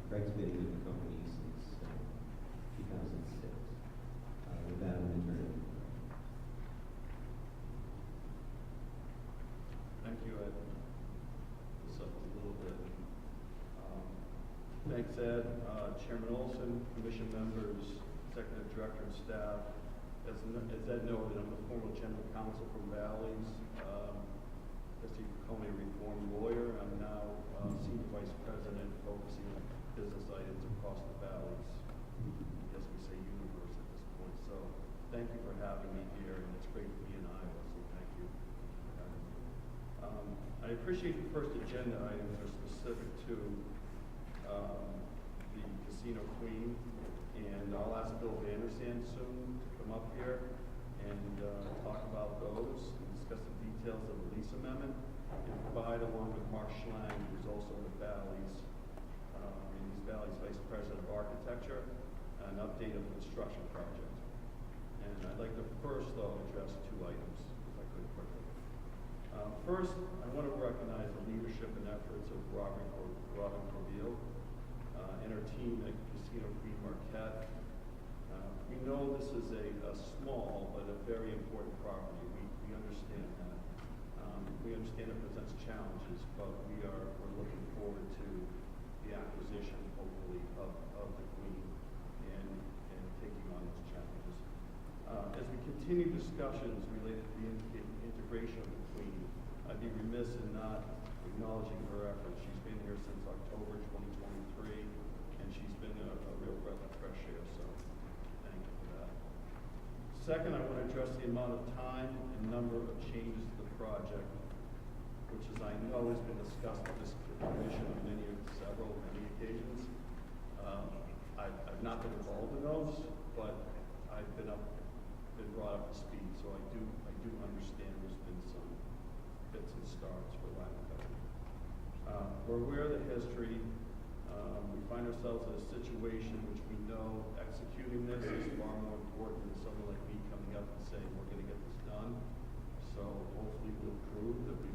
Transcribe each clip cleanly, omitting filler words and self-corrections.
Greg's been with the company since 2006. With that, I'm going to turn it over. Thank you, Ed. This up a little bit. Thanks, Ed. Chairman Olson, commission members, executive director, and staff. As Ed noted, I'm the former general counsel from Valleys. As you call me a reformed lawyer, I'm now senior vice president focusing on business items across the Valleys. I guess we say universe at this point. So thank you for having me here, and it's great to be in Iowa, so thank you for having me. I appreciate the first agenda items are specific to the Casino Queen, and I'll ask Bill Vandersand soon to come up here and talk about those and discuss the details of the lease amendment and provide, along with Mark Schlang, who's also in the Valleys, and he's Valleys Vice President of Architecture, an update of the construction project. And I'd like to first, though, address two items, if I could quickly. First, I want to recognize the leadership and efforts of Robin Corbeil and her team at Casino Queen Marquette. We know this is a small but a very important property. We understand that. We understand it presents challenges, but we're looking forward to the acquisition, hopefully, of the Queen and taking on those challenges. As we continue discussions related to the integration of the Queen, I'd be remiss in not acknowledging her efforts. She's been here since October 2023, and she's been a real breath of fresh air, so thank you for that. Second, I want to address the amount of time and number of changes to the project, which, as I know, has been discussed with this commission on many occasions. I've not been involved in those, but I've been brought up to speed, so I do understand there's been some fits and starts, for lack of better. We're aware of the history. We find ourselves in a situation which we know executing this is far more important than someone like me coming up and saying we're going to get this done. So hopefully we'll prove that we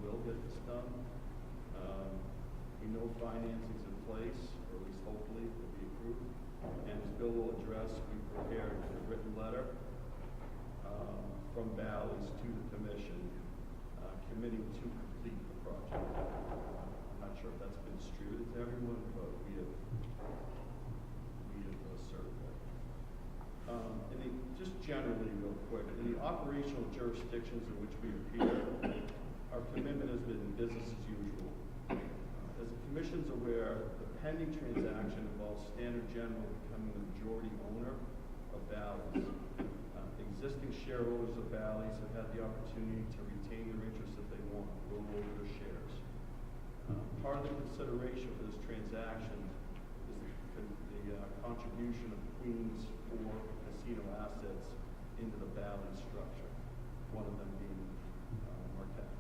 will get this done. We know financing's in place, or at least hopefully it will be approved. And as Bill will address, we prepared a written letter from Valleys to the commission committing to complete the project. I'm not sure if that's been distributed to everyone, but we have asserted that. Just generally, real quick, in the operational jurisdictions in which we appear, our commitment has been business as usual. As the Commission's aware, the pending transaction involves Standard General becoming the majority owner of Valleys. Existing shareholders of Valleys have had the opportunity to retain their interest if they want, roll over their shares. Part of the consideration for this transaction is the contribution of Queen's 4 casino assets into the Valleys structure, one of them being Marquette.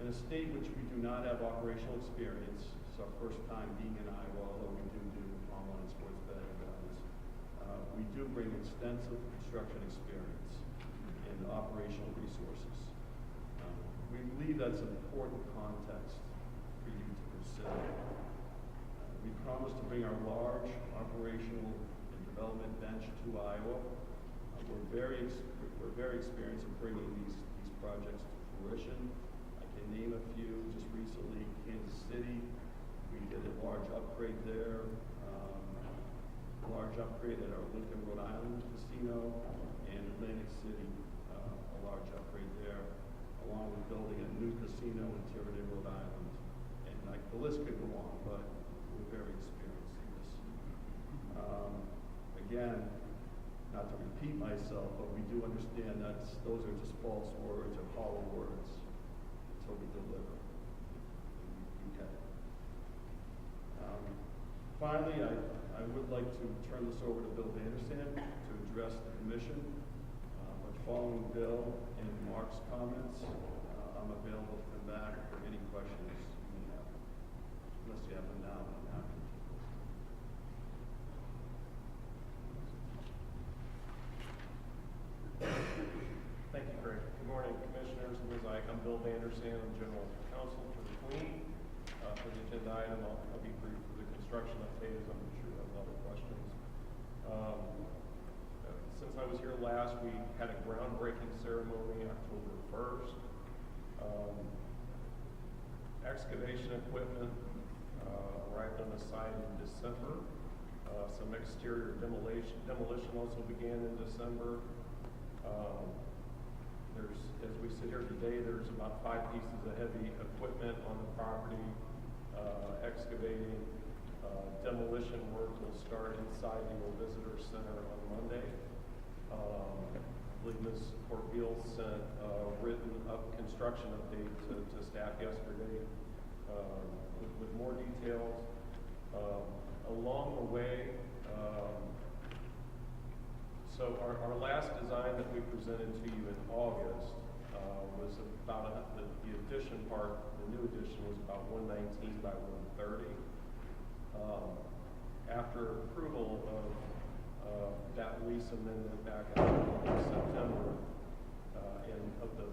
In a state which we do not have operational experience, it's our first time being in Iowa, although we do online sports betting values. We do bring extensive construction experience and operational resources. We believe that's an important context for you to consider. We promise to bring our large operational and development bench to Iowa. We're very experienced in bringing these projects to fruition. I can name a few. Just recently, Kansas City, we did a large upgrade there. Large upgrade at our Linn, Rhode Island casino, and Atlantic City, a large upgrade there, along with building a new casino in Tiverton, Rhode Island. And the list could go on, but we're very experienced in this. Again, not to repeat myself, but we do understand that those are just false words or hollow words until we deliver. You get it. Finally, I would like to turn this over to Bill Vandersand to address the commission. But following Bill and Mark's comments, I'm available to come back for any questions you may have. Unless you have them now, I'm happy to take those. Thank you, Greg. Good morning, Commissioners and Ms. Ike. I'm Bill Vandersand. I'm General Counsel for the Queen. For the agenda item, I'll days. I'm sure you have other questions. Since I was here last, we had a groundbreaking ceremony October 1st. Excavation equipment arrived on the site in December. Some exterior demolition also began in December. As we sit here today, there's about 5 pieces of heavy equipment on the property excavating. Demolition work will start inside the old visitor center on Monday. I believe Ms. Corbeil sent a written construction update to staff yesterday with more details. Along the way, so our last design that we presented to you in August was about the addition part. The new addition was about 119 by 130. After approval of that lease amendment back in September and of the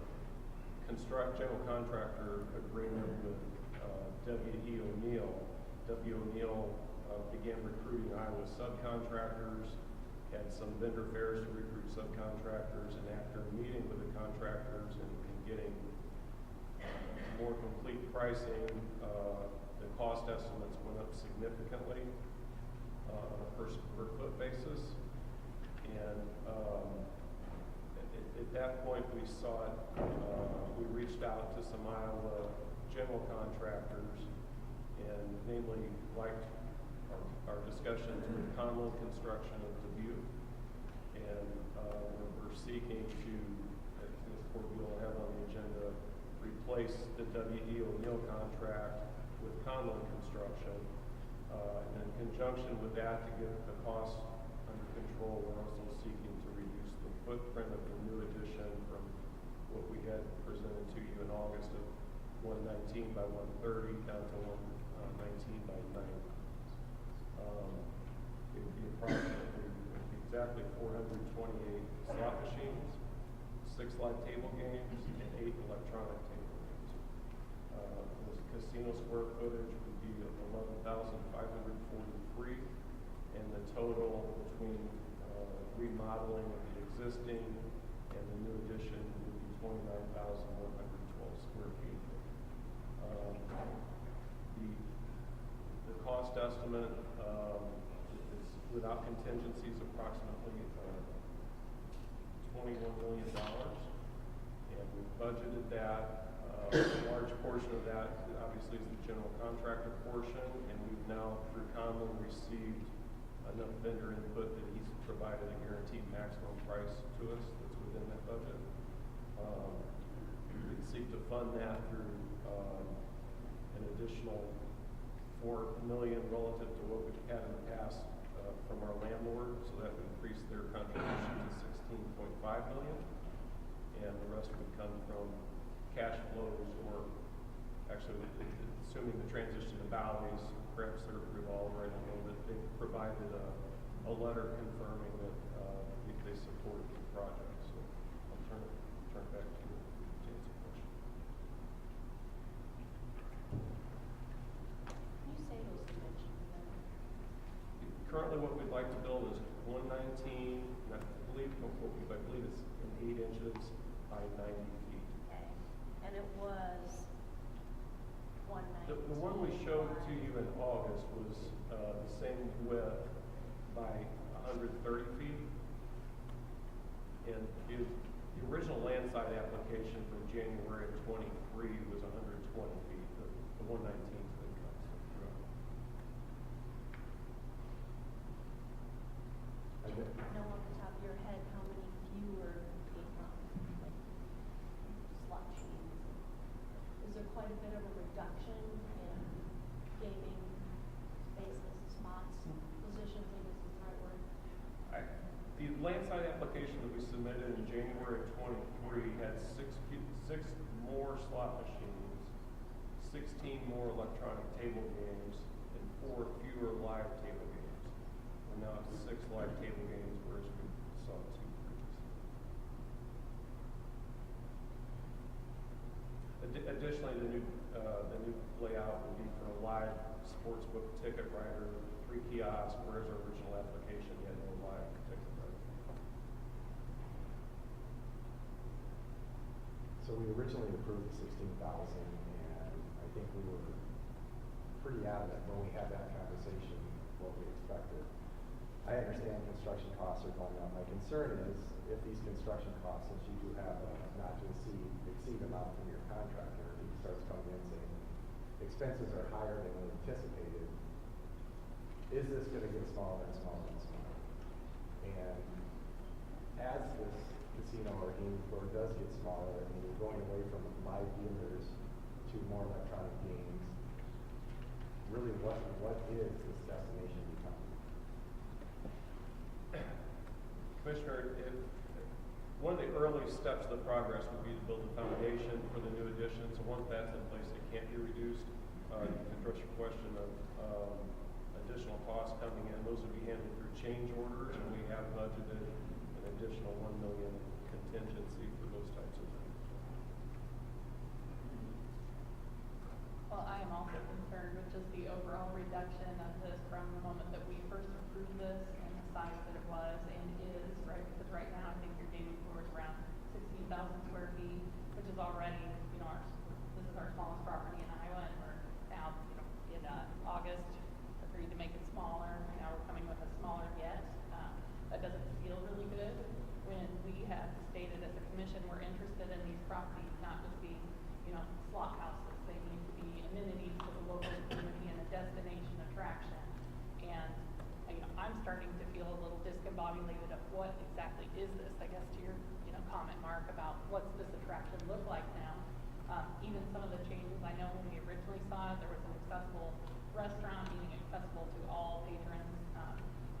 general contractor agreement with W.E. O'Neill, W. O'Neill began recruiting Iowa subcontractors, had some vendor fairs to recruit subcontractors, and after meeting with the contractors and getting more complete pricing, the cost estimates went up significantly on a per square foot basis. And at that point, we reached out to some Iowa general contractors, and namely liked our discussions with Conlon Construction of Dubuque, and we're seeking to, as Ms. Corbeil will have on the agenda, replace the W.E. O'Neill contract with Conlon Construction. And in conjunction with that, to get the cost under control, we're also seeking to reduce the footprint of the new addition from what we had presented to you in August of 119 by 130 down to 119 by 90. It would be approximately exactly 428 slot machines, 6 live table games, and 8 electronic table games. The casino square footage would be 11,543, and the total between remodeling of the existing and the new addition would be 29,112 square feet. The cost estimate is, without contingencies, approximately $21 million, and we budgeted that. A large portion of that, obviously, is the general contractor portion, and we've now, through Conlon, received enough vendor input that he's provided a guaranteed maximum price to us that's within that budget. We seek to fund that through an additional $4 million relative to what we've had in the past from our landlord, so that would increase their contribution to $16.5 million, and the rest would come from cash flows, or actually, assuming the transition to Bally's, perhaps their revolver. I don't know that they've provided a letter confirming that they support the project. So I'll turn back to you to answer your question. Can you say those dimensions again? Currently, what we'd like to build is 119. I believe it's 8 inches by 90 feet. Okay. And it was 119. The one we showed to you in August was the same width by 130 feet. And the original landside application from January of 23 was 120 feet. The 119 has been cut. Do you know off the top of your head how many fewer slot machines? Is there quite a bit of a reduction in gaming spaces, spots, positions, I guess is the right word? The landside application that we submitted in January of 23 had six more slot machines, 16 more electronic table games, and 4 fewer live table games. We're now at 6 live table games, whereas we saw 2 previously. Additionally, the new layout out would be for a live sportsbook ticket writer, 3 kiosks, whereas our original application, you had no live ticket writer. So we originally approved the 16,000, and I think we were pretty adamant when we had that conversation what we expected. I understand construction costs are going up. My concern is if these construction costs, since you do have a not to exceed amount from your contractor, if he starts coming in saying expenses are higher than we anticipated, is this going to get smaller and smaller and smaller? And as this casino or gaming floor does get smaller, and you're going away from live dealers to more electronic games, really what is this destination becoming? Commissioner, one of the early steps of the progress would be to build a foundation for the new addition. So once that's in place, it can't be reduced. To address your question of additional costs coming in, those would be handled through change orders, and we have budgeted an additional $1 million contingency for those types of things. Well, I am also concerned with just the overall reduction of this from the moment that we first approved this and the size that it was and is, right? Because right now, I think your gaming floor is around 16,000 square feet, which is already, this is our smallest property in Iowa, and we're now, in August, agreed to make it smaller. Now we're coming with a smaller yet. That doesn't feel really good when we have stated as a commission we're interested in these properties not just being, slot houses. They need to be amenities to the local community and a destination attraction. And I'm starting to feel a little discombobulated of what exactly is this, I guess, to your comment, Mark, about what's this attraction look like now. Even some of the changes, I know when we originally saw it, there was an accessible restaurant, meaning accessible to all patrons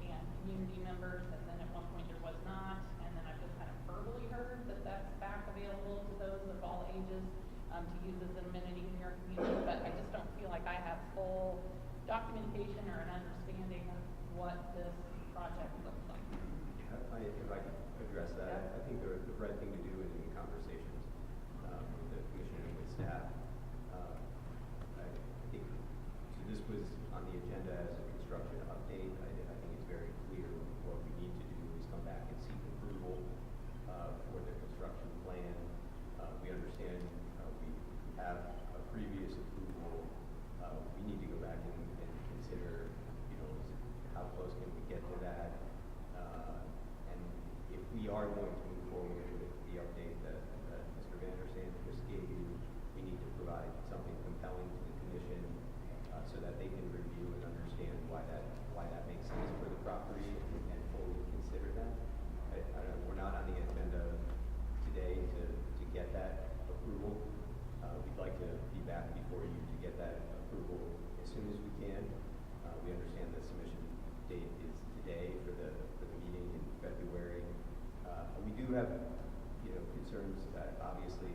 and community members, and then at one point there was not, and then I've just kind of verbally heard that that's back available to those of all ages to use as an amenity in your community, but I just don't feel like I have full documentation or an understanding of what this project looks like. If I could address that, I think the right thing to do in conversations with the commission and with staff, I think, so this was on the agenda as a construction update. I think it's very clear what we need to do is come back and seek approval for the construction plan. We understand we have a previous approval. We need to go back and consider, how close can we get to that? And if we are going to move forward with the update that Mr. Vandersand just gave you, we need to provide something compelling to the commission so that they can review and understand why that makes sense for the property and fully consider that. We're not on the agenda today to get that approval. We'd like to be back before you to get that approval as soon as we can. We understand the submission date is today for the meeting in February. We do have, concerns that obviously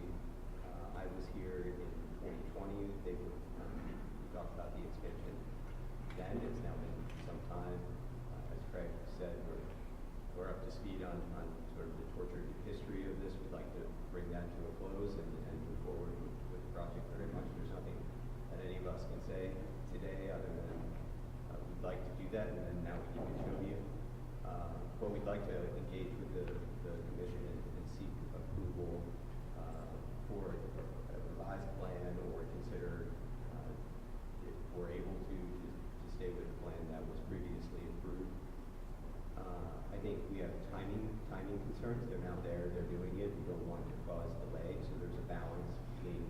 I was here in 2020. They were, we talked about the expansion then. It's now been some time. As Craig said, we're up to speed on sort of the tortured history of this. We'd like to bring that to a close and move forward with the project very much. There's nothing that any of us can say today other than we'd like to do that, and then now we can show you. But we'd like to engage with the commission and seek approval for a revised plan, or consider if we're able to stay with the plan that was previously approved. I think we have timing concerns. They're now there, they're doing it. We don't want to cause delay, so there's a balance between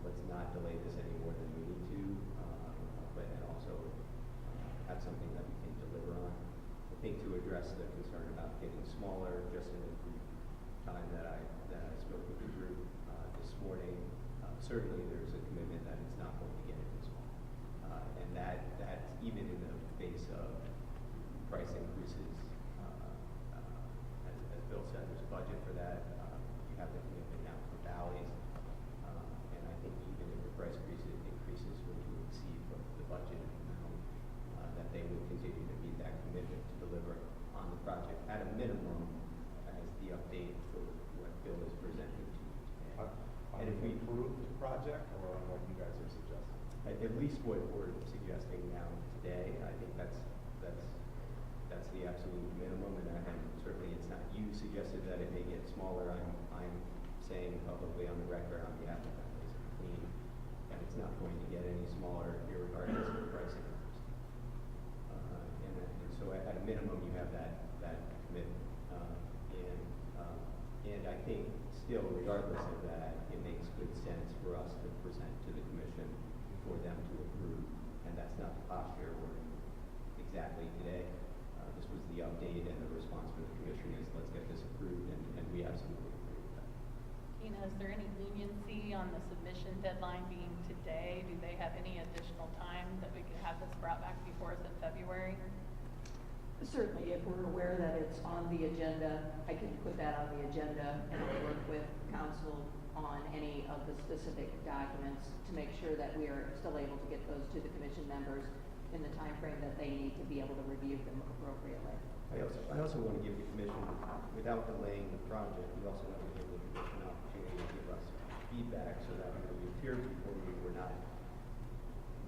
let's not delay this any more than we need to, but and also have something that we can deliver on. I think to address the concern about getting smaller, just in the brief time that I spoke with the group this morning, certainly there's a commitment that it's not going to get any smaller, and that's even in the face of price increases. As Bill said, there's a budget for that. You have the commitment now for Bally's, and I think even if the price increases were to exceed what the budget amount, that they will continue to meet that commitment to deliver on the project at a minimum as the update for what Bill is presenting to you today. And if we approve the project, or on what you guys least what we're suggesting now today. I think that's the absolute minimum, and certainly it's not you suggested that it may get smaller. I'm saying publicly on the record on behalf of Clean, and it's not going to get any smaller irregardless of the pricing. And so at a minimum, you have that commitment, and I think still, regardless of that, it makes good sense for us to present to the commission for them to approve, and that's not the posture we're in exactly today. This was the update, and the response from the commission is, let's get this approved, and we absolutely agree with that. Tina, is there any leniency on the submission deadline being today? Do they have any additional time that we could have this brought back before us in February? Certainly, if we're aware that it's on the agenda, I can put that on the agenda and work with council on any of the specific documents to make sure that we are still able to get those to the commission members in the time frame that they need to be able to review them appropriately. I also want to give the commission, without delaying the project, we also want to give the commission an opportunity to give us feedback so that when we appear before you, we're not,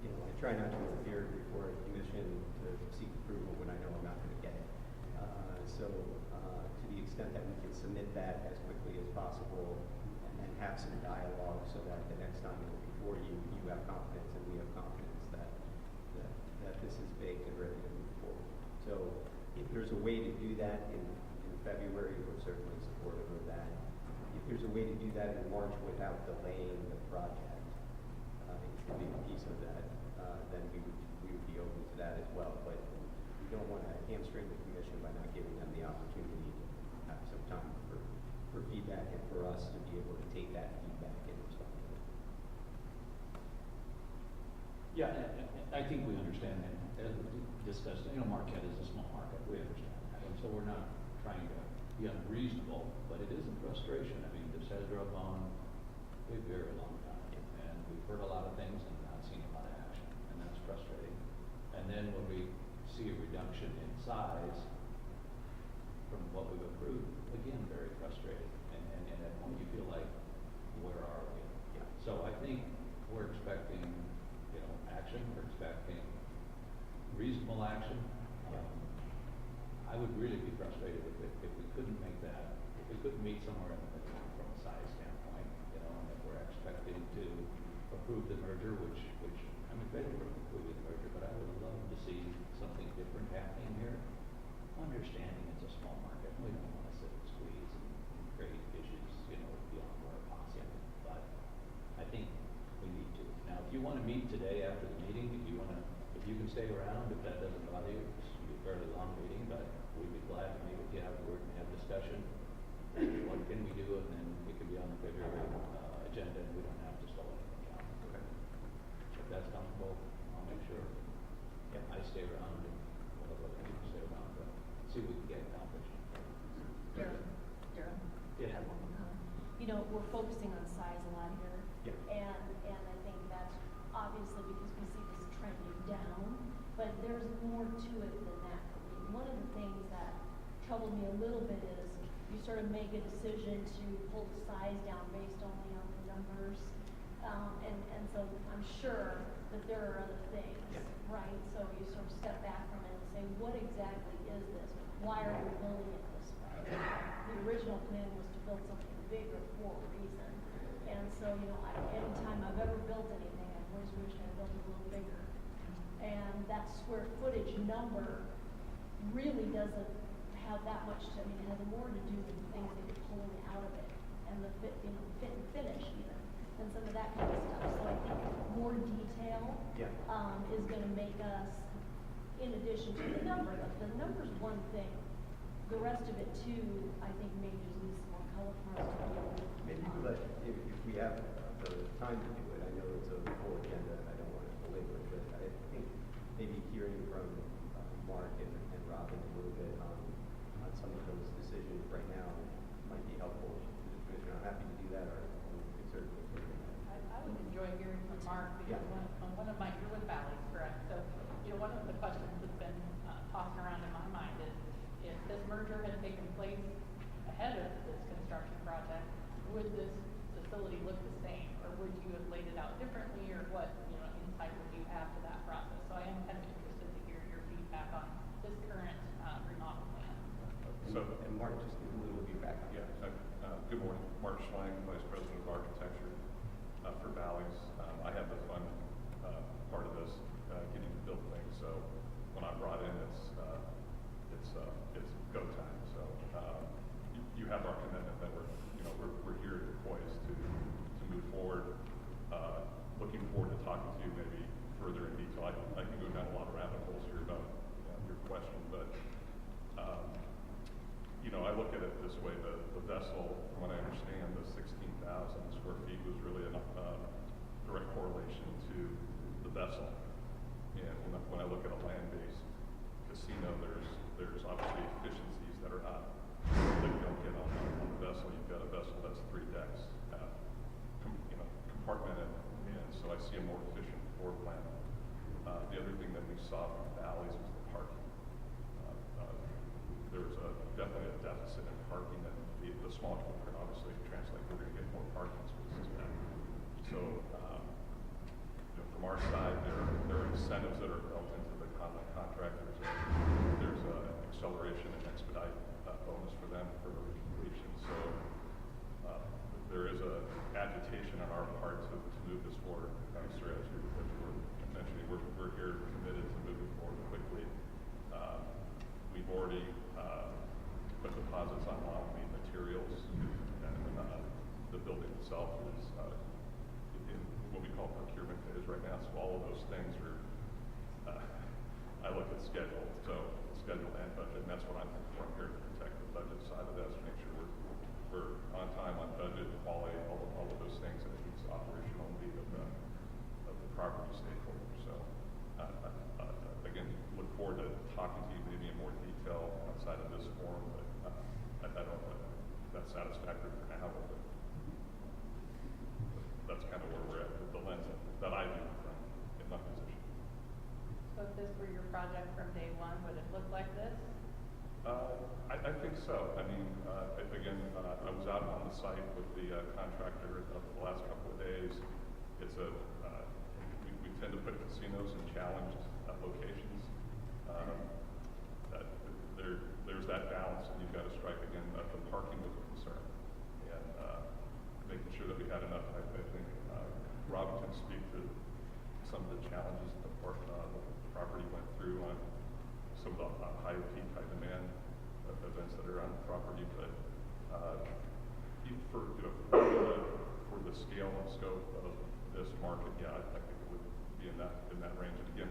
I try not to appear before a commission to seek approval when I know I'm not going to get it. So to the extent that we can submit that as quickly as possible and then have some dialogue so that the next time we're before you, you have confidence and we have confidence that this is baked and ready to move forward. So if there's a way to do that in February, we're certainly supportive of that. If there's a way to do that in March without delaying the project, it's a big piece of that, then we would be open to that as well. But we don't want to hamstring the commission by not giving them the opportunity to have some time for feedback and for us to be able to take that feedback and respond to it. Yeah, I think we understand that. As we discussed, Marquette is a small market. We understand that. And so we're not trying to be unreasonable, but it is a frustration. I mean, this has drug on a very long time. And we've heard a lot of things and not seen a lot of action. And that's frustrating. And then when we see a reduction in size from what we've approved, again, very frustrating. And at that point you feel like, where are we? Yeah. So I think we're expecting action. We're expecting reasonable action. I would really be frustrated if we couldn't make that, if we couldn't meet somewhere in the middle from a size standpoint, and if we're expecting to approve the merger, which I'm in favor of approving the merger, but I would love to see something different happening here. Understanding it's a small market, we don't want to sit and squeeze and create issues, beyond where possible. But I think we need to. Now, if you want to meet today after the meeting, if you can stay around, if that doesn't bother you, it's a fairly long meeting, but we'd be glad to meet with you afterward and have discussion. What can we do? And then it can be on the February agenda, and we don't have to slow anything down. Okay. If that's comfortable, I'll make sure I stay around and whatever other people stay around, but see what we can get accomplished. Darren? Yeah. I have one more comment. We're focusing on size a lot here. Yeah. And I think that's obviously because we see this trending down, but there's more to it than that. One of the things that troubled me a little bit is you sort of make a decision to pull the size down based only on the numbers. And so I'm sure that there are other things, right? So you sort of step back from it and say, what exactly is this? Why are we building it this way? The original plan was to build something bigger for a reason. And so, anytime I've ever built anything, I've always wished I built it a little bigger. And that square footage number really doesn't have that much to, it has more to do with the things that you're pulling out of it and the fit and finish even, and some of that kind of stuff. So I think more detail is going to make us, in addition to the number, the number's one thing. The rest of it too, I think maybe just needs some more color for us to deal with. Maybe if we have the time to do it, I know it's a full agenda, and I don't want to belabor it, but I think maybe hearing from Mark and Robin a little bit on some of those decisions right now might be helpful to the commission. I'm happy to do that, or we could certainly do that. I would enjoy hearing from Mark because one of my, you're with Valley, correct? So, one of the questions that's been tossing around in my mind is, if this merger had taken place ahead of this construction project, would this facility look the same, or would you have laid it out differently, or what insight would you have vessel. And when I look at a land-based casino, there's obviously efficiencies that are not, that you don't get on the vessel. You've got a vessel that's 3 decks, compartmented, and so I see a more efficient floor plan. The other thing that we saw from Bally's was the parking. There was definitely a deficit in parking, and the small footprint obviously translates, we're going to get more parking spaces back. So, from our side, there are incentives that are built into the contractors. There's an acceleration and expedite bonus for them for completion. So there is a agitation on our part to move this forward. Sir, as you were mentioning, we're here committed to moving forward quickly. We've already put deposits on long lead materials, and the building itself is in what we call procurement phase right now. So all of those things are, I look at schedule and budget, and that's what I'm here to protect the budget side of this, make sure we're on time, on budget, quality, all of those things, and it meets the operational need of the property stakeholders. So again, look forward to talking to you maybe in more detail outside of this forum, but I don't know if that's satisfactory for now, but that's kind of where we're at with the lens that I do from in my position. So if this were your project from day one, would it look like this? I think so. I mean, again, I was out on the site with the contractor the last couple of days. It's we tend to put casinos in challenged locations. There's that balance, and you've got to strike again. The parking was a concern, and making sure that we had enough. I think Rob can speak to some of the challenges the property went through on some of the high peak, high demand events that are on the property, but for the scale and scope of this market, yeah, I think it would be in that range. And again,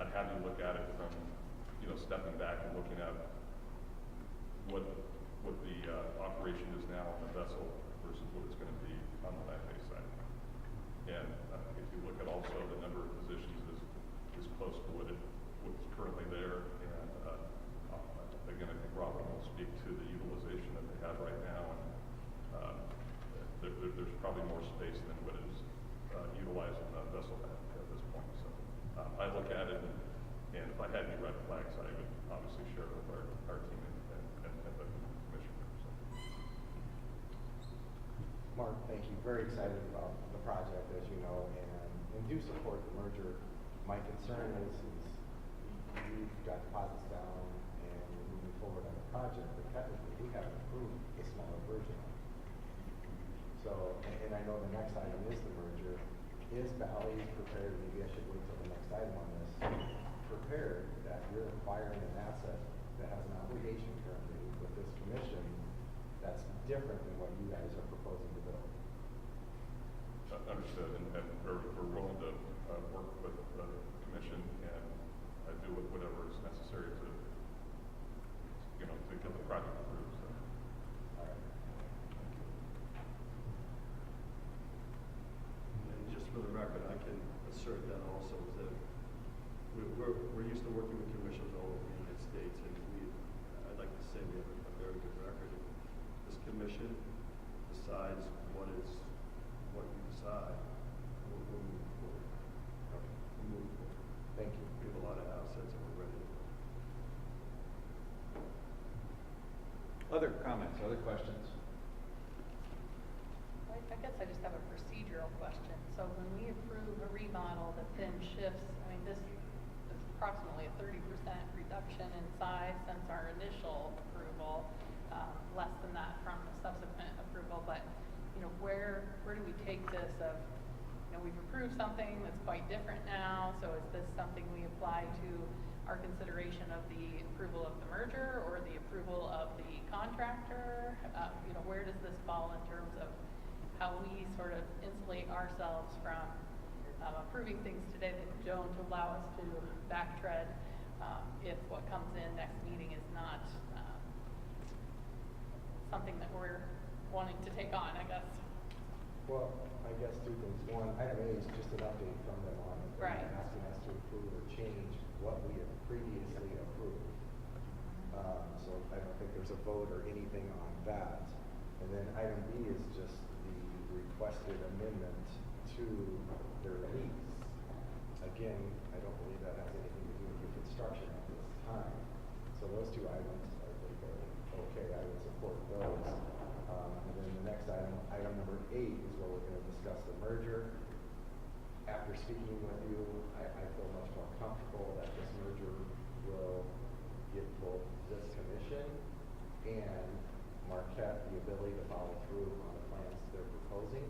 I'd have you look at it from stepping back and looking at what the operation is now on the vessel versus what it's going to be on the land-based side. And if you look at also the number of positions is close to what's currently there. And again, I think Robin will speak to the utilization that they have right now. And there's probably more space than what is utilized in the vessel at this point. So I look at it, and if I had any red flags, I would obviously share it with our team and the commissioner. So. Mark, thank you. Very excited about the project, as you know, and do support the merger. My concern is you've got deposits down and you're moving forward on the project, but technically we haven't approved the smaller version of it. So, and I know the next item is the merger. Is Bally's prepared, maybe I should wait till the next item on this, prepared that you're acquiring an asset that has an obligation currently with this commission that's different than what you guys are proposing to build? Understood, and we're willing to work with the commission and do whatever is necessary to get the project approved. So. All right. And just for the record, I can assert that also is that we're used to working with commissions all over the United States, and I'd like to say we have a very good record. This commission decides what you decide. We'll move forward. Okay. We'll move forward. Thank you. We have a lot of assets, and we're ready to go. Other comments, other questions? I guess I just have a procedural question. So when we approve a remodel that then shifts, I mean, this is approximately a 30% reduction in size since our initial approval, less than that from the subsequent approval. But where do we take this of, we've approved something that's quite different now, so is this something we apply to our consideration of the approval of the merger or the approval of the contractor? Where does this fall in terms of how we sort of insulate ourselves from approving things today that don't allow us to backtread if what comes in next meeting is not something that we're wanting to take on, I guess. Well, I guess two things. One, item A is just an update from them on it. Right. asking us to approve or change what we have previously approved. So I don't think there's a vote or anything on that. And then item B is just the requested amendment to their lease. Again, I don't believe that has anything to do with the construction at this time. So those two items, I think are okay. I would support those. And then the next item, item number 8, is where we're going to discuss the merger. After speaking with you, I feel much more comfortable that this merger will give both this commission and Marquette the ability to follow through on the plans they're proposing.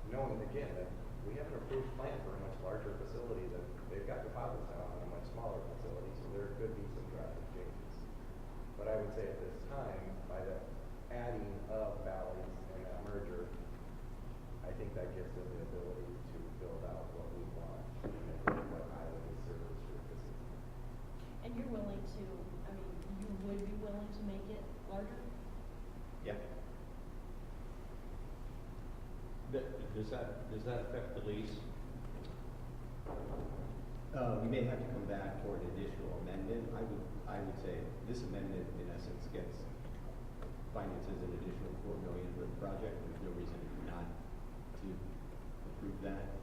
Knowing again that we have an approved plan for a much larger facility that they've got deposits down on a much smaller facility, so there could be some drastic changes. But I would say at this time, by the adding of Valleys and that merger, I think that gives them the ability to build out what we want and what Iowa deserves for this season. And you're willing to, I mean, you would be willing to make it larger? Yeah. Does that affect the lease? We may have to come back for an additional amendment. I would say this amendment, in essence, gets finances an additional $4 million for the project. There's no reason not to approve that.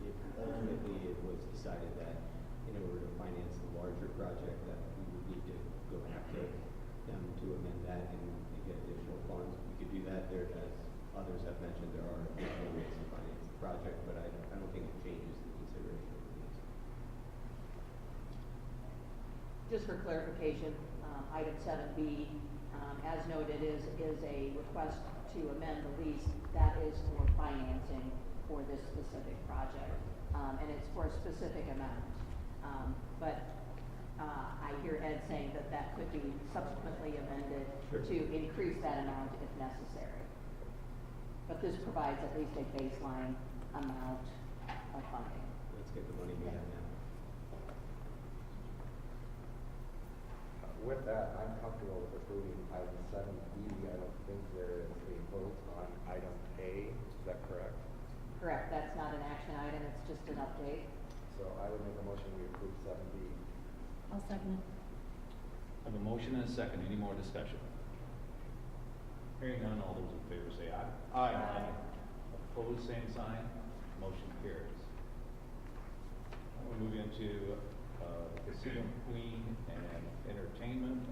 If ultimately it was decided that in order to finance the larger project, that we would need to go back to them to amend that and get additional funds, we could do that. There, as others have mentioned, there are additional ways to finance the project, but I don't think it changes the consideration of the lease. Just for clarification, item 7B, as noted, is a request to amend the lease that is for financing for this specific project, and it's for a specific amount. But I hear Ed saying that that could be subsequently amended to increase that amount if necessary. But this provides at least a baseline amount of funding. Let's get the money we have now. With that, I'm comfortable with approving item 7B. I don't think there is a vote on item A. Is that correct? Correct. That's not an action item. It's just an update. So I would make a motion we approve 7B. I'll second it. I have a motion and a second. Any more discussion? Hearing none, all those in favor say aye. Aye. Opposed, same sign. Motion carries. We'll move into Casino Queen and Entertainment.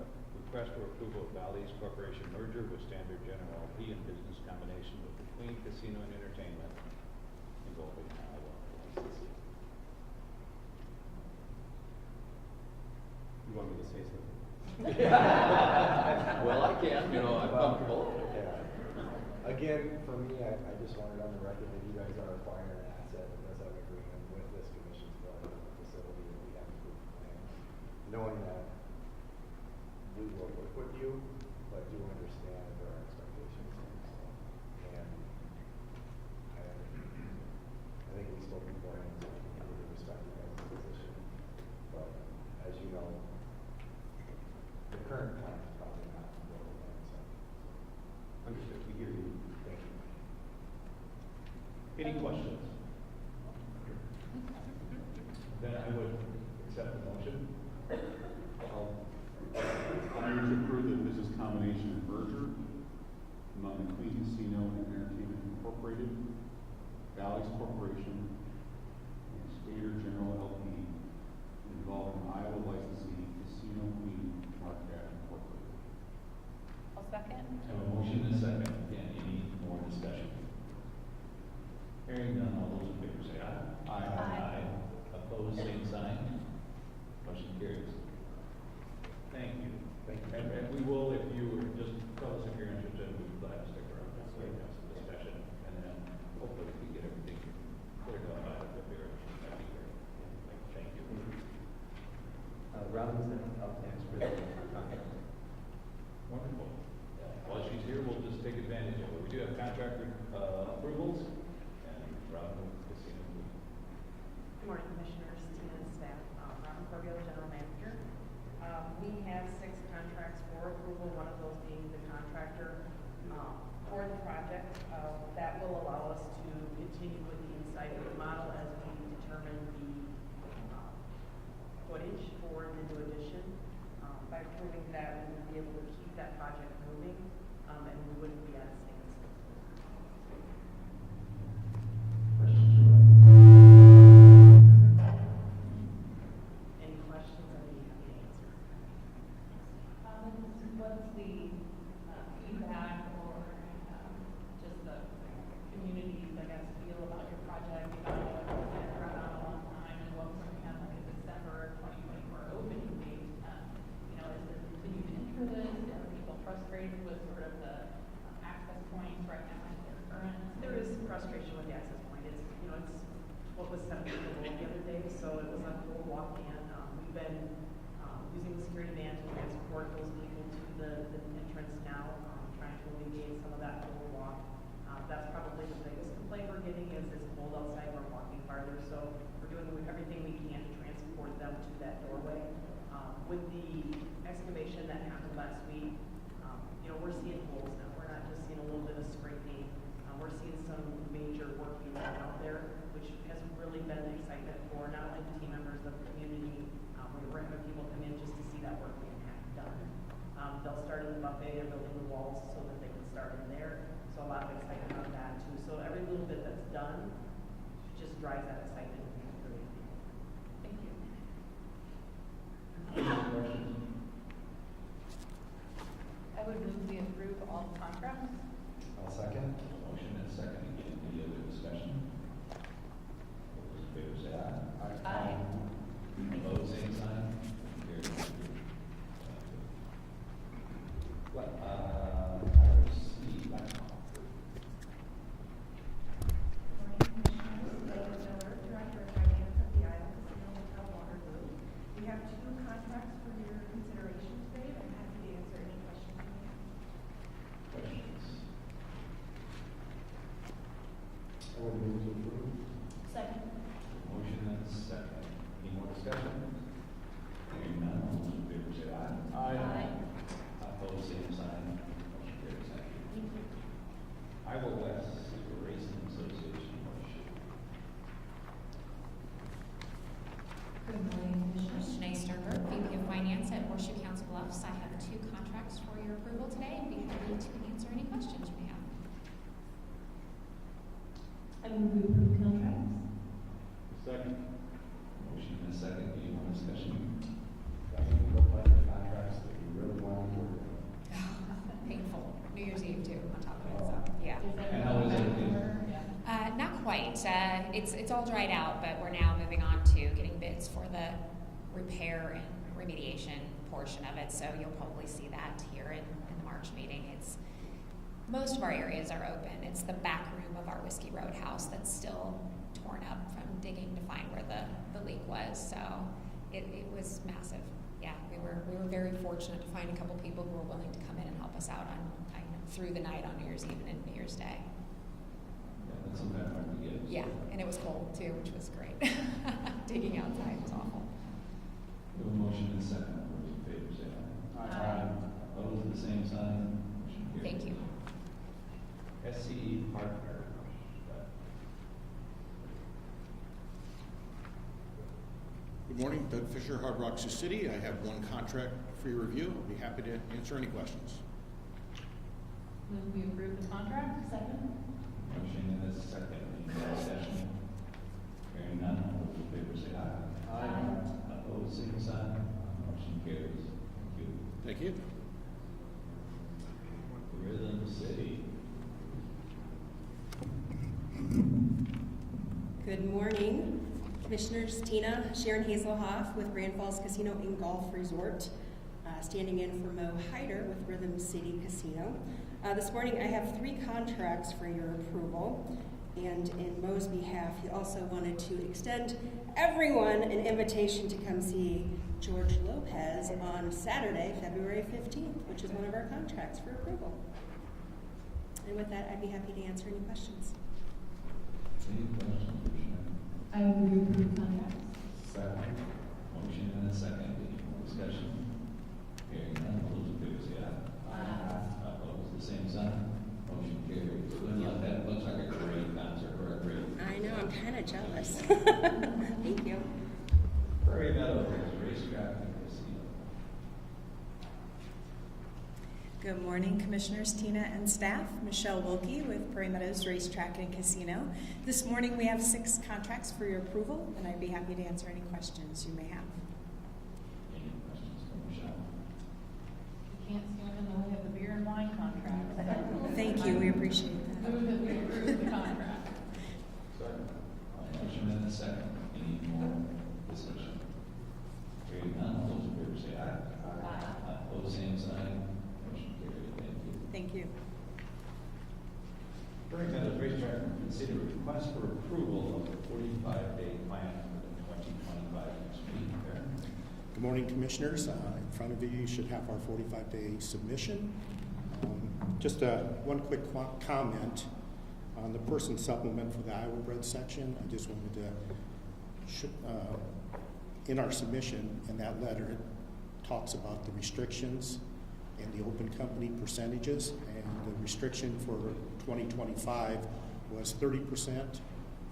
Request for approval of Valleys Corporation merger with Standard General LP and business combination with the Queen Casino and Entertainment involving Iowa licensing. You want me to say something? Well, I can, I'm comfortable. Yeah. Again, for me, I just wanted on the record that you guys are acquiring an asset and does have an agreement with this commission's facility that we have approved plans. Knowing that we will work with you, but do understand there are expectations. And I think we spoke beforehand, so we really respect you guys' position. But as you know, the current plan is probably not what we're going to say. Understood. We hear you. Thank you. Any questions? Then I would accept the motion. I move to approve the business combination and merger among the Queen Casino and Entertainment Incorporated, Valleys Corporation, and Standard General LP involving Iowa licensee Casino Queen Marquette Incorporated. I'll second. I have a motion and a second. Again, any more discussion? Hearing none, all those in favor say aye. Aye. Opposed, same sign. Motion carries. Thank you. Thank you. And we will, if you just tell us if you're interested, we'd be glad to stick around. That's great. Have some discussion, and then hopefully we can get everything cleared up by February. That'd be great. Thank you. Robin's up next for the contract. Wonderful. While she's here, we'll just take advantage of it. We do have contractor approvals, and Robin will proceed. Good morning, Commissioners, Tina, and staff. Robin Corbio, General Manager. We have 6 contracts for approval, one of those being the contractor for the project. That will allow us to continue with the inside remodel week. We're seeing holes now. We're not just seeing a little bit of spray paint. We're seeing some major work being done out there, which has really been excitement for not only the team members, but the community. We're having people come in just to see that work being done. They'll start in the buffet, they're building the walls so that they can start in there. So a lot of excitement on that too. So every little bit that's done just drives that excitement in the community. Thank you. I would move we approve all contracts. I'll second. Motion and second. Any other discussion? All those in favor say aye. Aye. Opposed, same sign. Carried. Well, item C, laptop. Morning, Commissioners. Taylor Miller, Director of Finance at the Isle Casino Hotel Waterloo. We have 2 contracts for your consideration today. I'm happy to answer any questions you may have. Questions? I would move to approve. Second. Motion and second. Any more discussion? Hearing none, all those in favor say aye. Aye. Opposed, same sign. Motion carries. Thank you. Thank you. Iowa West Super Racing Association. Motion. Good morning, Commissioners. Janae Sternberg, VP of Finance at Horseshoe Council Bluffs. I have 2 contracts for your approval today and be happy to answer any questions you may have. I move we approve contracts. Second. Motion and second. Any more discussion? I think we look like the contracts that we really want to work on. Painful. New Year's Eve too, on top of it, so, yeah. And how is everything? Not quite. It's all dried out, but we're now moving on to getting bids for the repair and remediation portion of it. So you'll probably see that here in the March meeting. Most of our areas are open. It's the back room of our Whiskey Roadhouse that's still torn up from digging to find where the leak was. So it was massive. Yeah, we were very fortunate to find a couple people who were willing to come in and help us out on through the night on New Year's Eve and New Year's Day. Yeah, that's sometimes hard to get. Yeah, and it was cold too, which was great. Digging outside was awful. We have a motion and second. All those in favor say aye. Aye. Opposed, the same sign. Motion carries. Thank you. SCE partner. Good morning, Doug Fisher, Hard Rock Sioux City. I have 1 contract for your review. I'll be happy to answer any questions. Move we approve the contract. Second. Motion and a second. Any more discussion? Hearing none, all those in favor say aye. Aye. Opposed, same sign. Motion carries. Thank you. Thank you. Rhythm City. Good morning, Commissioners. Tina Sharon Hazelhoff with Grand Falls Casino and Golf Resort, standing in for Mo Hyder with Rhythm City Casino. This morning I have 3 contracts for your approval, and in Mo's behalf, he also wanted to extend everyone an invitation to come see George Lopez on Saturday, February 15th, which is one of our contracts for approval. And with that, I'd be happy to answer any questions. Any questions? I move we approve contracts. Second. Motion and a second. Any more discussion? Hearing none, all those in favor say aye. Opposed, the same sign. Motion carries. Good luck. That looks like a great concert or a great. I know, I'm kind of jealous. Thank you. Prairie Meadows Racetrack and Casino. Good morning, Commissioners, Tina and staff. Michelle Wilkie with Prairie Meadows Racetrack and Casino. This morning we have 6 contracts for your approval, and I'd be happy to answer any questions you may have. Any questions for Michelle? You can't swim until we have the beer and wine contract. Thank you, we appreciate that. Move that we approve the contract. Second. Motion and a second. Any more discussion? Hearing none, all those in favor say aye. Opposed, same sign. Motion carried. Thank you. Thank you. Prairie Meadows Racetrack will consider a request for approval of the 45-day plan for the 2025 next week. Aaron? Good morning, Commissioners. In front of you, you should have our 45-day submission. Just one quick comment on the person supplement for the Iowa Bread section. I just wanted to, in our submission, in that letter, it talks about the restrictions and the open company percentages, and the restriction for 2025 was 30%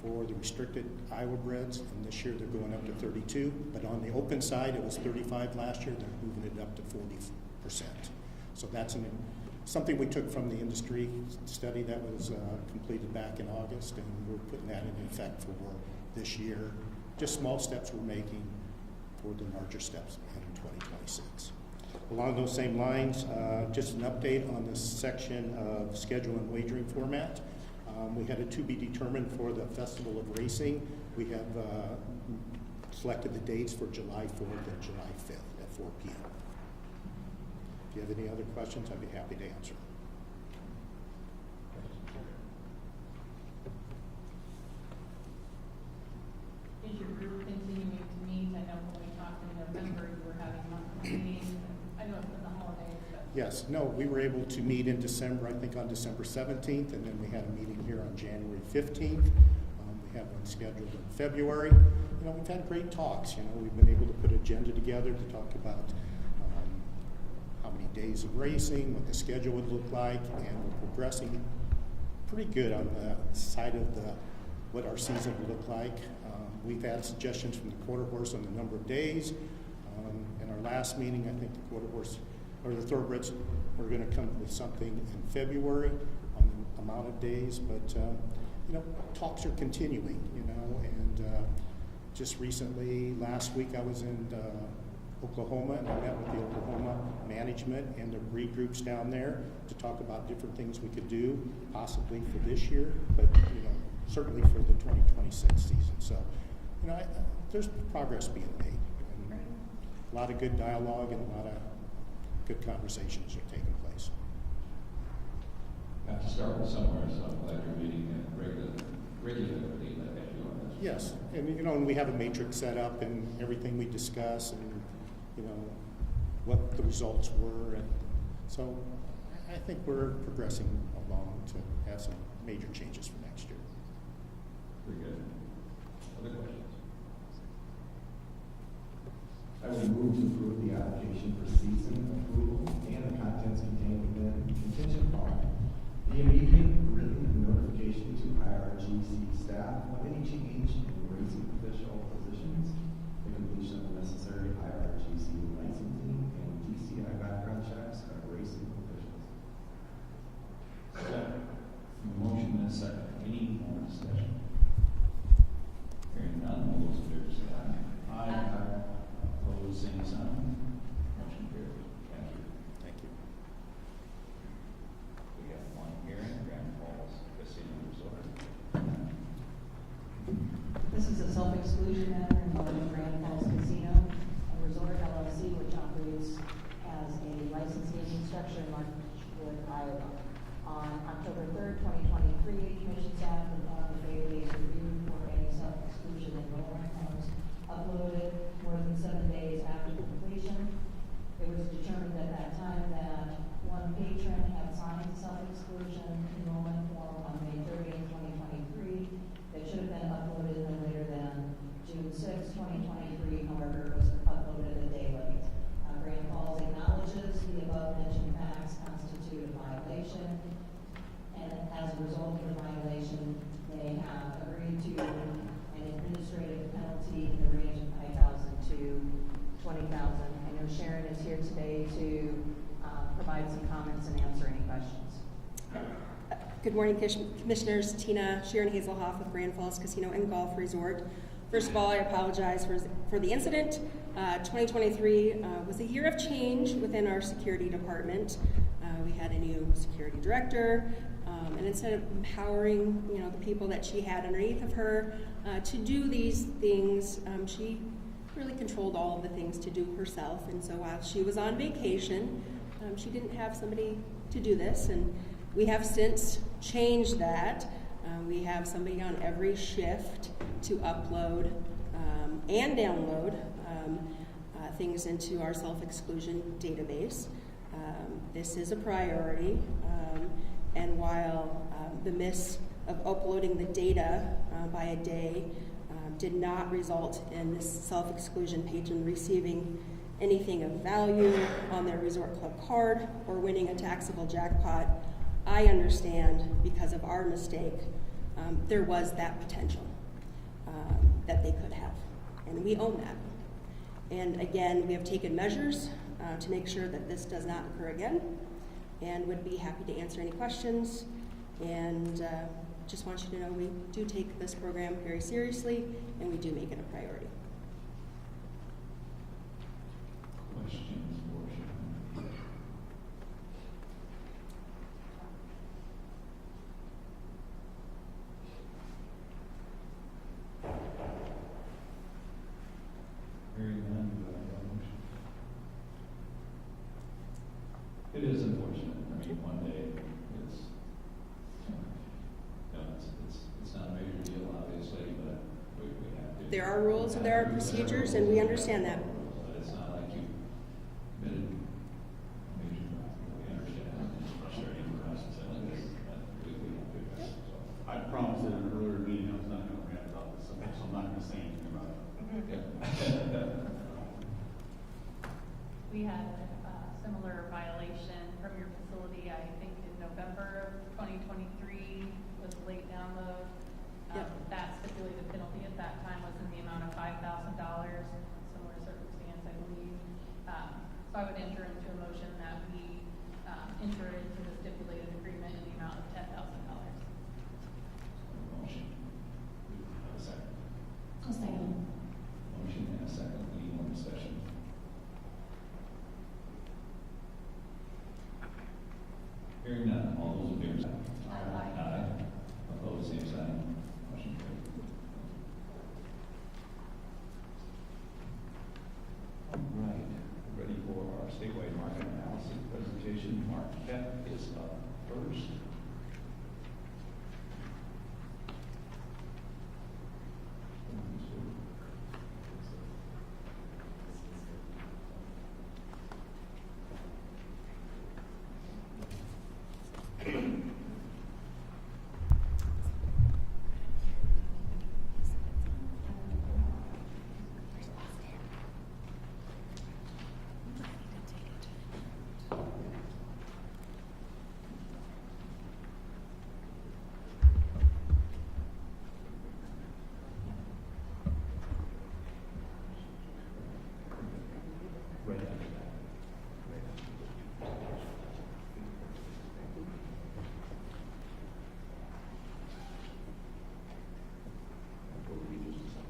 for the restricted Iowa breds, and this year they're going up to 32. But on the open side, it was 35 last year. They're moving it up to 40%. So that's something we took from the industry study that was completed back in August, and we're putting that in effect for this year. Just small steps we're making for the larger steps in 2026. Along those same lines, just an update on this section of schedule and wagering format. We had a to be determined for the Festival of Racing. We have selected the dates for July 4th and July 5th at 4 p.m. If you have any other questions, I'd be happy to answer. Is your group continuing to meet? I know when we talked in November, you were having monthly meetings. I know it's been the holidays, but. Yes, no, we were able to meet in December, I think on December 17th, and then we had a meeting here on January 15th. We have one scheduled in February. You know, we've had great talks. You know, we've been able to put an agenda together to talk about how many days of racing, what the schedule would look like, and we're progressing pretty good on the side of what our season would look like. We've had suggestions from the quarter horse on the number of days. In our last meeting, I think the quarter horse or the thoroughbreds are going to come up with something in February on the amount of days, but you know, talks are continuing, you know, and just recently, last week I was in Oklahoma, and I met with the Oklahoma management and the breed groups down there to talk about different things we could do, possibly for this year, but you know, certainly for the 2026 season. So, you know, there's progress being made. And a lot of good dialogue and a lot of good conversations are taking place. Have to start with somewhere, so I'm glad you're meeting regularly as you are. Yes, and you know, and we have a matrix set up and everything we discuss, and you know what the results were, and so I think we're progressing along to have some major changes for next year. Very good. Other questions? I would move to approve the application for season approval and the contents contained within contingent upon the immediate written notification to IRGC staff of any change in racing official positions, the completion of the necessary IRGC licensing and DCI background checks of racing officials. Second. Motion and a second. Any more discussion? Hearing none, all those in favor say aye. Aye. Opposed, same sign. Motion carries. Thank you. Thank you. We have one here in Grand Falls Casino Resort. This is a self-exclusion matter involving Grand Falls Casino and Resort LLC, which operates as a licensing structure in Marshwood, Iowa. On October 3rd, 2023, Commission staff filed a database review for any self-exclusion enrollment forms uploaded more than 7 days after completion. It was determined at that time that one patron had signed the self-exclusion enrollment form on May 30th, 2023. That should have been uploaded no later than June 6th, 2023. However, it was uploaded a day late. Grand Falls acknowledges the above-mentioned facts constitute a violation, and as a result of the violation, they have agreed to an administrative penalty in the range of $5,000 to $20,000. I know Sharon is here today to provide some comments and answer any questions. Good morning, Commissioners. Tina, Sharon Hazelhoff with Grand Falls Casino and Golf Resort. First of all, I apologize for the incident. 2023 was a year of change within our security department. We had a new security director, and instead of empowering, you know, the people that she had underneath of her to do these things, she really controlled all of the things to do herself. And so while she was on vacation, she didn't have somebody to do this, and we have since changed that. We have somebody on every shift to upload and download things into our self-exclusion database. This is a priority, and while the miss of uploading the data by a day did not result in this self-exclusion patron receiving anything of value on their resort club card or winning a taxable jackpot. I understand because of our mistake, there was that potential that they could have, and we own that. And again, we have taken measures to make sure that this does not occur again, and would be happy to answer any questions. And just want you to know we do take this program very seriously, and we do make it a priority. Questions, Portia? Hearing none, do I have a motion? It is unfortunate. I mean, one day it's, you know, it's not a major deal, obviously, but we have to. There are rules and there are procedures, and we understand that. But it's not like you committed a major crime. We understand it's frustrating for us to say like this, but we have to address it, so. I promised in an earlier meeting I was not going to rant about this, so I'm not going to say anything about it. We had a similar violation from your facility, I think in November of 2023, was a late download. Yep. That stipulated penalty at that time was in the amount of $5,000, similar circumstance, I believe. So I would enter into a motion that we enter into the stipulated agreement in the amount of $10,000. Motion. Do we have a second? I'll second. Motion and a second. Any more discussion? Hearing none, all those in favor say aye. Aye. Opposed, same sign. Motion carried. All right, ready for our statewide market analysis presentation. Marquette is up first. Right after that.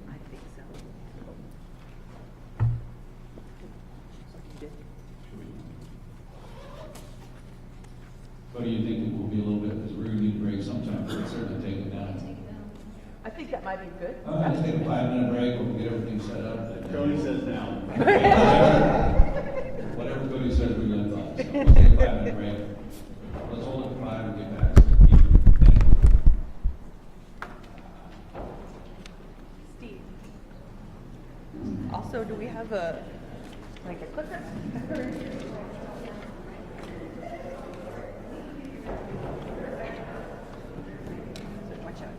I think so. What do you think it will be a little bit, because we're going to need a break sometime, but certainly take it down. I think that might be good. Let's take a 5-minute break, we'll get everything set up. Cody says down. Whatever Cody says, we're going to do. So we'll take a 5-minute break. Let's hold it for 5 and get back to the meeting. Thank you. Steve. Also, do we have a clicker? Watch out.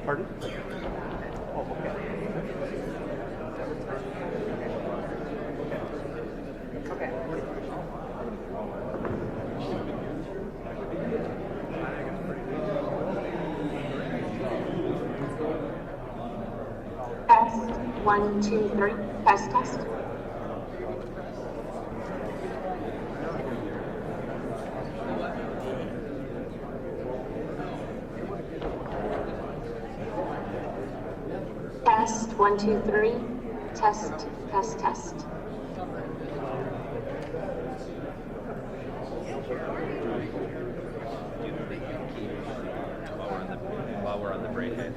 Pardon? Okay. Test, 1, 2, 3, test. Test, 1, 2, 3, test.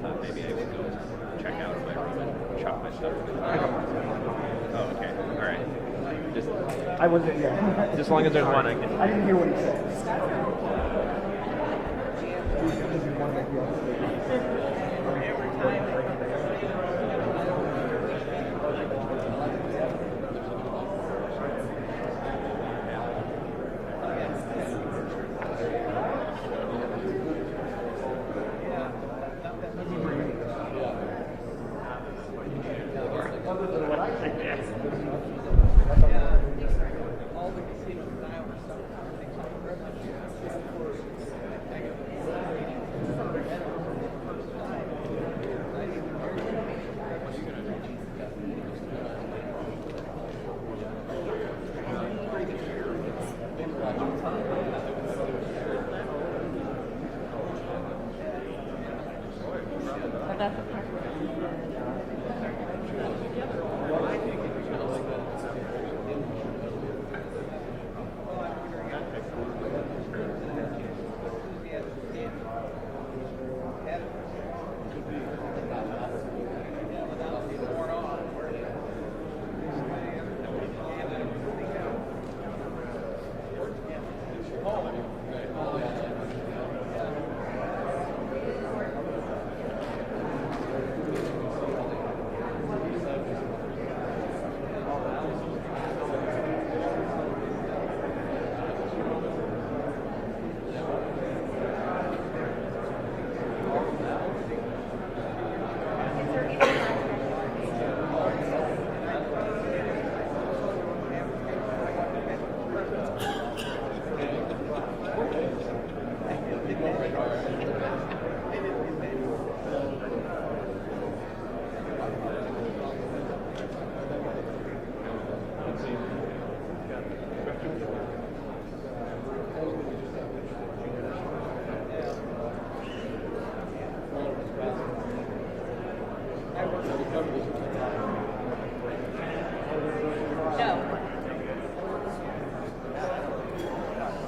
Maybe I should go check out my room and chop my stuff. Oh, okay. All right. Just I wasn't, yeah. just as long as there's one, I can. I didn't hear what he said.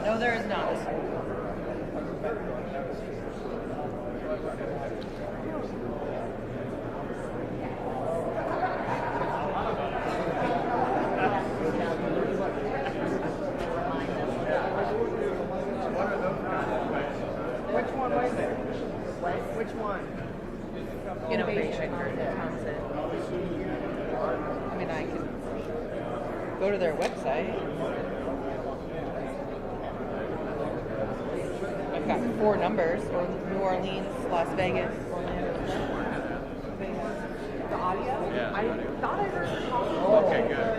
No, there is not. Which one was it? Which one? Innovation or Wisconsin. I mean, I can go to their website. I've got 4 numbers, or New Orleans, Las Vegas, Orlando. The audio? Yeah. I thought I heard the call. Okay, good.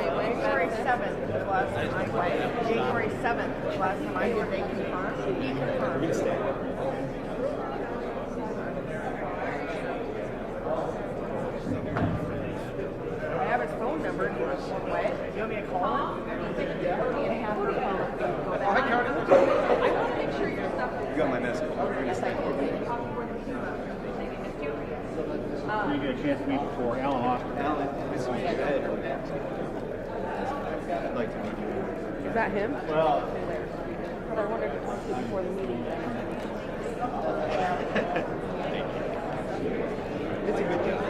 January 7th was the last time I went. January 7th was the last time I heard they confirmed. He confirmed. I have his phone number. Do you want me to call him? Hi, Carter. I want to make sure your stuff is. You got my message. Yes, I did. You get a chance to meet before Alan Oscar. Alan, this is your editor. I'd like to meet you. Is that him? Well, But I wanted to talk to you before the meeting. It's a good job.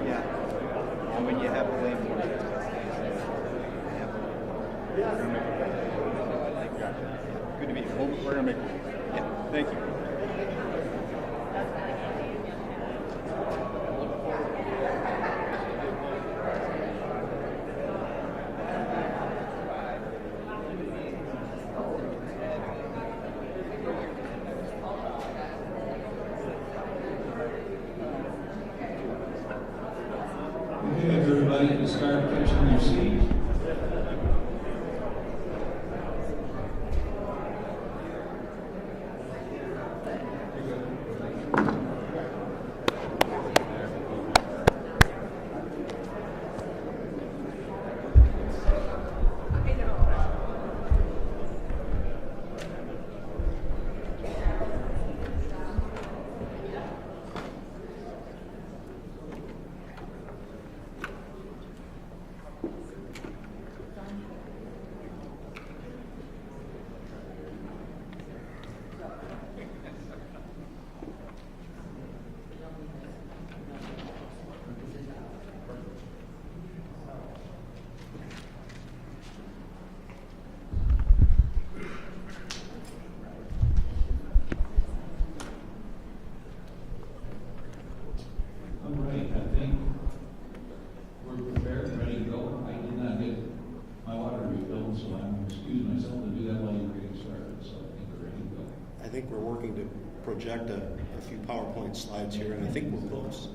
Yeah. And when you have a way more. Good to meet you. we're gonna make. Yeah, thank you. Okay, everybody can start catching their seats. project a few PowerPoint slides here, and I think we're close.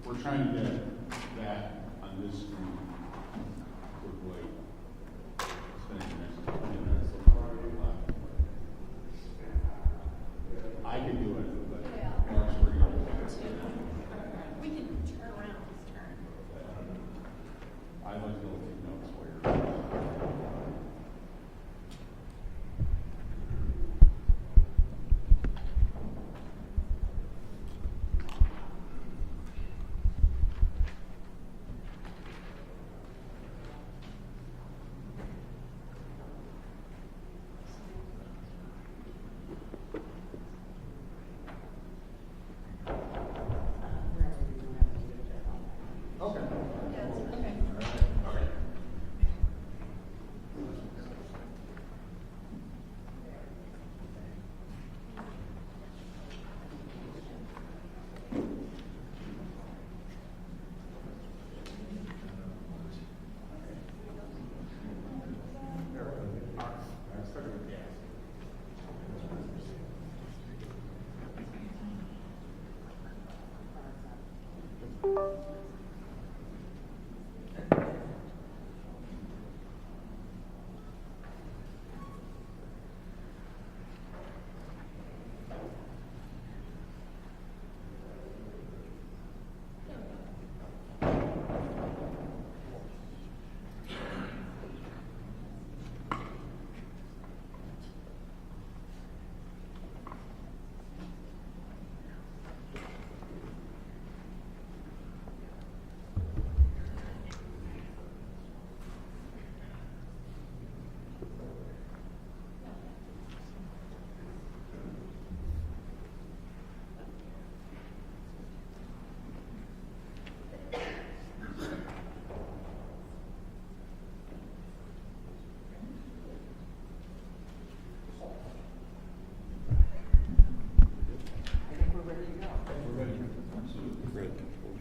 We're trying to get that on this screen. We're wait. Spending the next 20 minutes. I can do it, but Mark's working on it. We can turn around, just turn. I like to take notes while you're.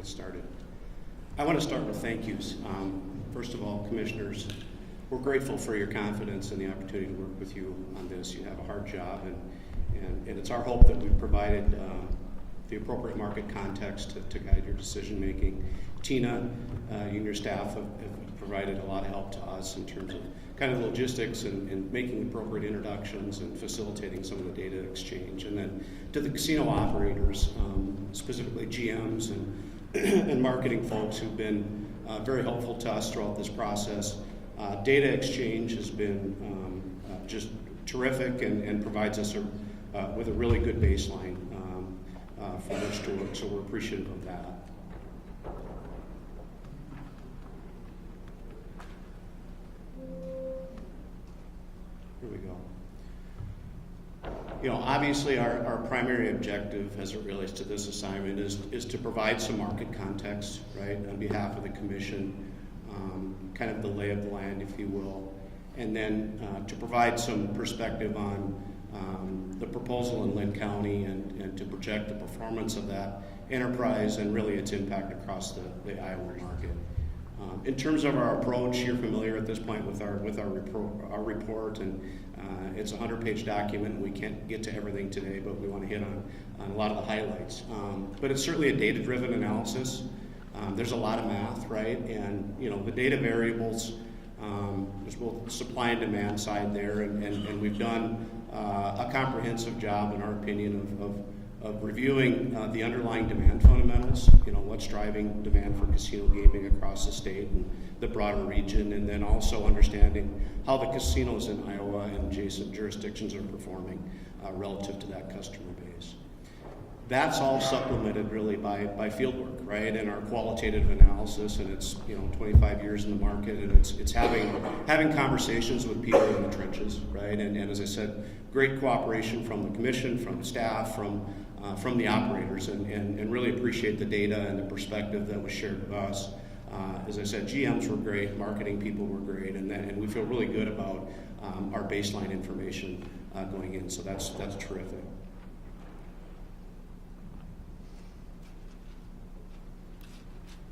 Started. I want to start with thank yous. First of all, commissioners, we're grateful for your confidence and the opportunity to work with you on this. You have a hard job, and it's our hope that we've provided the appropriate market context to guide your decision making. Tina, you and your staff have provided a lot of help to us in terms of kind of logistics and making appropriate introductions and facilitating some of the data exchange. And then to the casino operators, specifically GMs and marketing folks who've been very helpful to us throughout this process. Data exchange has been just terrific and provides us with a really good baseline from which to work, so we're appreciative of that. Here we go. You know, obviously our primary objective as it relates to this assignment is to provide some market context, right, on behalf of the commission, kind of the lay of the land, if you will, and then to provide some perspective on the proposal in Linn County and to project the performance of that enterprise and really its impact across the Iowa market. In terms of our approach, you're familiar at this point with our report, and it's a 100-page document. We can't get to everything today, but we want to hit on a lot of the highlights. But it's certainly a data-driven analysis. There's a lot of math, right? And you know the data variables. There's both supply and demand side there, and we've done a comprehensive job, in our opinion, of reviewing the underlying demand fundamentals, what's driving demand for casino gaming across the state and the broader region, and then also understanding how the casinos in Iowa and adjacent jurisdictions are performing relative to that customer base. That's all supplemented really by field work, right, and our qualitative analysis, and it's 25 years in the market, and it's having conversations with people in the trenches, right, and as I said, great cooperation from the commission, from the staff, from the operators, and really appreciate the data and the perspective that was shared with us. As I said, GMs were great, marketing people were great, and we feel really good about our baseline information going in, so that's terrific.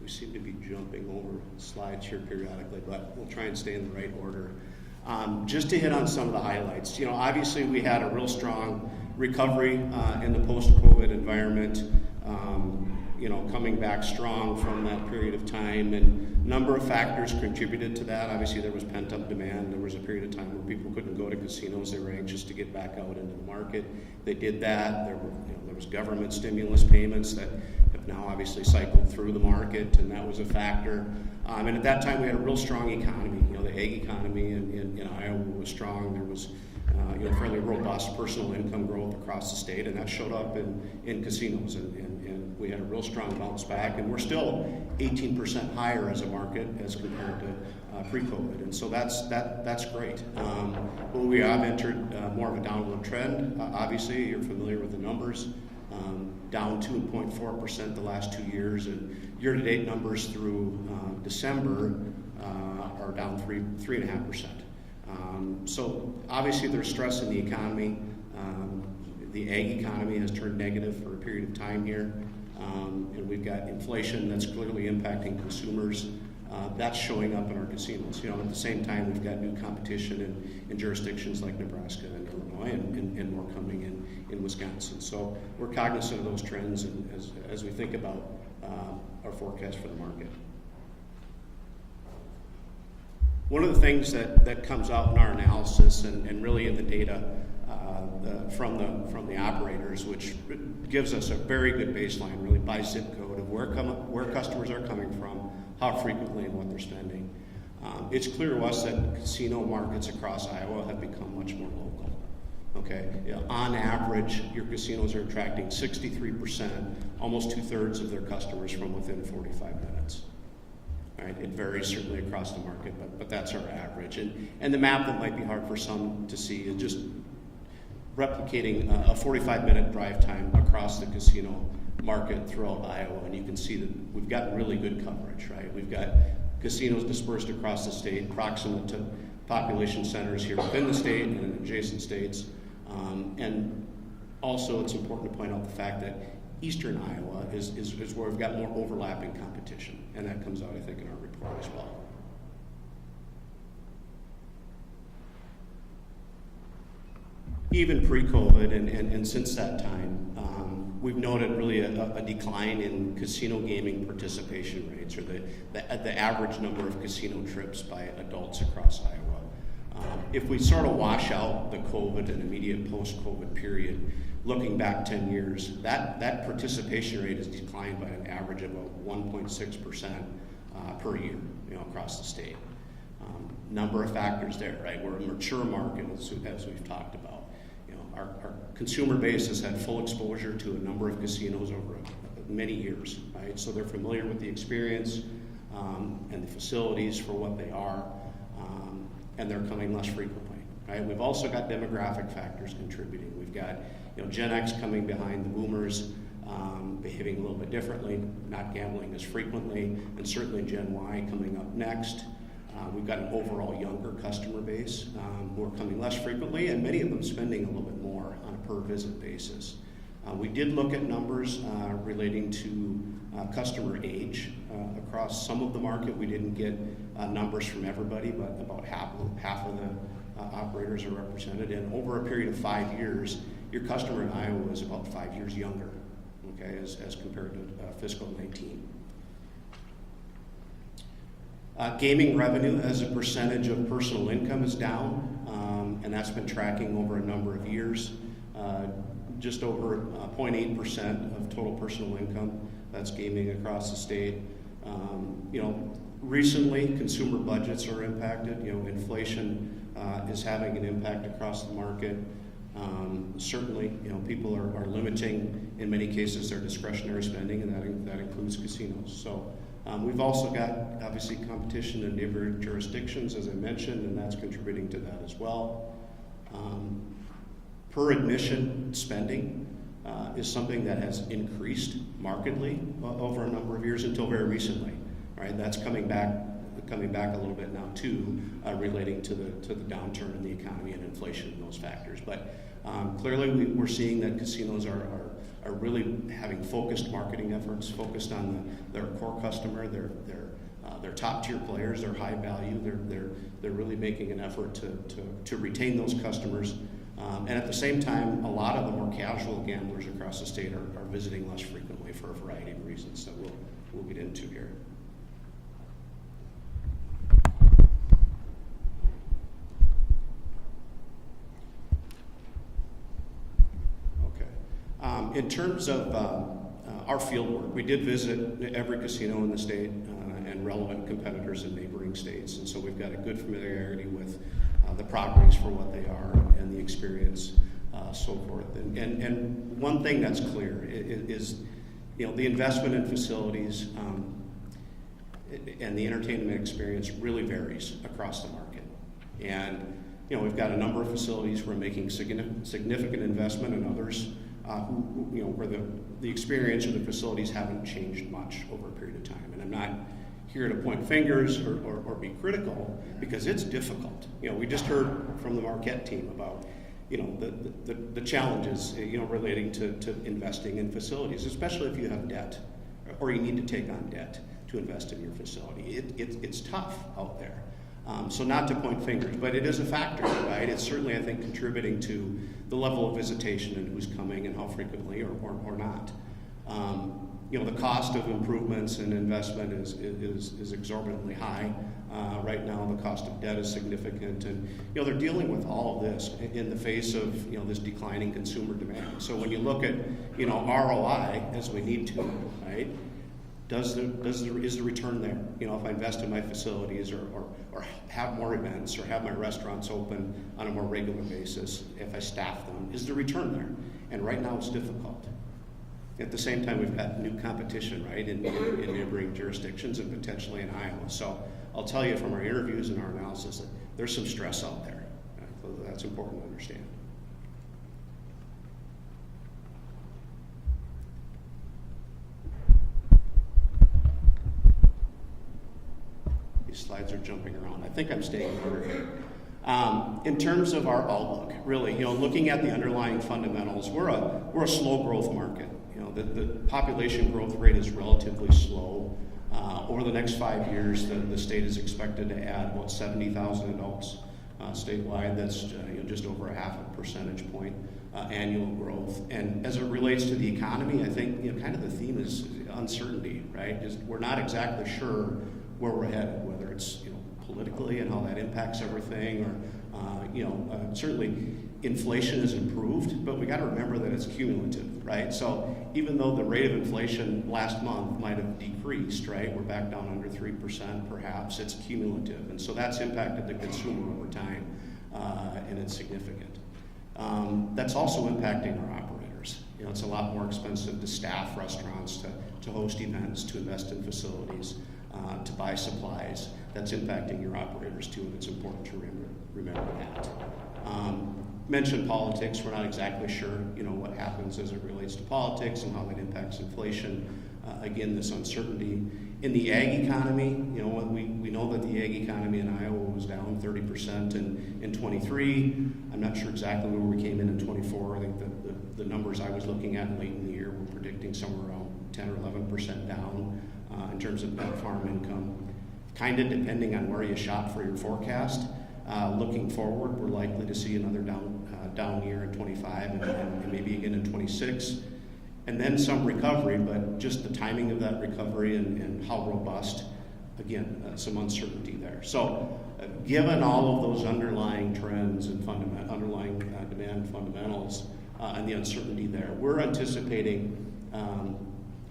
We seem to be jumping over slides here periodically, but we'll try and stay in the right order. Just to hit on some of the highlights, obviously we had a real strong recovery in the post-COVID environment, coming back strong from that period of time, and a number of factors contributed to that. Obviously there was pent-up demand. There was a period of time where people couldn't go to casinos. They were anxious to get back out into the market. They did that. There was government stimulus payments that have now obviously cycled through the market, and that was a factor. And at that time we had a real strong economy. The ag economy in Iowa was strong. There was fairly robust personal income growth across the state, and that showed up in casinos, and we had a real strong bounce back, and we're still 18% higher as a market as compared to pre-COVID, and so that's great. But we have entered more of a downward trend. Obviously, you're familiar with the numbers. Down 2.4% the last 2 years, and year-to-date numbers through December are down 3.5%. So obviously there's stress in the economy. The ag economy has turned negative for a period of time here, and we've got inflation that's clearly impacting consumers. That's showing up in our casinos. At the same time, we've got new competition in jurisdictions like Nebraska and Illinois, and more coming in Wisconsin. So we're cognizant of those trends, and as we think about our forecast for the market. One of the things that comes out in our analysis and really in the data from the operators, which gives us a very good baseline really by zip code of where customers are coming from, how frequently, and what they're spending. It's clear to us that casino markets across Iowa have become much more local. Okay, on average, your casinos are attracting 63%, almost 2/3 of their customers from within 45 minutes. All right, it varies certainly across the market, but that's our average. And the map that might be hard for some to see is just replicating a 45-minute drive time across the casino market throughout Iowa, and you can see that we've got really good coverage, right? We've got casinos dispersed across the state, proximate to population centers here within the state and in adjacent states. And also it's important to point out the fact that eastern Iowa is where we've got more overlapping competition, and that comes out, I think, in our report as well. Even pre-COVID and since that time, we've noted really a decline in casino gaming participation rates, or the average number of casino trips by adults across Iowa. If we sort of wash out the COVID and immediate post-COVID period, looking back 10 years, that participation rate has declined by an average of about 1.6% per year, across the state. Number of factors there, right? We're a mature market, as we've talked about. Our consumer base has had full exposure to a number of casinos over many years, right? So they're familiar with the experience and the facilities for what they are, and they're coming less frequently, right? We've also got demographic factors contributing. We've got Gen X coming behind the boomers, behaving a little bit differently, not gambling as frequently, and certainly Gen Y coming up next. We've got an overall younger customer base who are coming less frequently, and many of them spending a little bit more on a per visit basis. We did look at numbers relating to customer age across some of the market. We didn't get numbers from everybody, but about half of the operators are represented. And over a period of 5 years, your customer in Iowa is about 5 years younger, okay, as compared to fiscal 19. Gaming revenue as a percentage of personal income is down, and that's been tracking over a number of years. just over 0.8% of total personal income. That's gaming across the state. Recently, consumer budgets are impacted. Inflation is having an impact across the market. Certainly, people are limiting, in many cases, their discretionary spending, and that includes casinos. So we've also got, obviously, competition in neighboring jurisdictions, as I mentioned, and that's contributing to that as well. Per admission spending is something that has increased markedly over a number of years until very recently. Right, that's coming back a little bit now too, relating to the downturn in the economy and inflation and those factors. But clearly, we're seeing that casinos are really having focused marketing efforts, focused on their core customer, their top tier players, their high value. They're really making an effort to retain those customers. And at the same time, a lot of the more casual gamblers across the state are visiting less frequently for a variety of reasons that we'll get into here. In terms of our field work, we did visit every casino in the state and relevant competitors in neighboring states, and so we've got a good familiarity with the properties for what they are and the experience, so forth. And one thing that's clear is the investment in facilities and the entertainment experience really varies across the market. And we've got a number of facilities who are making significant investment, and others where the experience of the facilities haven't changed much over a period of time. And I'm not here to point fingers or be critical, because it's difficult. We just heard from the Marquette team about the challenges relating to investing in facilities, especially if you have debt or you need to take on debt to invest in your facility. It's tough out there. So not to point fingers, but it is a factor, right? It's certainly, I think, contributing to the level of visitation and who's coming and how frequently or not. The cost of improvements and investment is exorbitantly high. Right now, the cost of debt is significant, and they're dealing with all of this in the face of this declining consumer demand. So when you look at ROI, as we need to, right? Is the return there? If I invest in my facilities or have more events or have my restaurants open on a more regular basis, if I staff them, is the return there? And right now it's difficult. At the same time, we've got new competition, right, in neighboring jurisdictions and potentially in Iowa. So I'll tell you from our interviews and our analysis that there's some stress out there. So that's important to understand. These slides are jumping around. I think I'm staying in order here. In terms of our outlook, really, looking at the underlying fundamentals, we're a slow growth market. The population growth rate is relatively slow. Over the next 5 years, the state is expected to add about 70,000 adults statewide. That's just over a half a percentage point annual growth. And as it relates to the economy, I think kind of the theme is uncertainty, right? We're not exactly sure where we're headed, whether it's politically and how that impacts everything, or certainly inflation has improved, but we got to remember that it's cumulative, right? So even though the rate of inflation last month might have decreased, right, we're back down under 3% perhaps, it's cumulative, and so that's impacted the consumer over time, and it's significant. That's also impacting our operators. It's a lot more expensive to staff restaurants, to host events, to invest in facilities, to buy supplies. That's impacting your operators too, and it's important to remember that. Mentioned politics. We're not exactly sure, what happens as it relates to politics and how that impacts inflation. Again, this uncertainty. In the ag economy, we know that the ag economy in Iowa was down 30% in 23. I'm not sure exactly where we came in 24. I think that the numbers I was looking at late in the year were predicting somewhere around 10 or 11% down in terms of net farm income. Kind of depending on where you shop for your forecast. Looking forward, we're likely to see another down year in 25 and maybe again in 26. And then some recovery, but just the timing of that recovery and how robust, again, some uncertainty there. So given all of those underlying trends and underlying demand fundamentals, and the uncertainty there. We're anticipating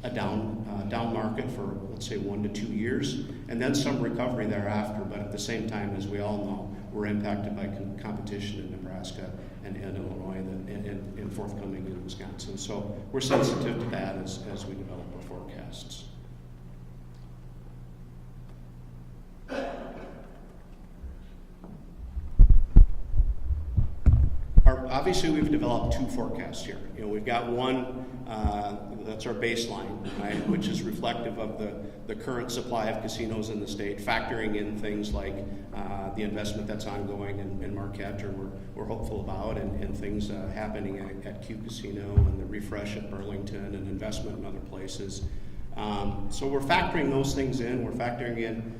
a down market for, let's say, 1 to 2 years, and then some recovery thereafter. But at the same time, as we all know, we're impacted by competition in Nebraska and Illinois and forthcoming in Wisconsin. So we're sensitive to that as we develop our forecasts. Obviously, we've developed 2 forecasts here. We've got one that's our baseline, right, which is reflective of the current supply of casinos in the state, factoring in things like the investment that's ongoing in Marquette, or we're hopeful about, and things happening at Q Casino and the refresh at Burlington and investment in other places. So we're factoring those things in. We're factoring in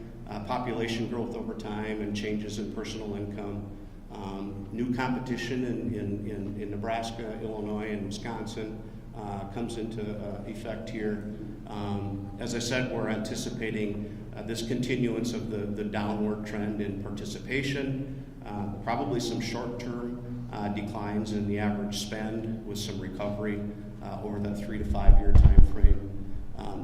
population growth over time and changes in personal income. New competition in Nebraska, Illinois, and Wisconsin comes into effect here. As I said, we're anticipating this continuance of the downward trend in participation, probably some short-term declines in the average spend with some recovery over that 3 to 5 year time frame.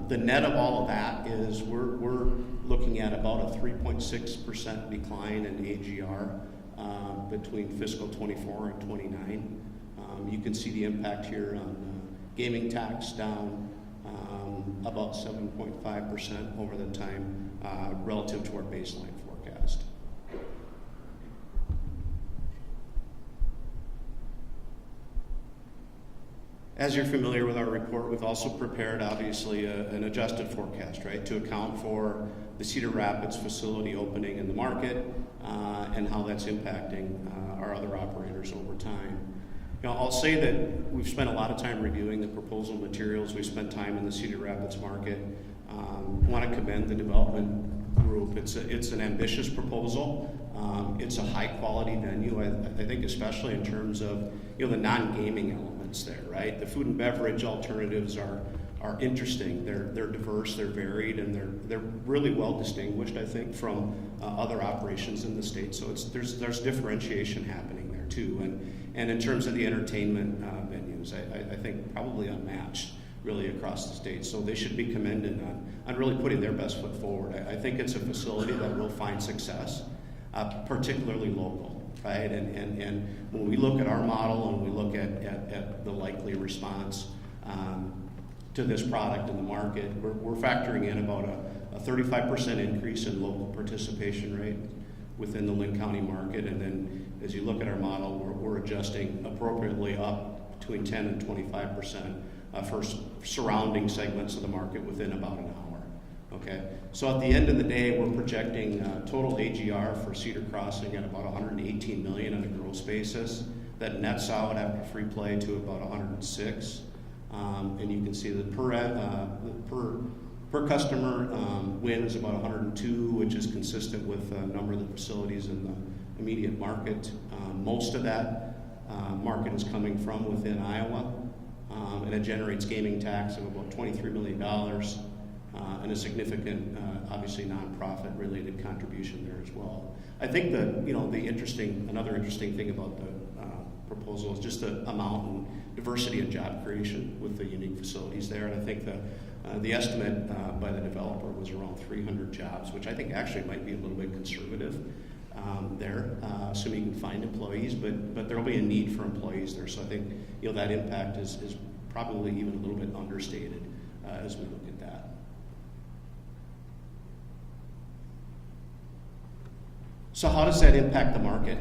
The net of all of that is we're looking at about a 3.6% decline in AGR between fiscal 24 and 29. You can see the impact here on gaming tax down about 7.5% over the time relative to our baseline forecast. As you're familiar with our report, we've also prepared, obviously, an adjusted forecast, right, to account for the Cedar Rapids facility opening in the market and how that's impacting our other operators over time. I'll say that we've spent a lot of time reviewing the proposal materials. We've spent time in the Cedar Rapids market. I want to commend the development group. It's an ambitious proposal. It's a high-quality venue, I think, especially in terms of the non-gaming elements there, right? The food and beverage alternatives are interesting. They're diverse, they're varied, and they're really well distinguished, I think, from other operations in the state. So there's differentiation happening there too. And in terms of the entertainment venues, I think probably unmatched really across the state. So they should be commended on really putting their best foot forward. I think it's a facility that will find success, particularly local, right? And when we look at our model and we look at the likely response to this product in the market, we're factoring in about a 35% increase in local participation rate within the Linn County market. And then as you look at our model, we're adjusting appropriately up between 10 and 25% for surrounding segments of the market within about an hour. Okay, so at the end of the day, we're projecting total AGR for Cedar Crossing at about $118 million on a gross basis. That nets out after free play to about $106. And you can see that per customer win is about $102, which is consistent with a number of the facilities in the immediate market. Most of that market is coming from within Iowa, and it generates gaming tax of about $23 million and a significant, obviously, nonprofit related contribution there as well. I think that another interesting thing about the proposal is just the amount and diversity of job creation with the unique facilities there. And I think the estimate by the developer was around 300 jobs, which I think actually might be a little bit conservative there, assuming you can find employees, but there will be a need for employees there. So I think that impact is probably even a little bit understated as we look at that. So how does that impact the market?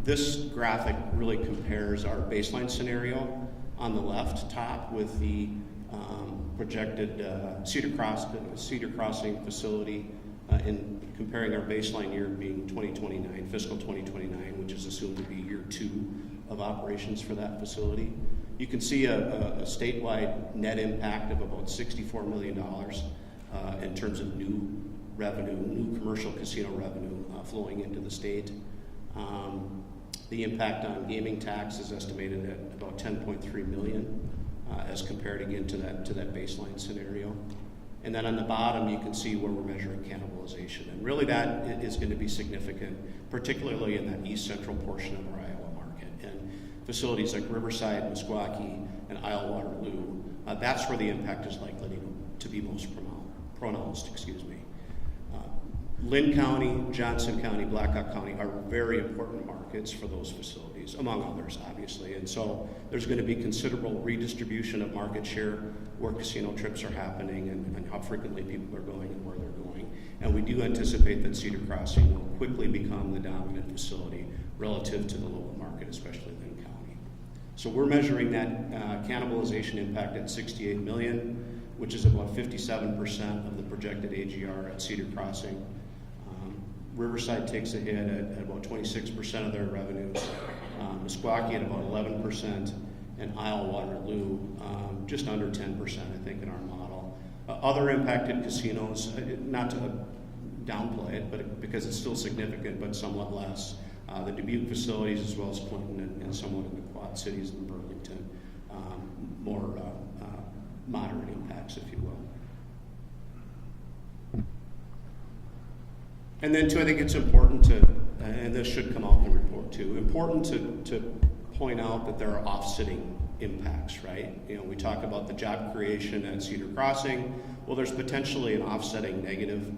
This graphic really compares our baseline scenario on the left top with the projected Cedar Crossing facility in comparing our baseline year being 2029, fiscal 2029, which is assumed to be year 2 of operations for that facility. You can see a statewide net impact of about $64 million in terms of new revenue, new commercial casino revenue flowing into the state. The impact on gaming tax is estimated at about $10.3 million as compared again to that baseline scenario. And then on the bottom, you can see where we're measuring cannibalization. And really that is going to be significant, particularly in that east central portion of our Iowa market. And facilities like Riverside, Meskwaki, and Isle Waterloo, that's where the impact is likely to be most pronounced. Linn County, Johnson County, Blackhawk County are very important markets for those facilities, among others, obviously. And so there's going to be considerable redistribution of market share where casino trips are happening and how frequently people are going and where they're going. And we do anticipate that Cedar Crossing will quickly become the dominant facility relative to the local market, especially Linn County. So we're measuring that cannibalization impact at $68 million, which is about 57% of the projected AGR at Cedar Crossing. Riverside takes a hit at about 26% of their revenues, Meskwaki at about 11%, and Isle Waterloo just under 10%, I think, in our model. Other impacted casinos, not to downplay it, but because it's still significant, but somewhat less. The Dubuque facilities, as well as Clinton and somewhat in the Quad Cities and Burlington, more moderate impacts, if you will. And then, too, I think it's important to, and this should come out in the report, too, important to point out that there are offsetting impacts, right? You know, we talk about the job creation at Cedar Crossing. Well, there's potentially an offsetting negative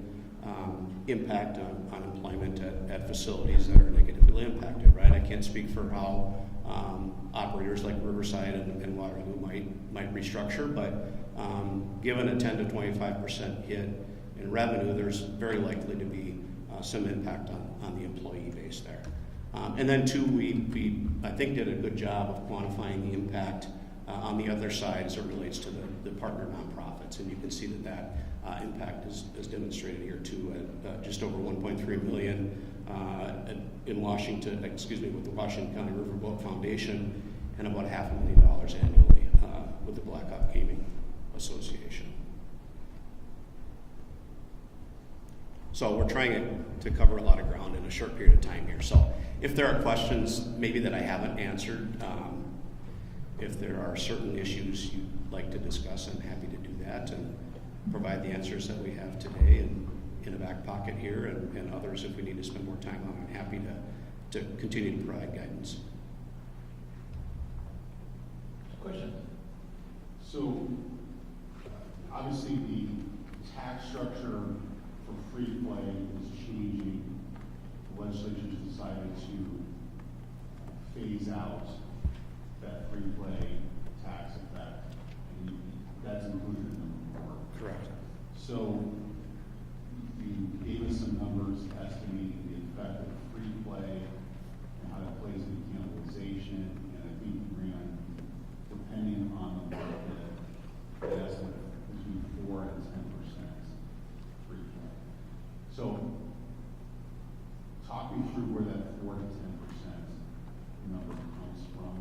impact on employment at facilities that are negatively impacted, right? I can't speak for how operators like Riverside and Waterloo might restructure, but given a 10 to 25% hit in revenue, there's very likely to be some impact on the employee base there. And then, too, we I think, did a good job of quantifying the impact on the other side as it relates to the partner nonprofits. And you can see that impact is demonstrated here, too, at just over $1.3 million in Washington, with the Washington County Riverboat Foundation, and about $500,000 annually with the Blackhawk Gaming Association. So we're trying to cover a lot of ground in a short period of time here. So if there are questions maybe that I haven't answered, if there are certain issues you'd like to discuss, I'm happy to do that and provide the answers that we have today and in a back pocket here, and others if we need to spend more time on. I'm happy to continue to provide guidance. Question. So obviously the tax structure for free play is changing. The legislature has decided to phase out that free play tax effect, and that's included in the report. Correct. So you gave us some numbers estimating the effect of free play and how it plays into cannibalization, and I think you ran, depending on the market, an estimate between 4 and 10% free play. So talk me through where that 4 to 10% number comes from,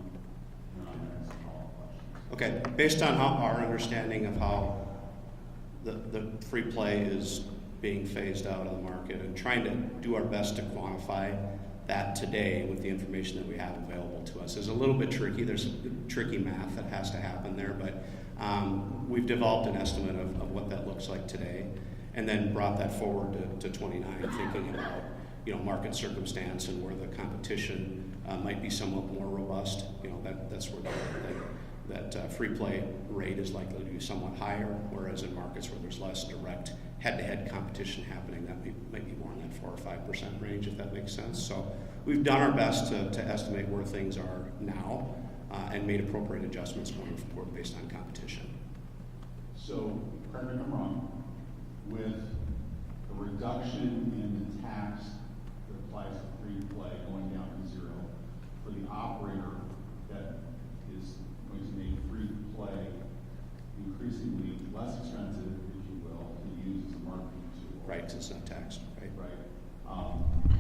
and I'm going to ask some follow-up questions. Okay, based on our understanding of how the free play is being phased out of the market and trying to do our best to quantify that today with the information that we have available to us is a little bit tricky. There's tricky math that has to happen there, but we've developed an estimate of what that looks like today, and then brought that forward to 29, thinking about market circumstance and where the competition might be somewhat more robust. That's where that free play rate is likely to be somewhat higher, whereas in markets where there's less direct head-to-head competition happening, that might be more in that 4 or 5% range, if that makes sense. So we've done our best to estimate where things are now and made appropriate adjustments going forward based on competition. So, correct me if I'm wrong, with a reduction in the tax that applies to free play going down to 0, for the operator that is going to make free play increasingly less expensive, if you will, to use as a marketing tool. Right, it's not taxed, right? Right.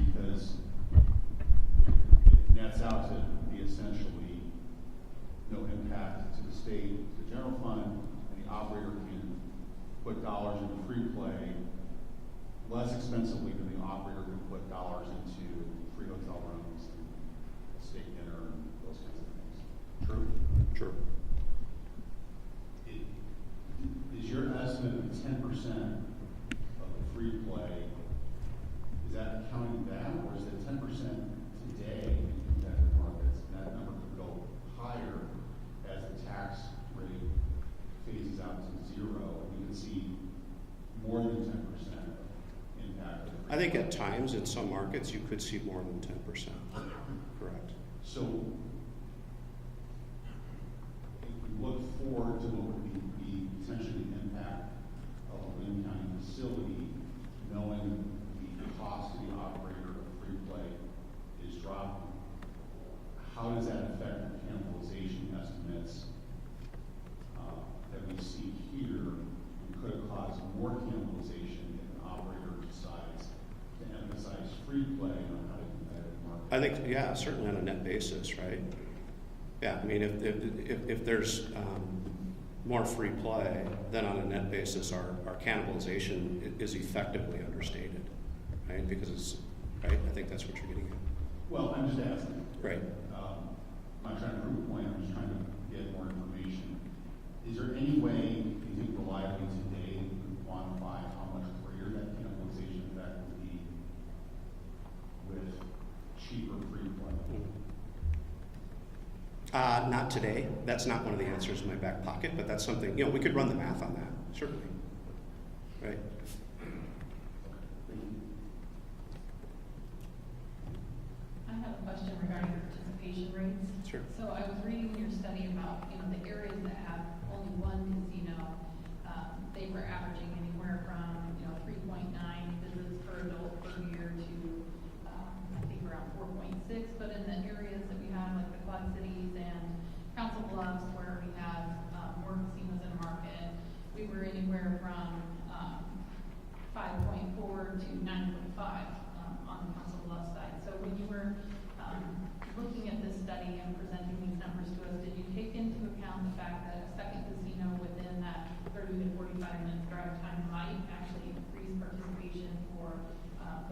Because it nets out to be essentially no impact to the state, to the general fund, and the operator can put dollars into free play less expensively than the operator can put dollars into free hotel rooms and steak dinner and those kinds of things. True? True. Is your estimate of 10% of the free play, is that counting that, or is it 10% today in competitive markets? And that number could go think at times in some markets you could see more than 10%. Correct. So if we look forward to what would be potentially the impact of a Linn County facility, knowing the cost to the operator of free play is dropping, how does that affect the cannibalization estimates that we see here? And could it cause more cannibalization if an operator decides to emphasize free play on how to competitive market? I think, yeah, certainly on a net basis, right? Yeah, I mean, if there's more free play, then on a net basis, our cannibalization is effectively understated, right? Because it's, right? I think that's what you're getting at. Well, I'm just asking. Right. I'm not trying to prove a point, I'm just trying to get more information. Is there any way you think reliably today you can quantify how much greater that cannibalization effect would be with cheaper free play? Not today. That's not one of the answers in my back pocket, but that's something, we could run the math on that, certainly. Right? I have a question regarding participation rates. Sure. So I was reading your study about, the areas that have only one casino, they were averaging anywhere from, 3.9 visits per adult per year to, I think around 4.6. But in the areas that we have, like the Quad Cities and Council Bluffs, where we have more casinos in the market, we were anywhere from 5.4 to 9.5 on the Council Bluffs side. So when you were looking at this study and presenting these numbers to us, did you take into account the fact that a second casino within that 30 to 45 minute drive time might actually increase participation for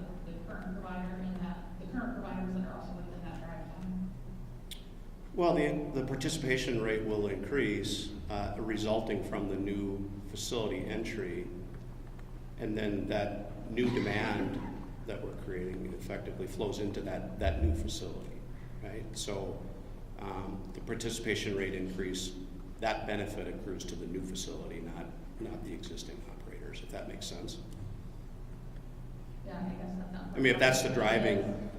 the current provider and the current providers that are also within that drive time? Well, the participation rate will increase resulting from the new facility entry, and then that new demand that we're creating effectively flows into that new facility, right? So the participation rate increase, that benefit accrues to the new facility, not the existing operators, if that makes sense. Yeah, I guess that's not. I mean, if that's the driving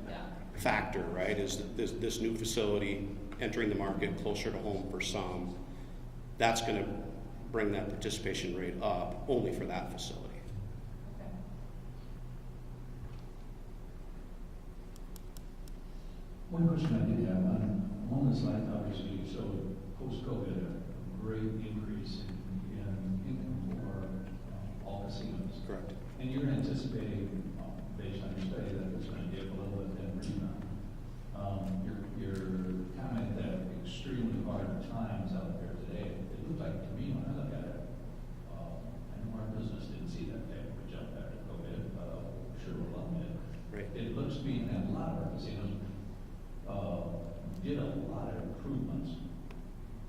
factor, right, is this new facility entering the market closer to home for some, that's going to bring that participation rate up only for that facility. Okay. One question I did have on the slide, obviously, you showed post-COVID a great increase in income for all casinos. Correct. And you're anticipating, based on your study, that it's going to dip a little bit and rebound. Your comment that extremely hard times out there today, it looked like to me when I look at it, I know our business didn't see that type of a jump after COVID, sure we're loving it. Right. It looks to me, and a lot of our casinos did a lot of improvements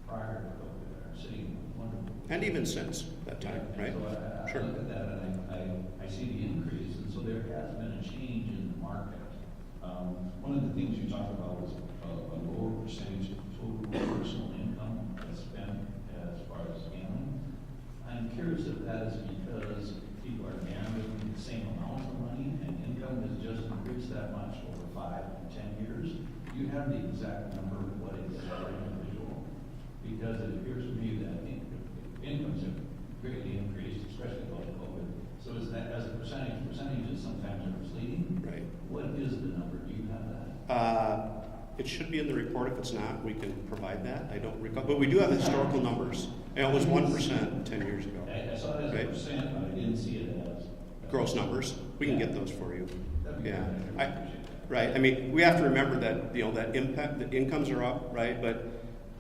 prior to COVID. Our city was wonderful. And even since that time, Yeah, right? So I Sure. look at that and I see the increase, and so there has been a change in the market. One of the things you talked about was a lower percentage of total personal income that's spent as far as gambling. I'm curious if that is because people are gambling the same amount of money and income has just increased that much over 5 and 10 years. Do you have the exact number of what it is per individual? Because it appears to me that incomes have greatly increased, especially post COVID. So is that as a percentages sometimes are misleading? Right. What is the number? Do you have that? It should be in the report. If it's not, we can provide that. I don't recall, but we do have historical numbers. And it was 1% 10 years ago. I saw it as a percent, but I didn't see it as Gross numbers. We can get those for you. That'd be Yeah. great. I appreciate that. Right. I mean, we have to remember that that impact, the incomes are up, right? But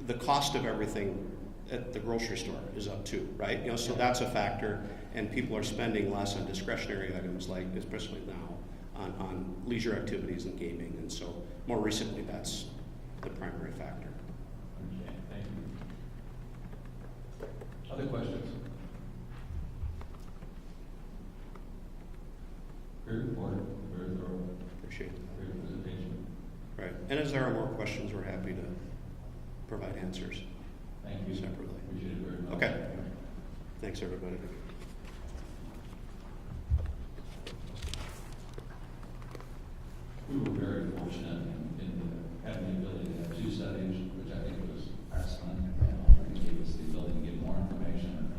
the cost of everything at the grocery store is up too, right? So that's a factor, and people are spending less on discretionary items, like especially now on leisure activities and gaming, and so more recently that's the primary factor. Okay, thank you. Other questions? Very important, very thorough. Appreciate it. Great presentation. Right. And as there are more questions, we're happy to provide answers. Thank you. Separately. Appreciate it very much. Okay. Thanks, everybody. fortunate in having the ability to have 2 studies, which I think was excellent, and also gave us the ability to get more information.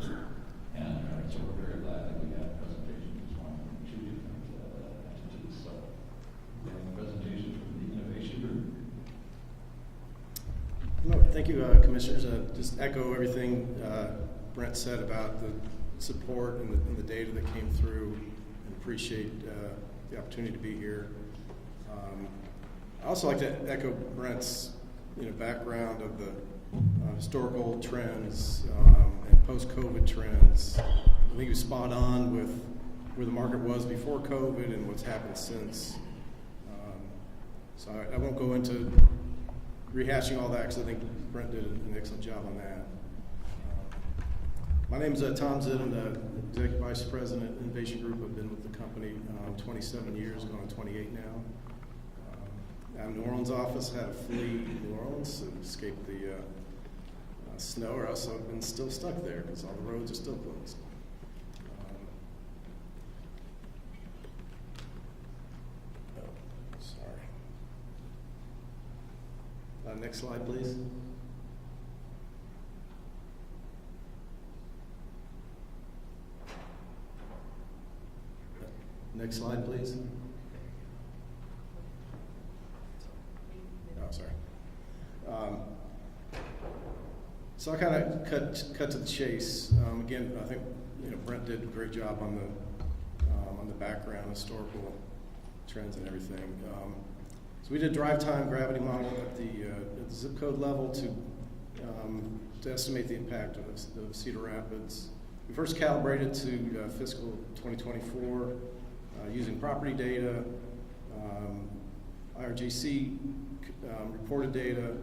And so we're very glad that we got presentations this morning from 2 different entities. So we have a presentation from the Innovation Group. No, thank you, Commissioners. Just echo everything Brent said about the support and the data that came through, and appreciate the opportunity to be here. I also like to echo Brent's background of the historical trends and post-COVID trends. I think he was spot on with where the market was before COVID and what's happened since. So I won't go into rehashing all that because I think Brent did an excellent job on that. My name is Tom Zitt. I'm the Executive Vice President, Innovation Group. I've been with the company 27 years, going on 28 now. I have a New Orleans office, had to flee New Orleans to escape the snow, or else I've been still stuck there because all the roads are still closed. Next slide, please. Next slide, please. Oh, sorry. So I kind of cut to the chase. Again, I think Brent did a great job on the background, historical trends, and everything. So we did drive time gravity model at the zip code level to estimate the impact of Cedar Rapids. We first calibrated to fiscal 2024 using property data, IRGC reported data,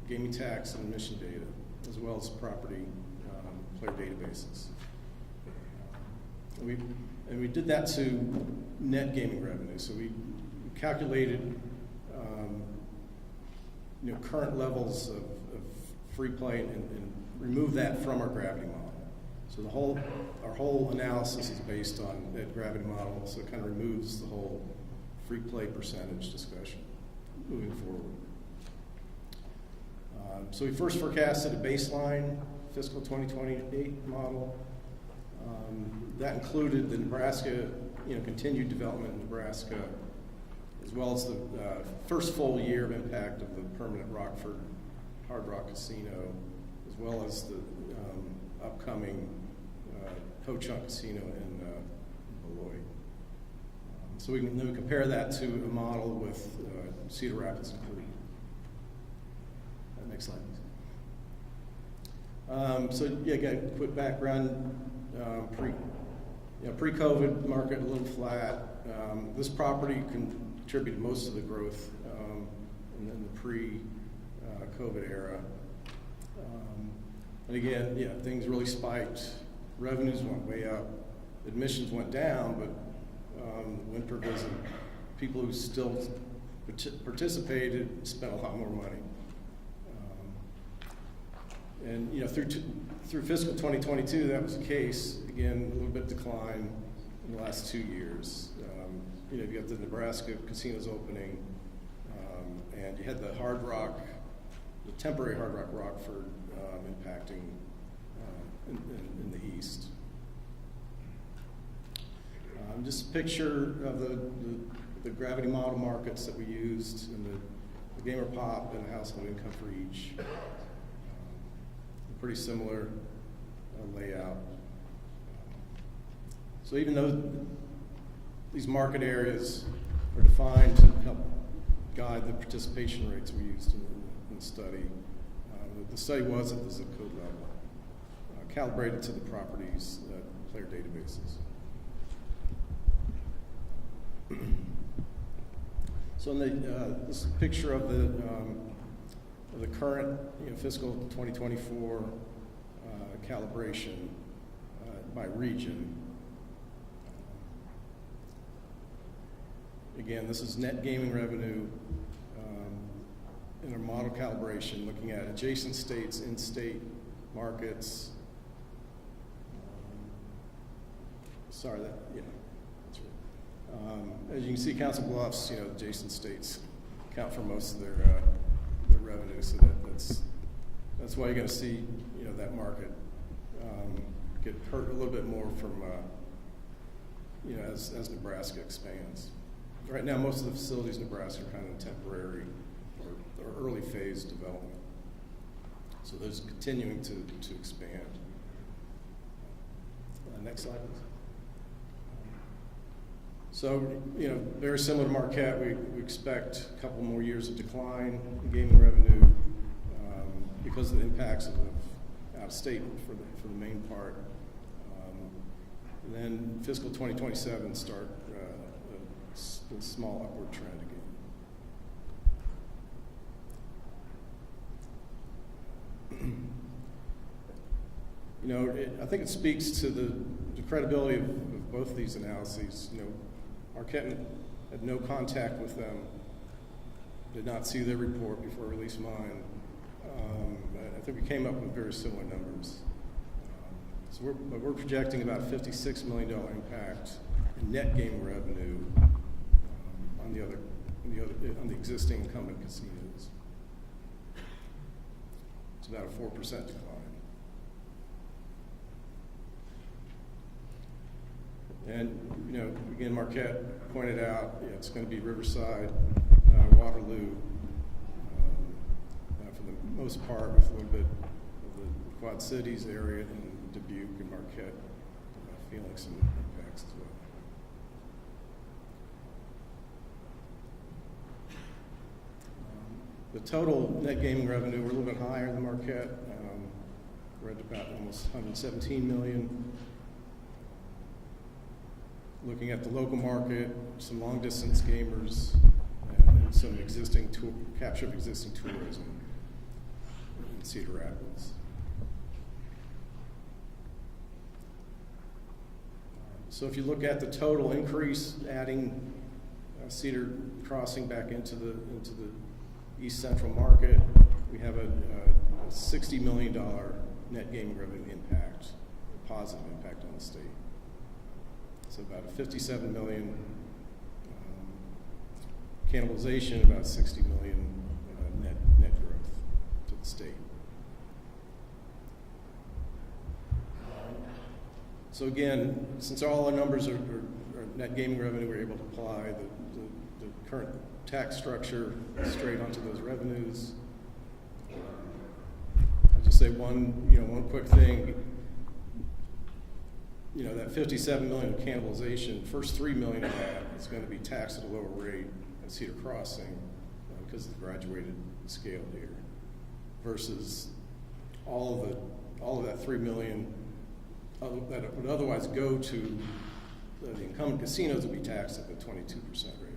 gaming tax and admission data, as well as property player databases. And we did that to net gaming revenue. So we calculated current levels of free play and removed that from our gravity model. So our whole analysis is based on that gravity model, so it kind of removes the whole free play percentage discussion moving forward. So we first forecasted a baseline fiscal 2028 model. That included the Nebraska, continued development in Nebraska, as well as the first full year of impact of the permanent Rockford Hard Rock Casino, as well as the upcoming Ho-Chunk Casino in Beloit. So we can compare that to a model with Cedar Rapids included. Next slide, please. So yeah, again, quick background. Pre-COVID market a little flat. This property contributed most of the growth in the pre-COVID era. And again, things really spiked. Revenues went way up. Admissions went down, but went per visit. People who still participated spent a lot more money. And through fiscal 2022, that was the case. Again, a little bit decline in the last 2 years. You got the Nebraska casinos opening, and you had the Hard Rock, the temporary Hard Rock Rockford impacting in the east. Just a picture of the gravity model markets that we used, and the gamer pop and the household income for each. Pretty similar layout. So even though these market areas are defined to help guide the participation rates we used in the study, the study was at the zip code level, calibrated to the properties' player databases. So in this picture of the current fiscal 2024 calibration by region. Again, this is net gaming revenue in our model calibration, looking at adjacent states, in-state markets. That's right. As you can see, Council Bluffs, adjacent states account for most of their revenue, so that's why you're going to see, that market get hurt a little bit more from, as Nebraska expands. Right now, most of the facilities in Nebraska are kind of temporary or early phase development. So those continuing to expand. Next slide, please. So, very similar to Marquette, we expect a couple more years of decline in gaming revenue because of the impacts of out-of-state for the main part. And then fiscal 2027 start a small upward trend again. I think it speaks to the credibility of both of these analyses. Marquette had no contact with them, did not see their report before I released mine. I think we came up with very similar numbers. So we're projecting about a $56 million impact in net gaming revenue on the existing incumbent casinos. It's about a 4% decline. And, again, Marquette pointed out, it's going to be Riverside, Waterloo, for the most part, with a little bit of the Quad Cities area, and Dubuque and Marquette feeling some impacts as well. The total net gaming revenue, we're a little bit higher than Marquette. We're at about almost $117 million. Looking at the local market, some long distance gamers, and some capture of existing tourism in Cedar Rapids. So if you look at the total increase, adding Cedar Crossing back into the East Central market, we have a $60 million net gaming revenue impact, a positive impact on the state. So about a $57 million cannibalization, about $60 million net growth to the state. So again, since all our numbers are net gaming revenue, we're able to apply the current tax structure straight onto those revenues. I'll just say one quick thing. That $57 million of cannibalization, first $3 million of that is going to be taxed at a lower rate at Cedar Crossing because of the graduated scale here, versus all of that $3 million that would otherwise go to the incumbent casinos would be taxed at the 22% rate.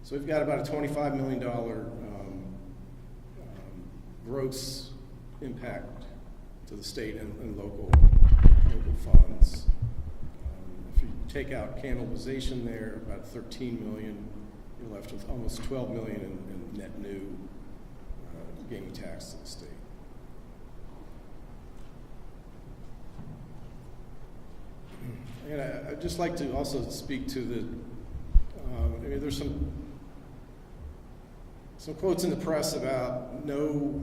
So we've got about a $25 million gross impact to the state and local funds. If you take out cannibalization there, about $13 million, you're left with almost $12 million in net new gaming tax to the state. And I'd just like to also speak to there's some quotes in the press about no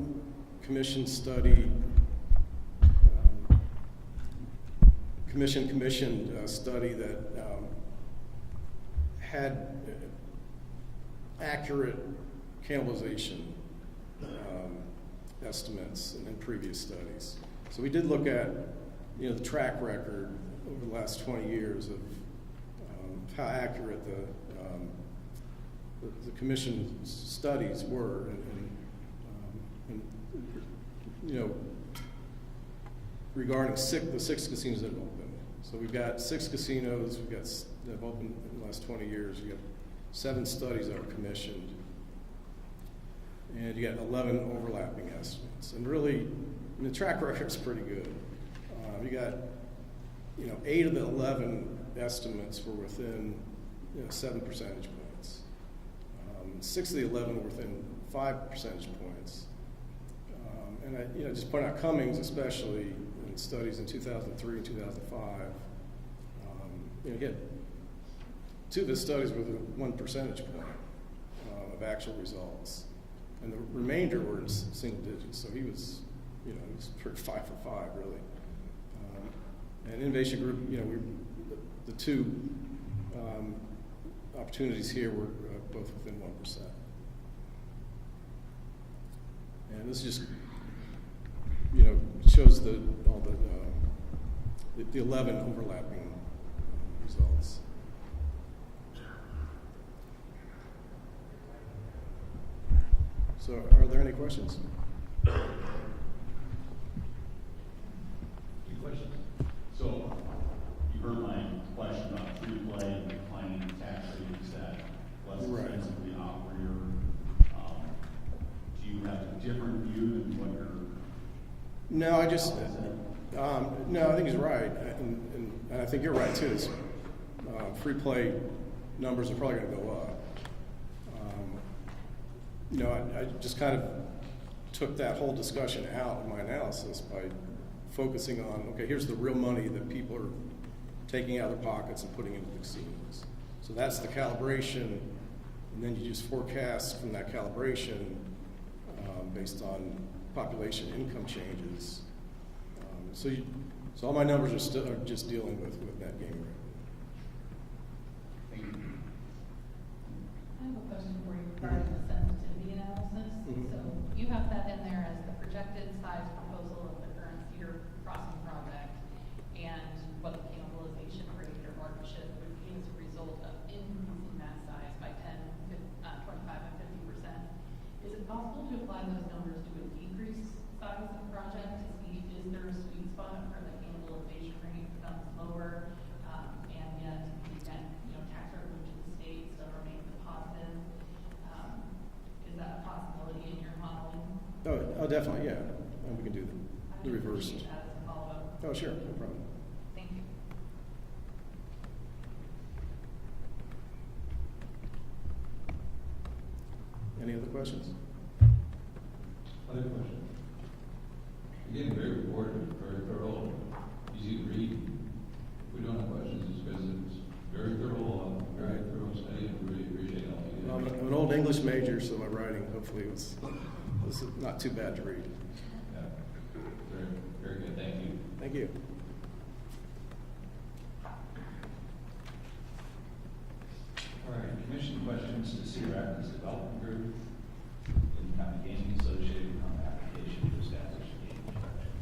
commission study, commissioned study that had accurate cannibalization estimates in previous studies. So we did look at the track record over the last 20 years of how accurate the commission studies were, and regarding the six casinos that have opened. So we've got 6 casinos that have opened in the last 20 years. You got 7 studies that were commissioned, and you got 11 overlapping estimates. And really, the track record's pretty good. You got 8 of the 11 estimates were within 7 percentage points. 6 of the 11 were within 5 percentage points. And I just point out Cummings, especially in studies in 2003 and 2005, he had 2 of his studies with 1 percentage point of actual results, and the remainder were in single digits. So he was, he was pretty 5 for 5 really. And innovation group, the 2 opportunities here were both within 1%. And this just, shows all the 11 overlapping results. So, are there any questions? Any questions? So, you heard my question about free play and declining tax rates that less expensive for the operator. Do you have a different view than what you're? No, I think he's right, and I think you're right too. Is free play numbers are probably going to go up. I just kind of took that whole discussion out of my analysis by focusing on, okay, here's the real money that people are taking out of their pockets and putting into the casinos. So that's the calibration, and then you just forecast from that calibration based on population income changes. So all my numbers are just dealing with net game revenue. Thank you. I have a question for you regarding the sensitivity analysis. So you have that in there as the projected size proposal of the current Cedar Crossing project and what the cannibalization rate or partnership would be as a result of increasing that size by 10, 25, and 50%. Is it possible to apply those numbers to a decreased size of the project to see is there a sweet spot where the cannibalization rate becomes lower and yet the tax revenue to the state still remains positive? Is that a possibility in your modeling? Oh, definitely, yeah. And we can do the reverse. That as a follow-up. Oh, sure, no problem. Thank you. Any other questions? Other questions? You're getting very rewarded, very thorough, easy to read. If we don't have questions, it's because it's very thorough study, and we really appreciate all you do. I'm an old English major, so my writing hopefully was not too bad to read. Yeah. Very, very good. Thank you. Thank you. All right, commission questions to Cedar Rapids Development Group, Linn County Gaming Associated on the application to establish a gaming structure.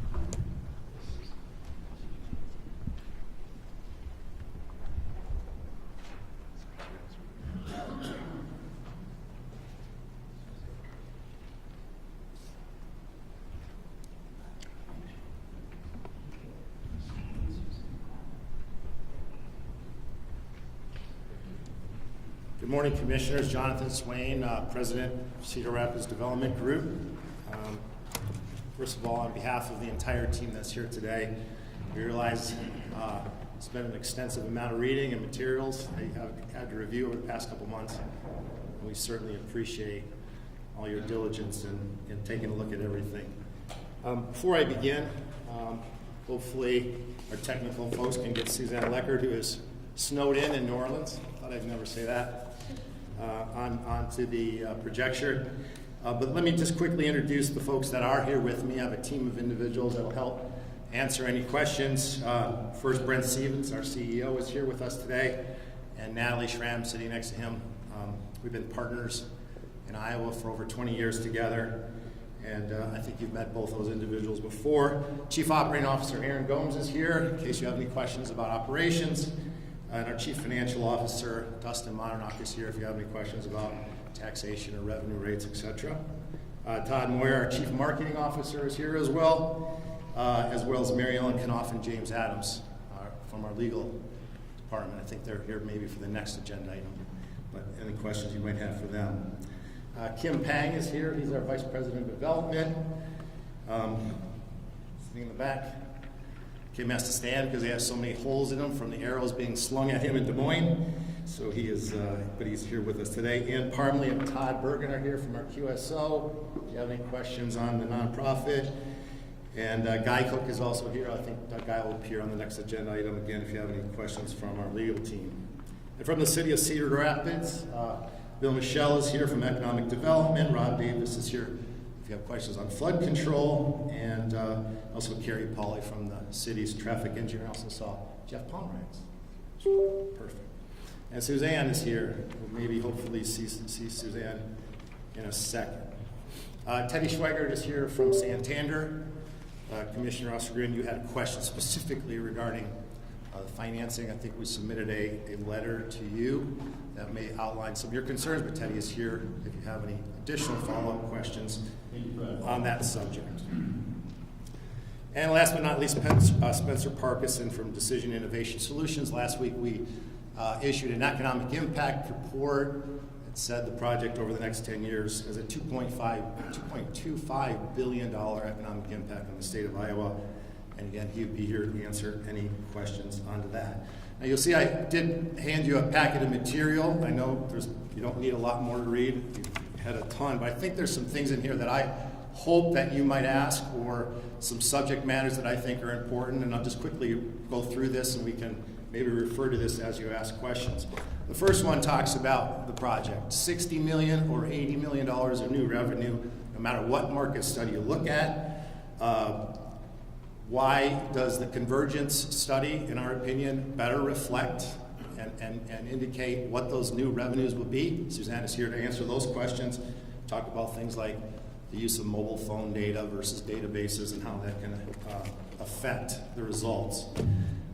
Good morning, Commissioners. Jonathan Swain, President of Cedar Rapids Development Group. First of all, on behalf of the entire team that's here today, we realize it's been an extensive amount of reading and materials that you have had to review over the past couple months. We certainly appreciate all your diligence in taking a look at everything. Before I begin, hopefully our technical folks can get Suzanne Leckert, who is snowed in New Orleans. Thought I'd never say that. Onto the projector. But let me just quickly introduce the folks that are here with me. I have a team of individuals that will help answer any questions. First, Brent Stevens, our CEO, is here with us today, and Natalie Schramm sitting next to him. We've been partners in Iowa for over 20 years together, and I think you've met both those individuals before. Chief Operating Officer Aaron Gomes is here, in case you have any questions about operations. And our Chief Financial Officer, Dustin Monarnock, is here if you have any questions about taxation or revenue rates, etc. Todd Moyer, our Chief Marketing Officer, is here as well as Mary Ellen Knopf and James Adams from our legal department. I think they're here maybe for the next agenda item, but any questions you might have for them. Kim Pang is here. He's our Vice President of Development. Sitting in the back. Kim has to stand because he has so many holes in him from the arrows being slung at him in Des Moines. So he is, but he's here with us today. Ann Parmley and Todd Bergen are here from our QSO. If you have any questions on the nonprofit. And Guy Cook is also here. I think Guy will appear on the next agenda item again if you have any questions from our legal team. And from the city of Cedar Rapids, Bill Michelle is here from Economic Development. Rob Davis is here if you have questions on flood control. And also Carrie Pauley from the city's traffic engineer. I also saw Jeff Pomeranz. Perfect. And Suzanne is here. We'll maybe hopefully see Suzanne in a second. Teddy Schweigert is here from Santander. Commissioner Ostergren, you had a question specifically regarding the financing. I think we submitted a letter to you that may outline some of your concerns, but Teddy is here if you have any additional follow-up questions on that subject. And last but not least, Spencer Parkinson from Decision Innovation Solutions. Last week we issued an economic impact report. It said the project over the next 10 years has a $2.25 billion economic impact on the state of Iowa. And again, he'd be here to answer any questions onto that. Now you'll see I did hand you a packet of material. I know you don't need a lot more to read. You had a ton, but I think there's some things in here that I hope that you might ask, or some subject matters that I think are important. And I'll just quickly go through this and we can maybe refer to this as you ask questions. The first one talks about the project. $60 million or $80 million of new revenue, no matter what market study you look at. Why does the convergence study, in our opinion, better reflect and indicate what those new revenues will be? Suzanne is here to answer those questions. Talk about things like the use of mobile phone data versus databases and how that can affect the results.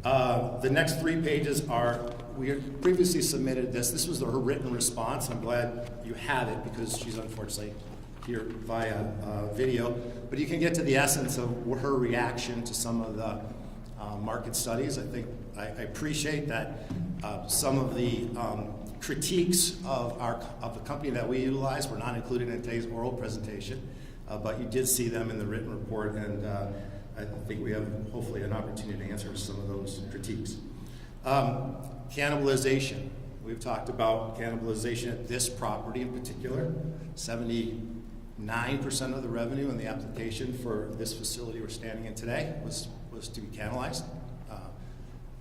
The next 3 pages are, we had previously submitted this. This was her written response. I'm glad you have it because she's unfortunately here via video. But you can get to the essence of her reaction to some of the market studies. I think I appreciate that some of the critiques of the company that we utilize were not included in today's oral presentation, but you did see them in the written report, and I think we have hopefully an opportunity to answer some of those critiques. Cannibalization. We've talked about cannibalization at this property in particular. 79% of the revenue in the application for this facility we're standing in today was to be cannibalized.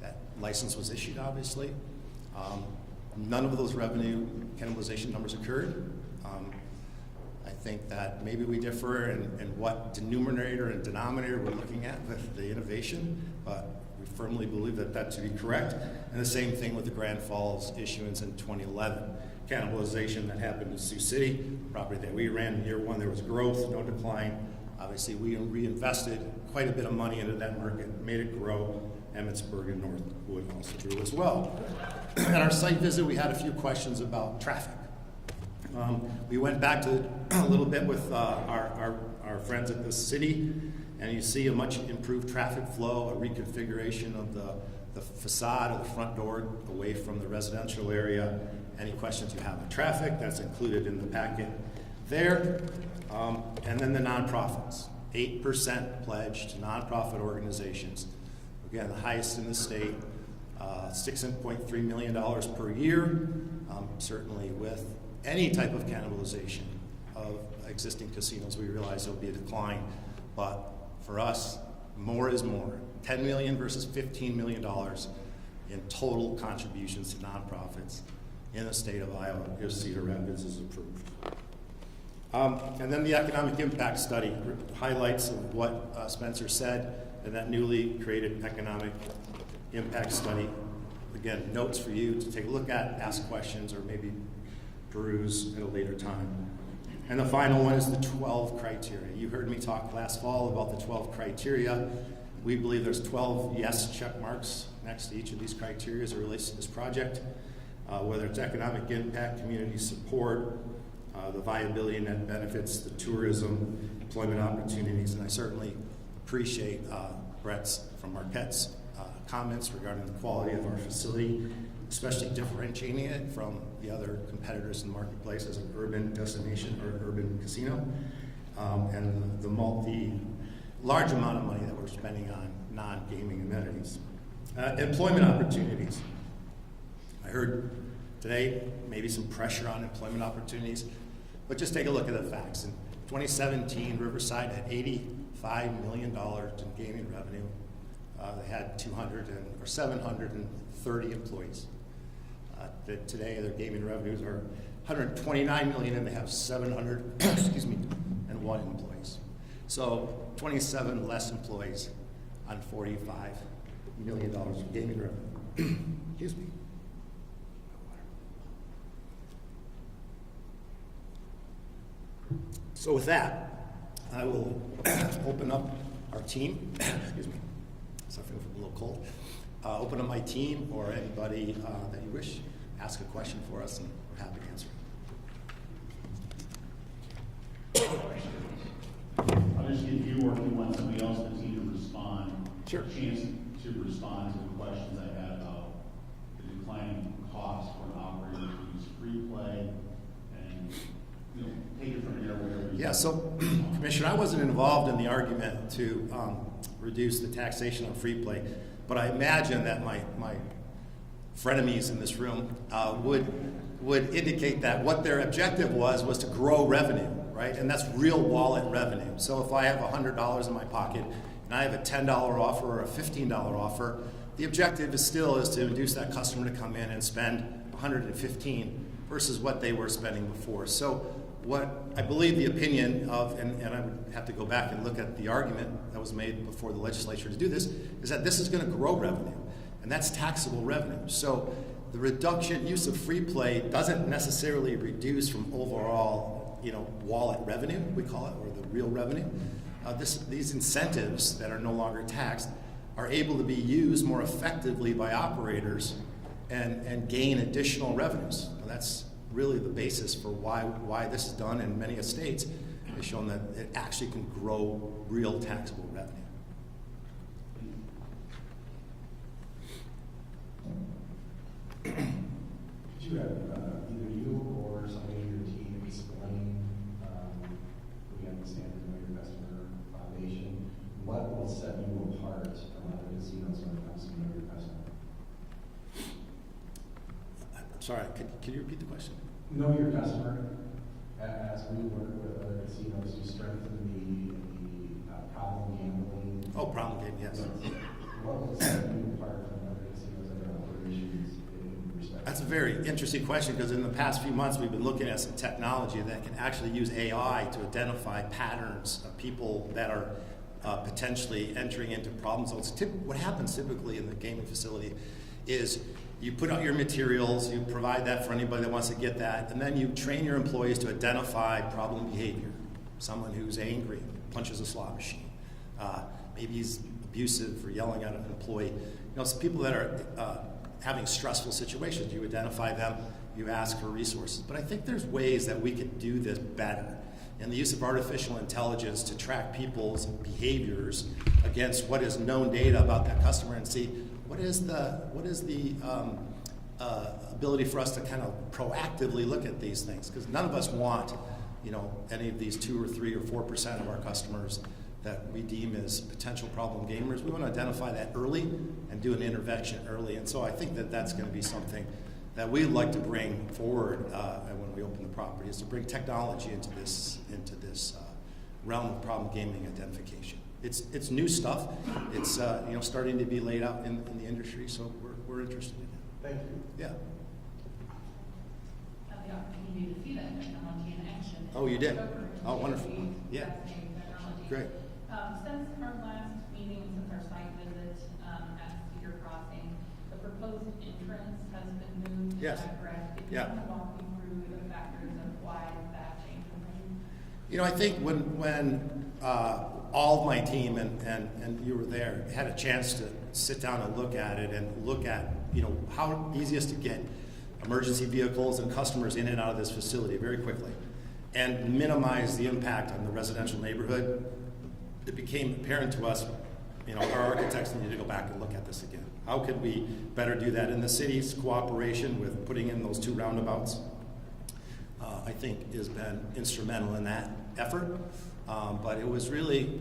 That license was issued, obviously. None of those revenue cannibalization numbers occurred. I think that maybe we differ in what denominator and denominator we're looking at with the innovation, but we firmly believe that to be correct. And the same thing with the Grand Falls issuance in 2011. Cannibalization that happened in Sioux City, property that we ran in year 1, there was growth, no decline. Obviously, we reinvested quite a bit of money into that market, made it grow. Emmitsburg and Northwood also grew as well. At our site visit, we had a few questions about traffic. We went back to a little bit with our friends at the city, and you see a much improved traffic flow, a reconfiguration of the facade of the front door away from the residential area. Any questions you have on traffic, that's included in the packet there. And then the nonprofits, 8% pledge to nonprofit organizations. Again, the highest in the state, $6.3 million per year. Certainly with any type of cannibalization of existing casinos, we realize there'll be a decline. But for us, more is more. $10 million versus $15 million in total contributions to nonprofits in the state of Iowa if Cedar Rapids is approved. And then the economic impact study highlights of what Spencer said in that newly created economic impact study. Again, notes for you to take a look at, ask questions, or maybe peruse at a later time. And the final one is the 12 criteria. You heard me talk last fall about the 12 criteria. We believe there's 12 yes check marks next to each of these criteria as it relates to this project, whether it's economic impact, community support, the viability and net benefits, the tourism, employment opportunities, and I certainly appreciate Brett's from Marquette's comments regarding the quality of our facility, especially differentiating it from the other competitors in the marketplace as an urban destination or an urban casino, and the large amount of money that we're spending on non-gaming amenities. Employment opportunities. I heard today maybe some pressure on employment opportunities, but just take a look at the facts. In 2017, Riverside had 85 $5 million in gaming revenue. They had 730 employees. Today, their gaming revenues are $129 million, and they have 701 employees. So 27 less employees on $45 million of gaming revenue. Excuse me. So with that, I will open up our team. Excuse me. Suffering from a little cold. Open up my team or anybody that you wish. Ask a question for us, and we're happy to answer. I'll just give you, or if you want somebody else in the team to respond, sure. A chance to respond to the questions I had about the declining cost for an operator to use free play, and take it from there wherever you Yeah, so Commissioner, I wasn't involved in the argument to reduce the taxation on free play, but I imagine that my frenemies in this room would indicate that what their objective was to grow revenue, right? And that's real wallet revenue. So if I have $100 in my pocket and I have a $10 offer or a $15 offer, the objective is still to induce that customer to come in and spend $115 versus what they were spending before. So what I believe the opinion of, and I would have to go back and look at the argument that was made before the legislature to do this, is that this is going to grow revenue, and that's taxable revenue. So the reduction use of free play doesn't necessarily reduce from overall, wallet revenue, we call it, or the real revenue. These incentives that are no longer taxed are able to be used more effectively by operators and gain additional revenues. And that's really the basis for why this is done in many states. It's shown that it actually can grow real taxable revenue. Could you have either you or somebody in your team explain, we understand from your customer foundation, what will set you apart from other casinos when it comes to know your customer? I'm sorry, can you repeat the question? Know your customer. As we work with other casinos to strengthen the problem gambling. Oh, problem game, yes. What will set you apart from other casinos that are operations in respect? That's a very interesting question, because in the past few months we've been looking at some technology that can actually use AI to identify patterns of people that are potentially entering into problem zones. What happens typically in the gaming facility is you put out your materials, you provide that for anybody that wants to get that, and then you train your employees to identify problem behavior. Someone who's angry, punches a slot machine. Maybe he's abusive or yelling at an employee. Some people that are having stressful situations, you identify them, you ask for resources. But I think there's ways that we could do this better. And the use of artificial intelligence to track people's behaviors against what is known data about that customer and see what is the ability for us to kind of proactively look at these things, because none of us want any of these 2 or 3 or 4% of our customers that we deem as potential problem gamers. We want to identify that early and do an intervention early. And so I think that that's going to be something that we'd like to bring forward when we open the property, is to bring technology into this realm of problem gaming identification. It's new stuff. It's starting to be laid out in the industry, so we're interested in it. Thank you. Yeah. Had the opportunity to see that technology in action. Oh, you did? Oh, wonderful. Yeah. Technology. Great. Since our last meeting, since our site visit at Cedar Crossing, the proposed entrance has been moved. Yes. Is that correct? Could you Yeah. kind of walk me through the factors of why that change was made? I think when all of my team and you were there had a chance to sit down and look at it and look at how easiest to get emergency vehicles and customers in and out of this facility very quickly and minimize the impact on the residential neighborhood, it became apparent to us, our architects needed to go back and look at this again. How could we better do that? In the city's cooperation with putting in those 2 roundabouts, I think has been instrumental in that effort. But it was really,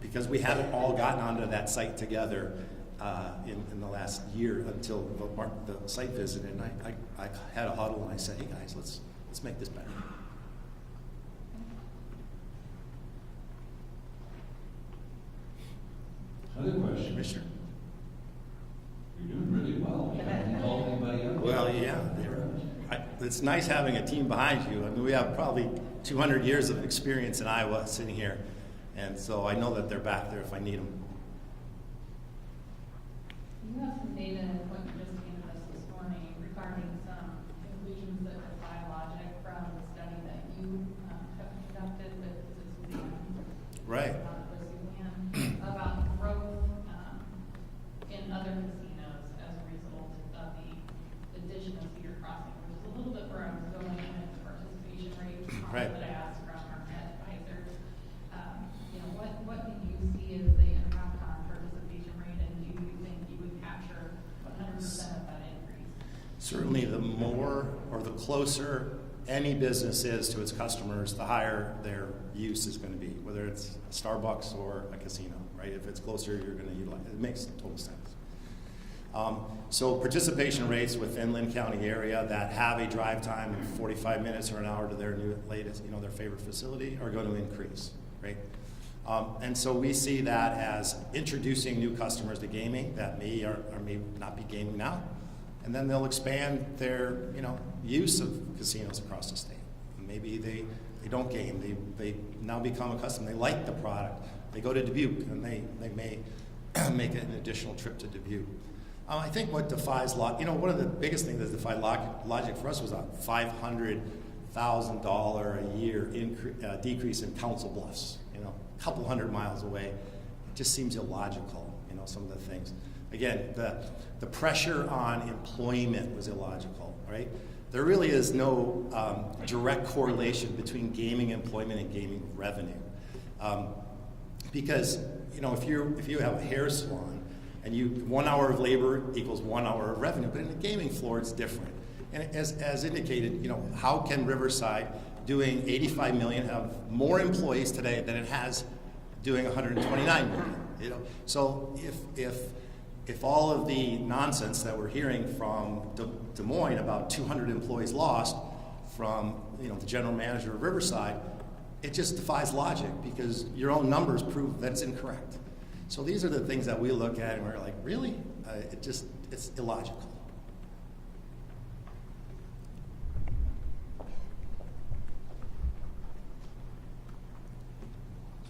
because we haven't all gotten onto that site together in the last year until the site visit, and I had a huddle and I said, hey guys, let's make this better. Another question. Commissioner. You're doing really well. You haven't called anybody up. Well, yeah. It's nice having a team behind you. I mean, we have probably 200 years of experience in Iowa sitting here. And so I know that they're back there if I need them. You have some data in what you just gave us this morning regarding some conclusions that defy logic from the study that you have conducted with Suzanne. Right. About growth in other casinos as a result of the addition of Cedar Crossing, which is a little bit where I was going in the participation rate Right. that I asked from our advisors. What do you see as the impact on participation rate, and do you think you would capture 100% of that increase? Certainly the more or the closer any business is to its customers, the higher their use is going to be, whether it's a Starbucks or a casino, right? If it's closer, you're going to utilize it. It makes total sense. So participation rates within Linn County area that have a drive time of 45 minutes or an hour to their new latest, their favorite facility are going to increase, right? And so we see that as introducing new customers to gaming that may or may not be gaming now, and then they'll expand their use of casinos across the state. And maybe they don't game, they now become accustomed, they like the product, they go to Dubuque, and they may make an additional trip to Dubuque. I think what defies logic, one of the biggest things that defied logic for us was a $500,000 a year decrease in Council Bluffs, a couple hundred miles away. It just seems illogical, some of the things. Again, the pressure on employment was illogical, right? There really is no direct correlation between gaming employment and gaming revenue. Because, if you have a hair salon and 1 hour of labor equals 1 hour of revenue, but in the gaming floor it's different. And as indicated, how can Riverside doing $85 million have more employees today than it has doing $129 million? So if all of the nonsense that we're hearing from Des Moines about 200 employees lost from the general manager of Riverside, it just defies logic because your own numbers prove that it's incorrect. So these are the things that we look at and we're like, really? It's illogical.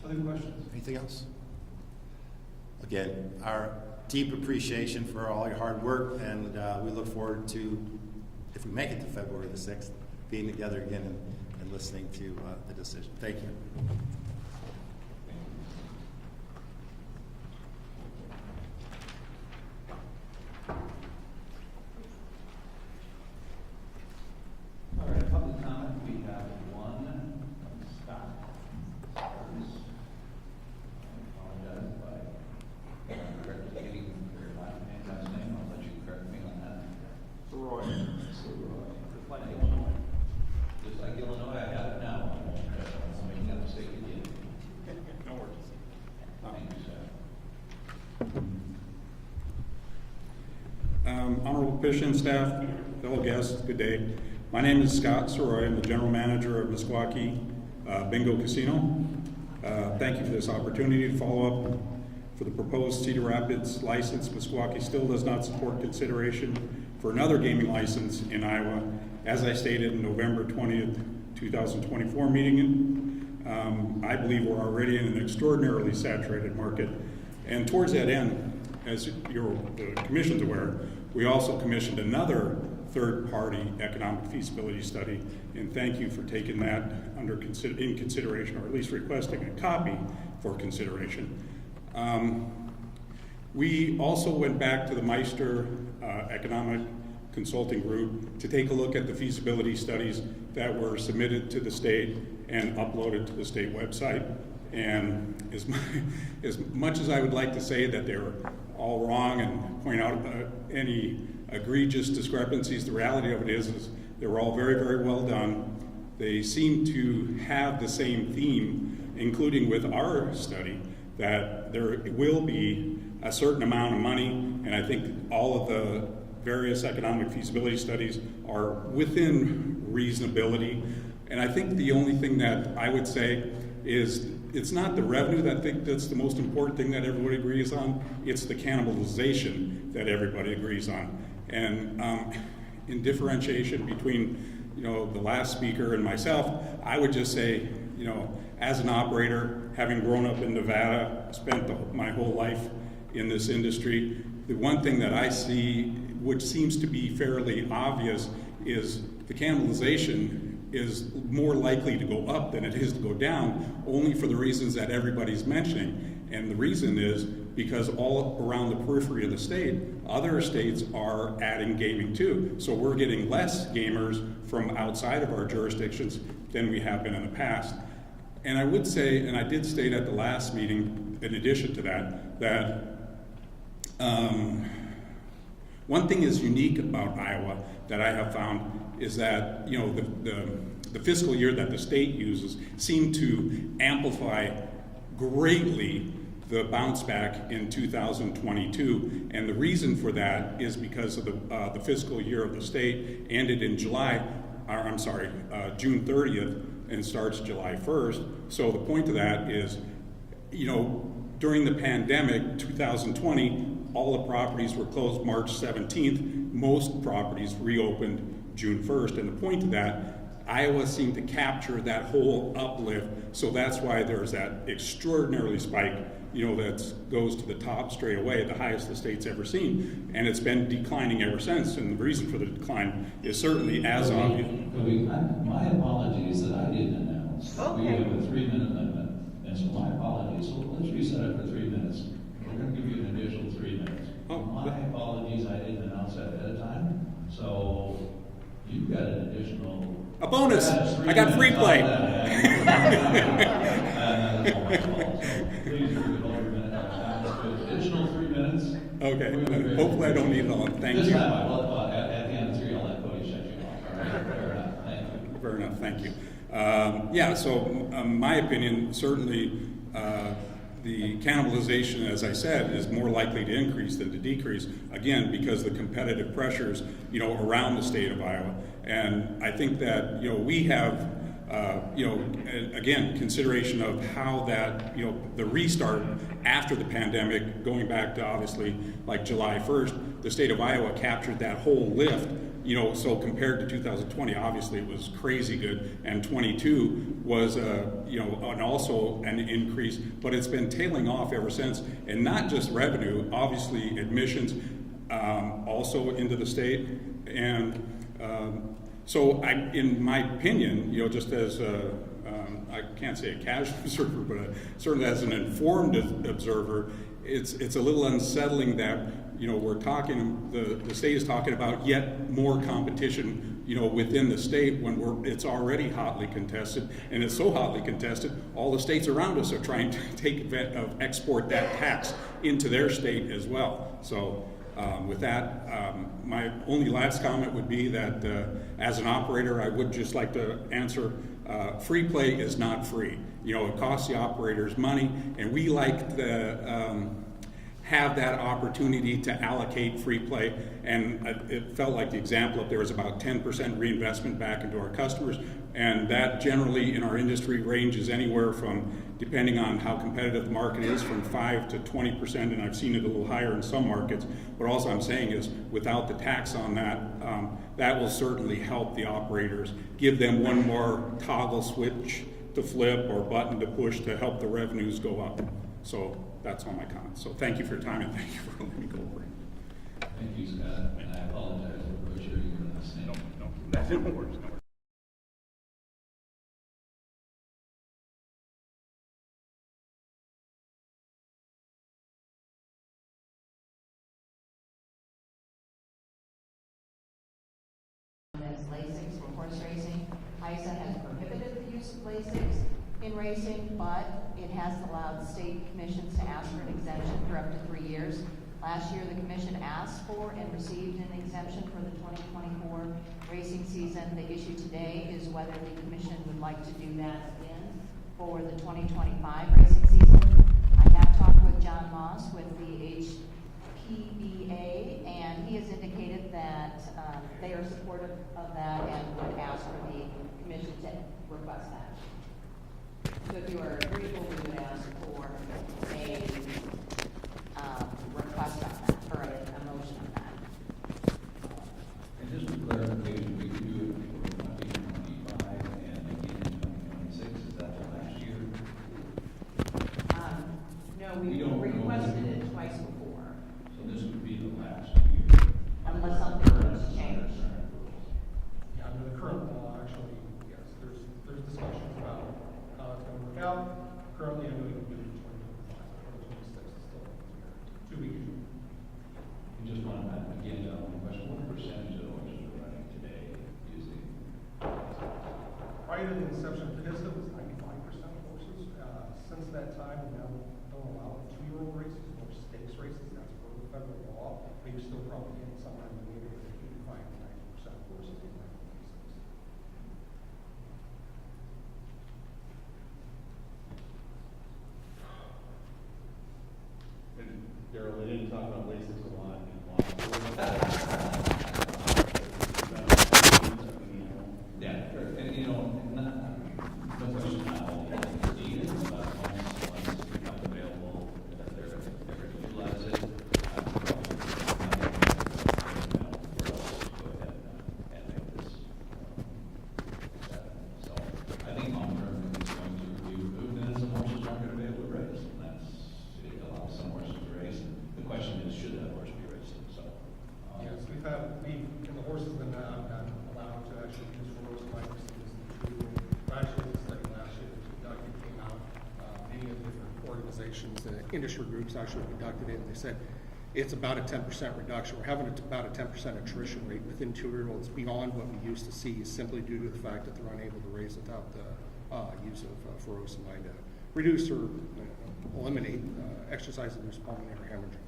Other questions? Anything else? Again, our deep appreciation for all your hard work, and we look forward to, if we make it to February the 6th, being together again and listening to the decision. Thank you. All right, public comment. We have one from Scott. I apologize if I correctly getting your last name. I'll let you correct me on that. Roy. Just like Illinois. Just like Illinois, I have it now. I won't make that mistake again. No worries. Thank you, sir. Honorable petition staff, fellow guests, good day. My name is Scott Soroy. I'm the general manager of Meskwaki Bingo Casino. Thank you for this opportunity to follow up for the proposed Cedar Rapids license. Meskwaki still does not support consideration for another gaming license in Iowa. As I stated in November 20th, 2024 meeting, I believe we're already in an extraordinarily saturated market. And towards that end, as the commission's aware, we also commissioned another third-party economic feasibility study, and thank you for taking that in consideration, or at least requesting a copy for consideration. We also went back to the Meister Economic Consulting Group to take a look at the feasibility studies that were submitted to the state and uploaded to the state website. And as much as I would like to say that they were all wrong and point out any egregious discrepancies, the reality of it is they were all very, very well done. They seem to have the same theme, including with our study, that there will be a certain amount of money, and I think all of the various economic feasibility studies are within reasonability. And I think the only thing that I would say is it's not the revenue that I think that's the most important thing that everybody agrees on. It's the cannibalization that everybody agrees on. And in differentiation between, the last speaker and myself, I would just say, as an operator, having grown up in Nevada, spent my whole life in this industry, the one thing that I see, which seems to be fairly obvious, is the cannibalization is more likely to go up than it is to go down, only for the reasons that everybody's mentioning. And the reason is because all around the periphery of the state, other states are adding gaming too. So we're getting less gamers from outside of our jurisdictions than we have been in the past. And I would say, and I did state at the last meeting, in addition to that one thing is unique about Iowa that I have found is that the fiscal year that the state uses seemed to amplify greatly the bounce back in 2022, and the reason for that is because of the fiscal year of the state ended in June 30th and starts July 1st. So the point of that is, during the pandemic, 2020, all the properties were closed March 17th. Most properties reopened June 1st, and the point of that, Iowa seemed to capture that whole uplift, so that's why there's that extraordinarily spike, that goes to the top straight away, the highest the state's ever seen, and it's been declining ever since, and the reason for the decline is certainly as obvious. My apologies that I didn't announce. Okay. We have a 3-minute limit, and so my apologies, so let's reset it for 3 minutes. We're going to give you an additional 3 minutes. My apologies, I didn't announce that ahead of time, so you've got an additional... A bonus! I got free play! Please, additional 3 minutes. Okay, hopefully I don't need it all. Thank you. This time, at the end of 3, I'll let Cody shut you off. All right, fair enough. Thank you. Fair enough, thank you. So my opinion, certainly the cannibalization, as I said, is more likely to increase than to decrease, again, because the competitive pressures, around the state of Iowa. And I think that, we have, again, consideration of how that, the restart after the pandemic, going back to obviously like July 1st, the state of Iowa captured that whole lift, so compared to 2020, obviously it was crazy good, and 22 was, and also an increase, but it's been tailing off ever since, and not just revenue, obviously admissions also into the state, and so in my opinion, just as I can't say a casual observer, but certainly as an informed observer, it's a little unsettling that we're talking, the state is talking about yet more competition, within the state when it's already hotly contested, and it's so hotly contested, all the states around us are trying to export that tax into their state as well. So with that, my only last comment would be that as an operator, I would just like to answer, free play is not free. It costs the operators money, and we like to have that opportunity to allocate free play, and it felt like the example up there was about 10% reinvestment back into our customers, and that generally in our industry ranges anywhere from, depending on how competitive the market is, from 5 to 20%, and I've seen it a little higher in some markets, but also I'm saying is without the tax on that, that will certainly help the operators, give them one more toggle switch to flip or button to push to help the revenues go up. So that's all my comments. So thank you for your time, and thank you for letting me go over it. Thank you, Scott, and I apologize for butchering your last name. No, that's no worries. As Lasix for horse racing. ISA has prohibited the use of Lasix in racing, but it has allowed state commissions to ask for an exemption for up to 3 years. Last year, the commission asked for and received an exemption for the 2024 racing season. The issue today is whether the commission would like to do that again for the 2025 racing season. I have talked with John Moss with the HPBA, and he has indicated that they are supportive of that and would ask for the commission to request that. So if you are agreeable with know we don't know. requested it twice before, So this would be the last year. unless something was changed. Yeah, under the current law, actually, yes, there's discussions about how it's gonna work out. Currently, I know you can do it in 2025, 2026 is still to be used. I just want to, again, one question, what percentage of horses are running today using? Prior to the inception of this, it was 95% of horses. Since that time, we now don't allow 2-year-old races or stakes races. That's per the federal law. But you're still probably getting somewhere in the neighborhood of 85 to 90% of horses in that races. And Daryl, they didn't talk about races a lot in law. Yeah, and no question, not all the needed, but once it becomes available, they're going to utilize it. So I think long term it's going to be removed, and some horses aren't going to be able to race, and that's, it allows some horses to race. The question is, should that horse be racing? So. Yes, and the horses that have been allowed to actually use for road bikes is the 2-year-old. Actually, the study last year, it came out, many of the different organizations, the industry groups actually conducted it, and they said it's about a 10% reduction. We're having about a 10% attrition rate within 2-year-olds beyond what we used to see, simply due to the fact that they're unable to race without the use of furosemide to reduce or eliminate exercise-induced pulmonary hemorrhaging.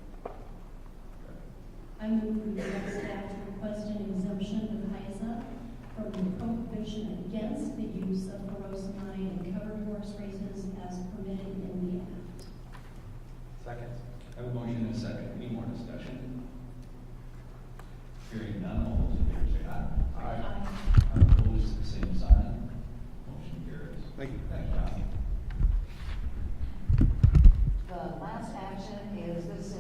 I move for the staff to request an exemption of HISA from the prohibition against the use of furosemide in covered horse races as permitted in the act. Second. I have a motion and a second. Any more discussion? Hearing none, all those in favor say aye. Aye. Opposed, same sign. Motion carries. Thank you. Thanks, John. The last action is, this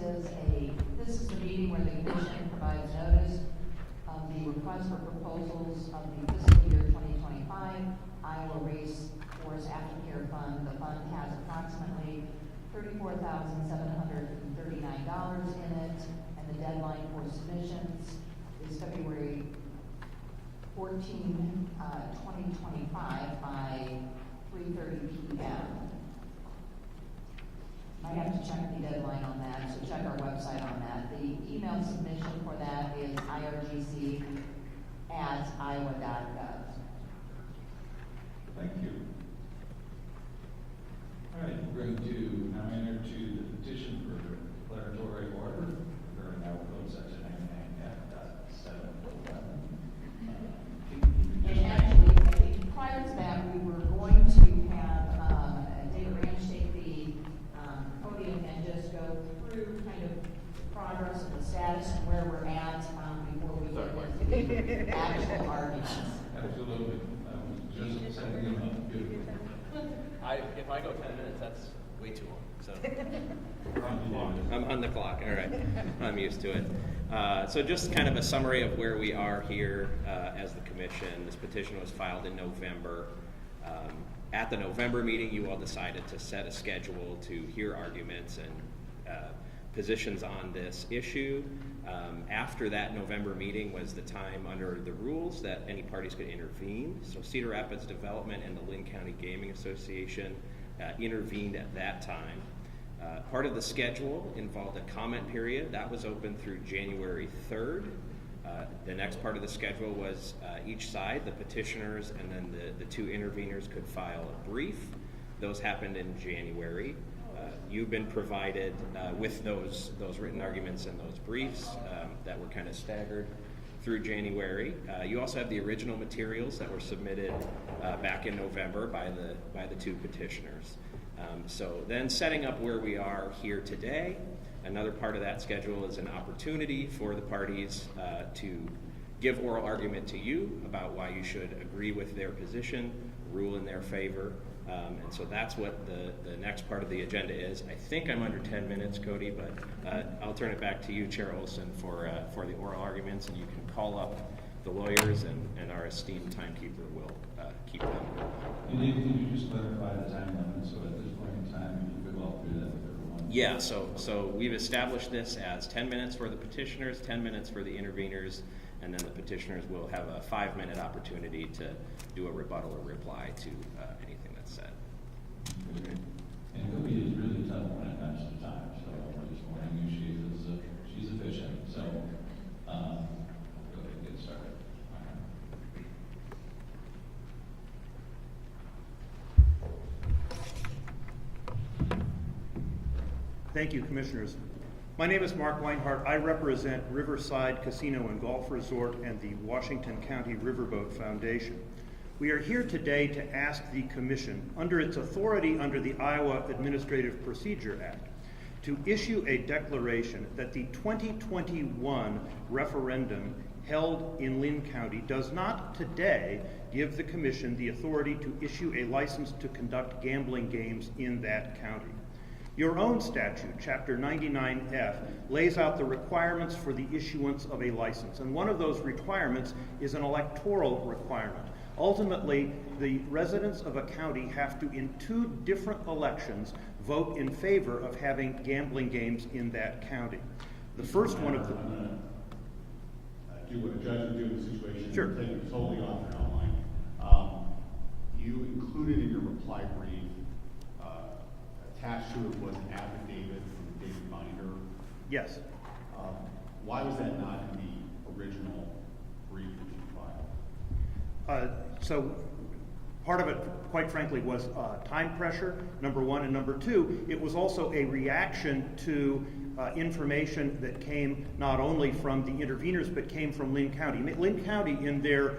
is the meeting where the commission provides notice of the request for proposals of the fiscal year 2025 Iowa Race Course Aftercare Fund. The fund has approximately $34,739 in it, and the deadline for submissions is February 14, 2025 by 3:30 p.m. I have to check the deadline on that, so check our website on that. The email submission for that is irgc@iowa.gov. Thank you. All right, we're going to now enter to the petition for declaratory order regarding Iowa Code Section 99F.711. And actually, I think prior to that, we were going to have David Ranch take the podium and just go through kind of progress and the status and where we're at before we get into the actual arguments. Absolutely. Just setting them up. Beautiful. If I go 10 minutes, that's way too long. So I'm on the clock. All right, I'm used to it. So just kind of a summary of where we are here as the commission. This petition was filed in November. At the November meeting, you all decided to set a schedule to hear arguments and positions on this issue. After that November meeting was the time under the rules that any parties could intervene. So Cedar Rapids Development and the Linn County Gaming Association intervened at that time. Part of the schedule involved a comment period. That was open through January 3rd. The next part of the schedule was each side, the petitioners and then the two interveners could file a brief. Those happened in January. You've been provided with those written arguments and those briefs that were kind of staggered through January. You also have the original materials that were submitted back in November by the two petitioners. So then setting up where we are here today, another part of that schedule is an opportunity for the parties to give oral argument to you about why you should agree with their position, rule in their favor. And so that's what the next part of the agenda is. I think I'm under 10 minutes, Cody, but I'll turn it back to you, Chair Olson, for the oral arguments, and you can call up the lawyers, and our esteemed timekeeper will keep them. Can you just clarify the time limit, so at this point in time, you could walk through that with everyone? Yeah, so we've established this as 10 minutes for the petitioners, 10 minutes for the interveners, and then the petitioners will have a 5-minute opportunity to do a rebuttal or reply to anything that's said. And Cookie is really tough when it comes to time, so I just want to you she's efficient, so go ahead and get started. Thank you, Commissioners. My name is Mark Weinhardt. I represent Riverside Casino and Golf Resort and the Washington County Riverboat Foundation. We are here today to ask the Commission, under its authority under the Iowa Administrative Procedure Act, to issue a declaration that the 2021 referendum held in Linn County does not today give the Commission the authority to issue a license to conduct gambling games in that county. Your own statute, Chapter 99F, lays out the requirements for the issuance of a license, and one of those requirements is an electoral requirement. Ultimately, the residents of a county have to, in 2 different elections, vote in favor of having gambling games in that county. The first one of them... I'm going to do what a judge would do in the situation. Sure. Take it totally off your outline. You included in your reply brief, attached to it was an affidavit from David Binder. Yes. Why was that not in the original brief that you filed? So part of it, quite frankly, was time pressure, number one, and number two, it was also a reaction to information that came not only from the interveners, but came from Linn County. Linn County, in their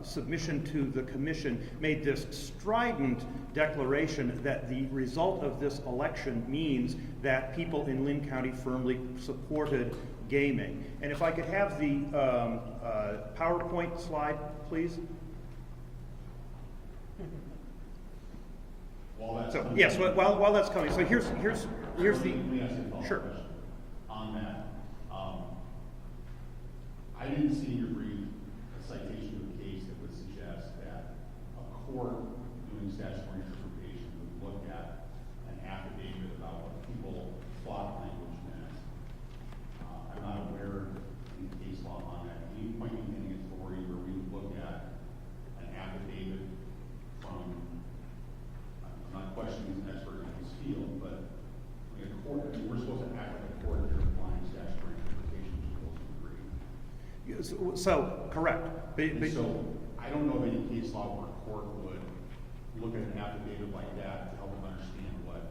submission to the Commission, made this strident declaration that the result of this election means that people in Linn County firmly supported gaming. And if I could have the PowerPoint slide, please. So yes, while that's coming. So here's the. Let me ask you a follow-up Sure. question on that. I didn't see in your brief a citation of a case that would suggest that a court doing statutory interpretation would look at an affidavit about what people thought language meant. I'm not aware of any case law on that. Can you point me to any authority where we would look at an affidavit from, I'm not questioning an expert in this field, but a court, we're supposed to act like a court if you're applying statutory interpretation to those agree. So correct. So I don't know of any case law where a court would look at an affidavit like that to help them understand what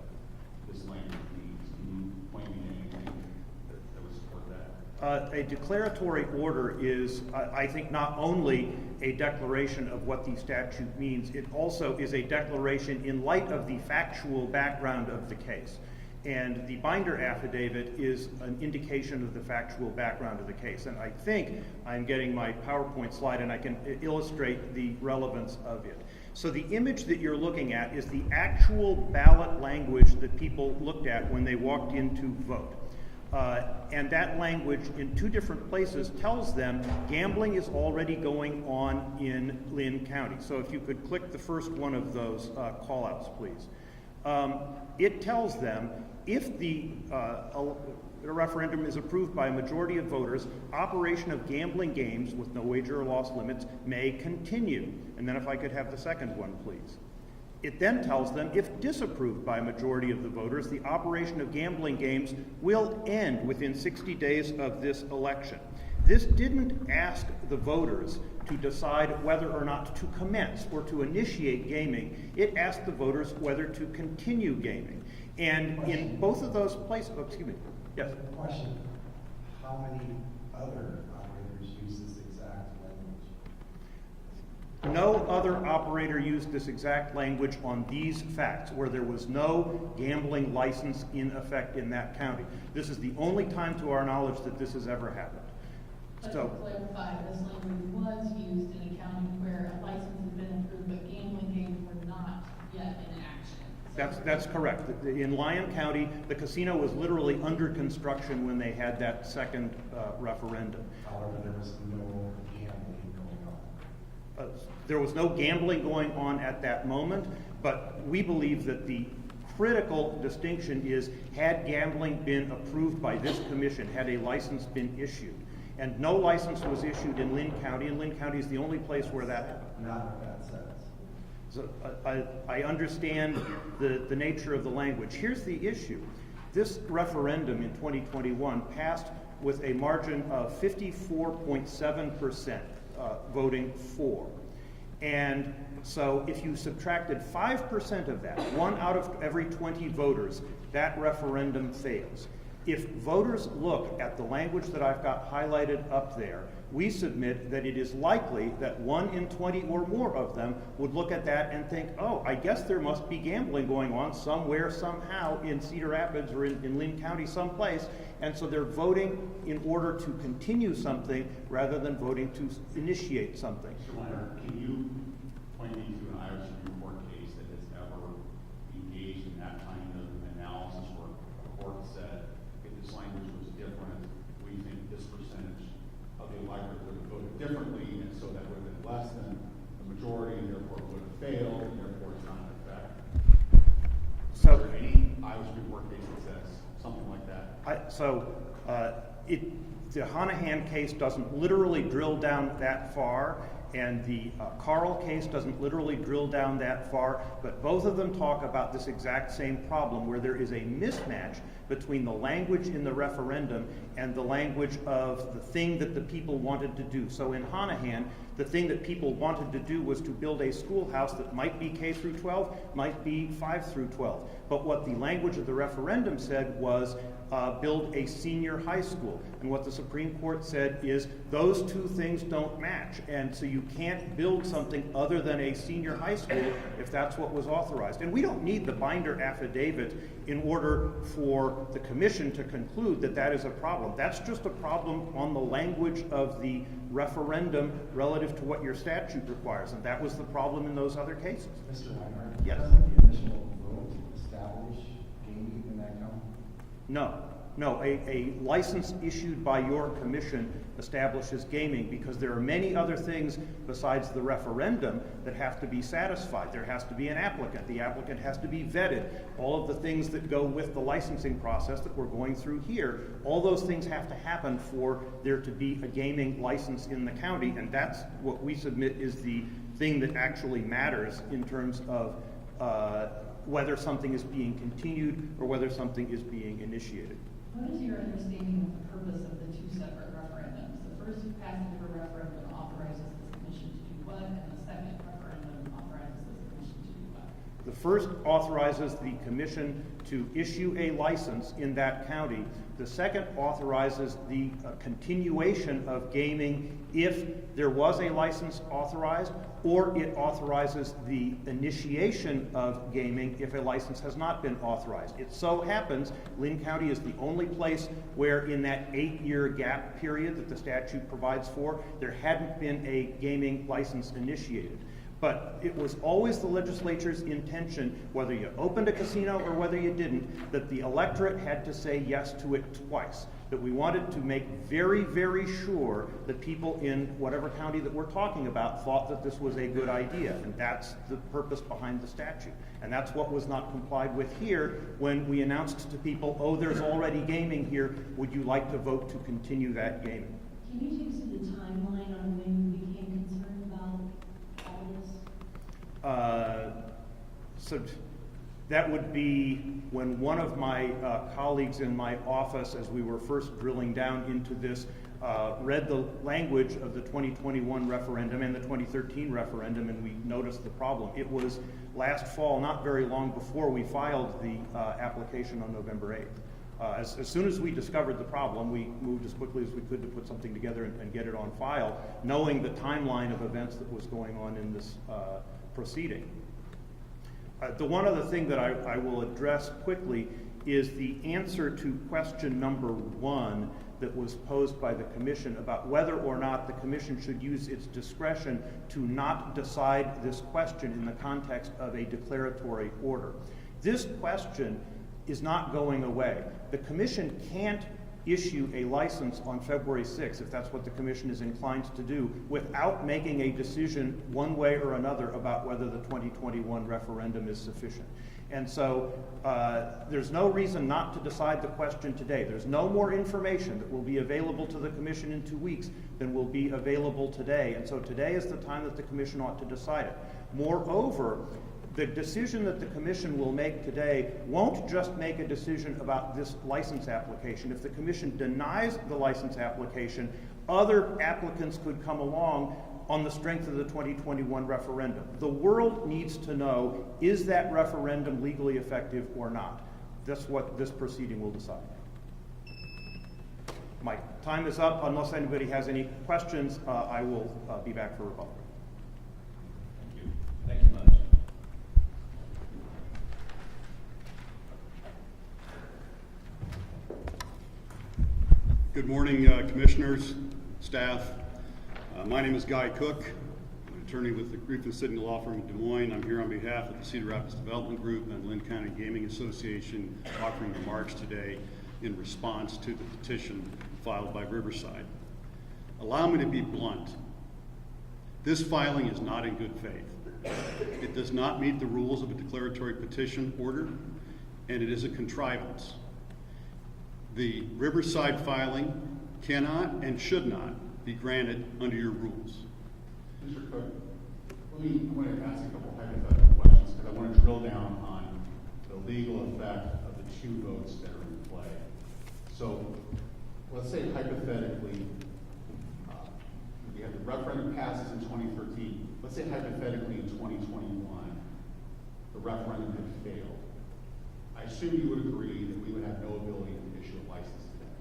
this language means. Can you point me to anything that would support that? A declaratory order is, I think, not only a declaration of what the statute means, it also is a declaration in light of the factual background of the case. And the Binder affidavit is an indication of the factual background of the case. And I think I'm getting my PowerPoint slide and I can illustrate the relevance of it. So the image that you're looking at is the actual ballot language that people looked at when they walked in to vote. And that language in 2 different places tells them gambling is already going on in Linn County. So if you could click the first one of those call-outs, please. It tells them if the referendum is approved by a majority of voters, operation of gambling games with no wager or loss limits may continue. And then if I could have the second one, please. It then tells them if disapproved by a majority of the voters, the operation of gambling games will end within 60 days of this election. This didn't ask the voters to decide whether or not to commence or to initiate gaming. It asked the voters whether to continue gaming. And in both of those places, excuse me, yes? Question, how many other operators use this exact language? No other operator used this exact language on these facts, where there was no gambling license in effect in that county. This is the only time to our knowledge that this has ever happened. But to clarify, this language was used in a county where a license had been approved, but gambling games were not yet in action. That's correct. In Linn County, the casino was literally under construction when they had that second referendum. However, there was no gambling going on. There was no gambling going on at that moment, but we believe that the critical distinction is, had gambling been approved by this commission, had a license been issued? And no license was issued in Linn County, and Linn County is the only place where that happened. Not in that sense. So I understand the nature of the language. Here's the issue. This referendum in 2021 passed with a margin of 54.7% voting for. And so if you subtracted 5% of that, 1 out of every 20 voters, that referendum fails. If voters look at the language that I've got highlighted up there, we submit that it is likely that 1 in 20 or more of them would look at that and think, oh, I guess there must be gambling going on somewhere, somehow, in Cedar Rapids or in Linn County someplace, and so they're voting in order to continue something rather than voting to initiate something. Mr. Leonard, can you point me to an Iowa Supreme Court case that has ever engaged in that kind of analysis where a court said, if this language was different, we think this percentage of the electorate would have voted differently, and so that would have been less than the majority, and therefore it would have failed, and therefore it's not an effect? So, is there any Iowa Supreme Court case that says something like that? The Honahan case doesn't literally drill down that far, and the Carl case doesn't literally drill down that far, but both of them talk about this exact same problem where there is a mismatch between the language in the referendum and the language of the thing that the people wanted to do. So in Honahan, the thing that people wanted to do was to build a schoolhouse that might be K through 12, might be 5 through 12. But what the language of the referendum said was build a senior high school. And what the Supreme Court said is those two things don't match. And so you can't build something other than a senior high school if that's what was authorized. And we don't need the binder affidavit in order for the commission to conclude that that is a problem. That's just a problem on the language of the referendum relative to what your statute requires. And that was the problem in those other cases. Mr. Weinberg, yes. Doesn't the initial vote establish gaming in that county? No. A license issued by your commission establishes gaming because there are many other things besides the referendum that have to be satisfied. There has to be an applicant. The applicant has to be vetted. All of the things that go with the licensing process that we're going through here, all those things have to happen for there to be a gaming license in the county, and that's what we submit is the thing that actually matters in terms of whether something is being continued or whether something is being initiated. What is your understanding of the purpose of the two separate referendums? The first passage of a referendum authorizes this commission to do what, and the second referendum authorizes this commission to do what? The first authorizes the commission to issue a license in that county. The second authorizes the continuation of gaming if there was a license authorized, or it authorizes the initiation of gaming if a license has not been authorized. It so happens Linn County is the only place where in that 8-year gap period that the statute provides for, there hadn't been a gaming license initiated. But it was always the legislature's intention, whether you opened a casino or whether you didn't, that the electorate had to say yes to it twice. That we wanted to make very, very sure that people in whatever county that we're talking about thought that this was a good idea. And that's the purpose behind the statute. And that's what was not complied with here when we announced to people, oh, there's already gaming here. Would you like to vote to continue that gaming? Can you take us to the timeline on when you became concerned about all this? So that would be when one of my colleagues in my office, as we were first drilling down into this, read the language of the 2021 referendum and the 2013 referendum, and we noticed the problem. It was last fall, not very long before we filed the application on November 8th. As soon as we discovered the problem, we moved as quickly as we could to put something together and get it on file, knowing the timeline of events that was going on in this proceeding. The one other thing that I will address quickly is the answer to question number 1 that was posed by the commission about whether or not the commission should use its discretion to not decide this question in the context of a declaratory order. This question is not going away. The commission can't issue a license on February 6th, if that's what the commission is inclined to do, without making a decision one way or another about whether the 2021 referendum is sufficient. And so there's no reason not to decide the question today. There's no more information that will be available to the commission in 2 weeks than will be available today. And so today is the time that the commission ought to decide it. Moreover, the decision that the commission will make today won't just make a decision about this license application. If the commission denies the license application, other applicants could come along on the strength of the 2021 referendum. The world needs to know, is that referendum legally effective or not? That's what this proceeding will decide. My time is up. Unless anybody has any questions, I will be back for rebuttal. Thank you. Thank you much. Good morning, commissioners, staff. My name is Guy Cook. I'm an attorney with the Griffin Sidney Law Firm in Des Moines. I'm here on behalf of the Cedar Rapids Development Group and Linn County Gaming Association, offering remarks today in response to the petition filed by Riverside. Allow me to be blunt. This filing is not in good faith. It does not meet the rules of a declaratory petition order, and it is a contrivance. The Riverside filing cannot and should not be granted under your rules. Mr. Cook, I want to ask a couple hypothetical questions because I want to drill down on the legal effect of the 2 votes that are in play. So let's say hypothetically, we have the referendum passes in 2013. Let's say hypothetically in 2021, the referendum had failed. I assume you would agree that we would have no ability to issue a license today.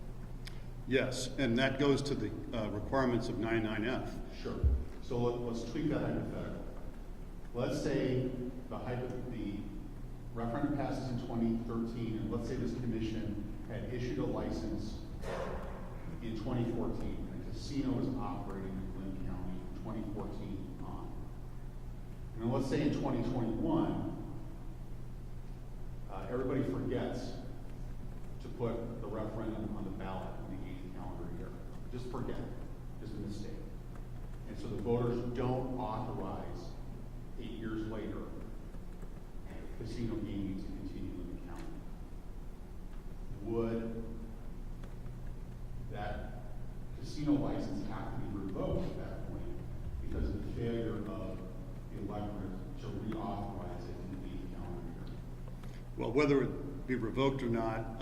Yes, and that goes to the requirements of 99F. Sure. So let's tweak that hypothetical. Let's say the referendum passes in 2013, and let's say this commission had issued a license in 2014, and a casino was operating in Linn County 2014 on. And then let's say in 2021, everybody forgets to put the referendum on the ballot in the 8th calendar year. Just forget it. Just a mistake. And so the voters don't authorize 8 years later casino gaming to continue in the county. Would that casino license have to be revoked at that point because of the failure of the electorate to reauthorize it in the 8th calendar year? Well, whether it be revoked or not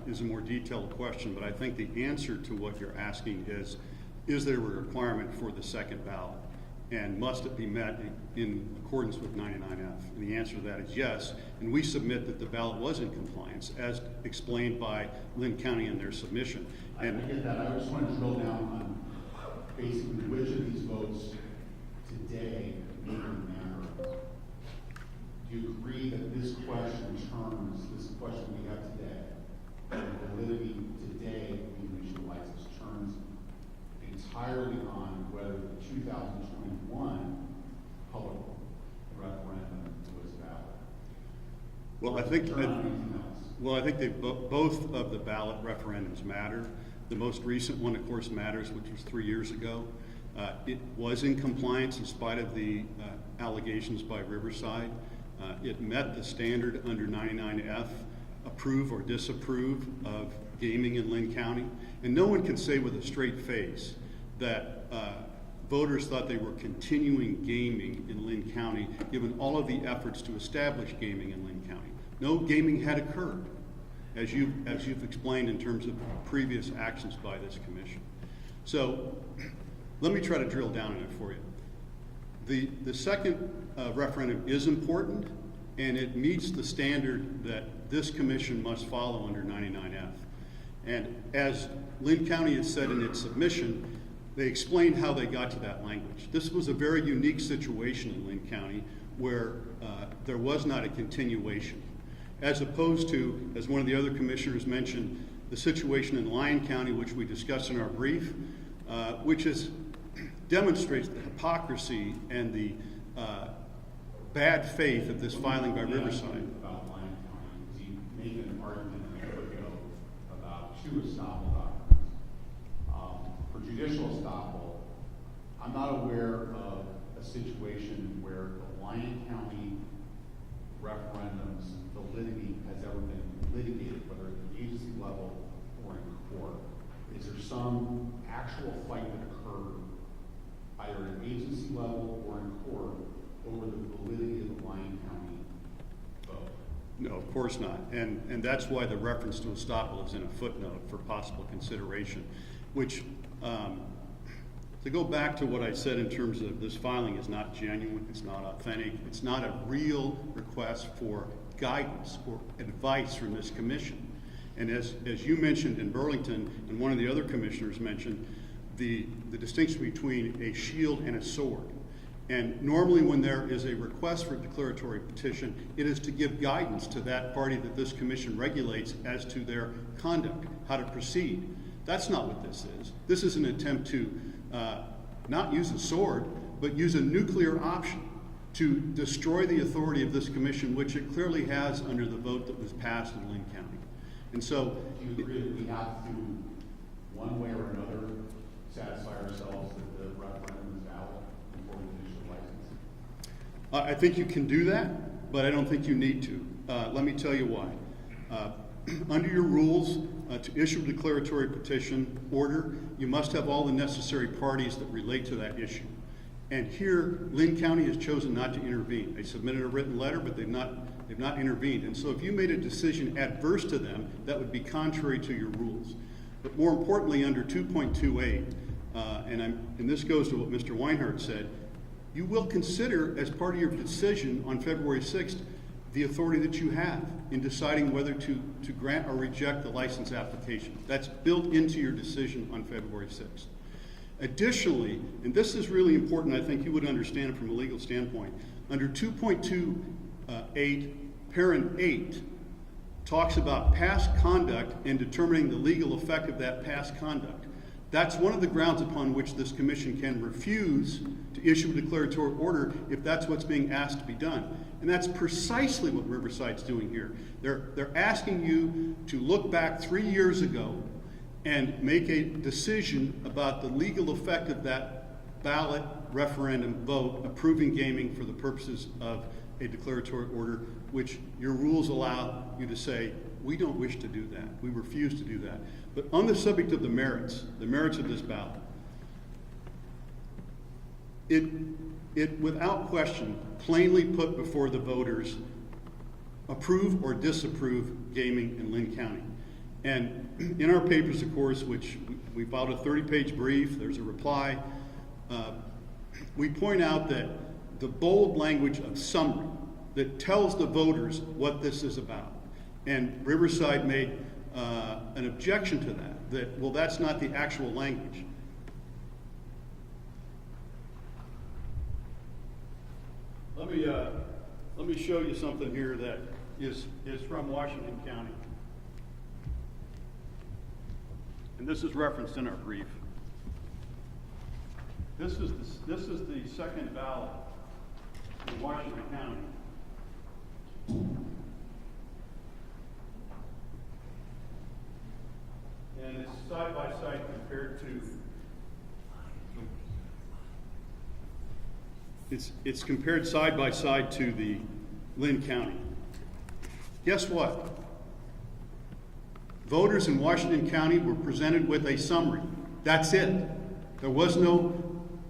is a more detailed question, but I think the answer to what you're asking is there a requirement for the second ballot? And must it be met in accordance with 99F? And the answer to that is yes, and we submit that the ballot was in compliance, as explained by Linn County in their submission. And I get that. I just want to drill down on basically which of these votes today matter. Do you agree that this question we have today, the validity today of the initial license turns entirely on whether the 2021 public referendum was valid? Well, I think both of the ballot referendums matter. The most recent one, of course, matters, which was 3 years ago. It was in compliance in spite of the allegations by Riverside. It met the standard under 99F, approve or disapprove of gaming in Linn County. And no one can say with a straight face that voters thought they were continuing gaming in Linn County, given all of the efforts to establish gaming in Linn County. No gaming had occurred, as you've explained in terms of previous actions by this commission. So let me try to drill down on it for you. The second referendum is important, and it meets the standard that this commission must follow under 99F. And as Linn County has said in its submission, they explained how they got to that language. This was a very unique situation in Linn County where there was not a continuation, as opposed to, as one of the other commissioners mentioned, the situation in Linn County, which we discussed in our brief, which demonstrates the hypocrisy and the bad faith of this filing by Riverside. About Linn County, because he made an argument a year ago about 2 estoppel doctrines. For judicial estoppel, I'm not aware of a situation where the Linn County referendum validity has ever been litigated, whether at the agency level or in court? Is there some actual fight that occurred either at agency level or in court over the validity of the Linn County vote? No, of course not. And that's why the reference to estoppel is in a footnote for possible consideration, which, to go back to what I said in terms of this filing is not genuine, it's not authentic, it's not a real request for guidance or advice from this commission. And as you mentioned in Burlington, and one of the other commissioners mentioned, the distinction between a shield and a sword. And normally when there is a request for a declaratory petition, it is to give guidance to that party that this commission regulates as to their conduct, how to proceed. That's not what this is. This is an attempt to not use a sword, but use a nuclear option to destroy the authority of this commission, which it clearly has under the vote that was passed in Linn County. And so, do you agree that we have to, one way or another, satisfy ourselves that the referendum is valid before we issue a license? I think you can do that, but I don't think you need to. Let me tell you why. Under your rules, to issue a declaratory petition order, you must have all the necessary parties that relate to that issue. And here, Linn County has chosen not to intervene. They submitted a written letter, but they've not intervened. And so if you made a decision adverse to them, that would be contrary to your rules. But more importantly, under 2.28, and this goes to what Mr. Weinhardt said, you will consider as part of your decision on February 6th the authority that you have in deciding whether to grant or reject the license application. That's built into your decision on February 6th. Additionally, and this is really important, I think you would understand it from a legal standpoint, under 2.28, parent 8 talks about past conduct and determining the legal effect of that past conduct. That's one of the grounds upon which this commission can refuse to issue a declaratory order if that's what's being asked to be done. And that's precisely what Riverside's doing here. They're asking you to look back 3 years ago and make a decision about the legal effect of that ballot referendum vote approving gaming for the purposes of a declaratory order, which your rules allow you to say, we don't wish to do that. We refuse to do that. But on the subject of the merits of this ballot, it without question plainly put before the voters approve or disapprove gaming in Linn County. And in our papers, of course, which we filed a 30-page brief, there's a reply, we point out that the bold language of summary that tells the voters what this is about. And Riverside made an objection to that, well, that's not the actual language. Let me show you something here that is from Washington County. And this is referenced in our brief. This is the second ballot in Washington County. And it's side by side compared to it's compared side by side to the Linn County. Guess what? Voters in Washington County were presented with a summary. That's it. There was no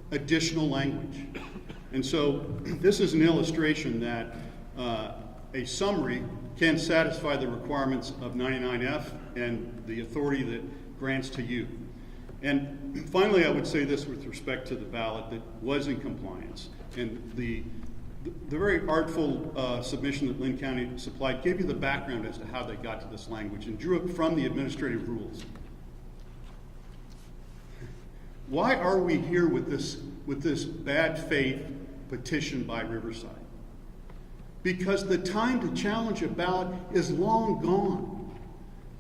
additional language. And so this is an illustration that a summary can satisfy the requirements of 99F and the authority that grants to you. And finally, I would say this with respect to the ballot that was in compliance. And the very artful submission that Linn County supplied gave you the background as to how they got to this language and drew it from the administrative rules. Why are we here with this bad faith petition by Riverside? Because the time to challenge a ballot is long gone.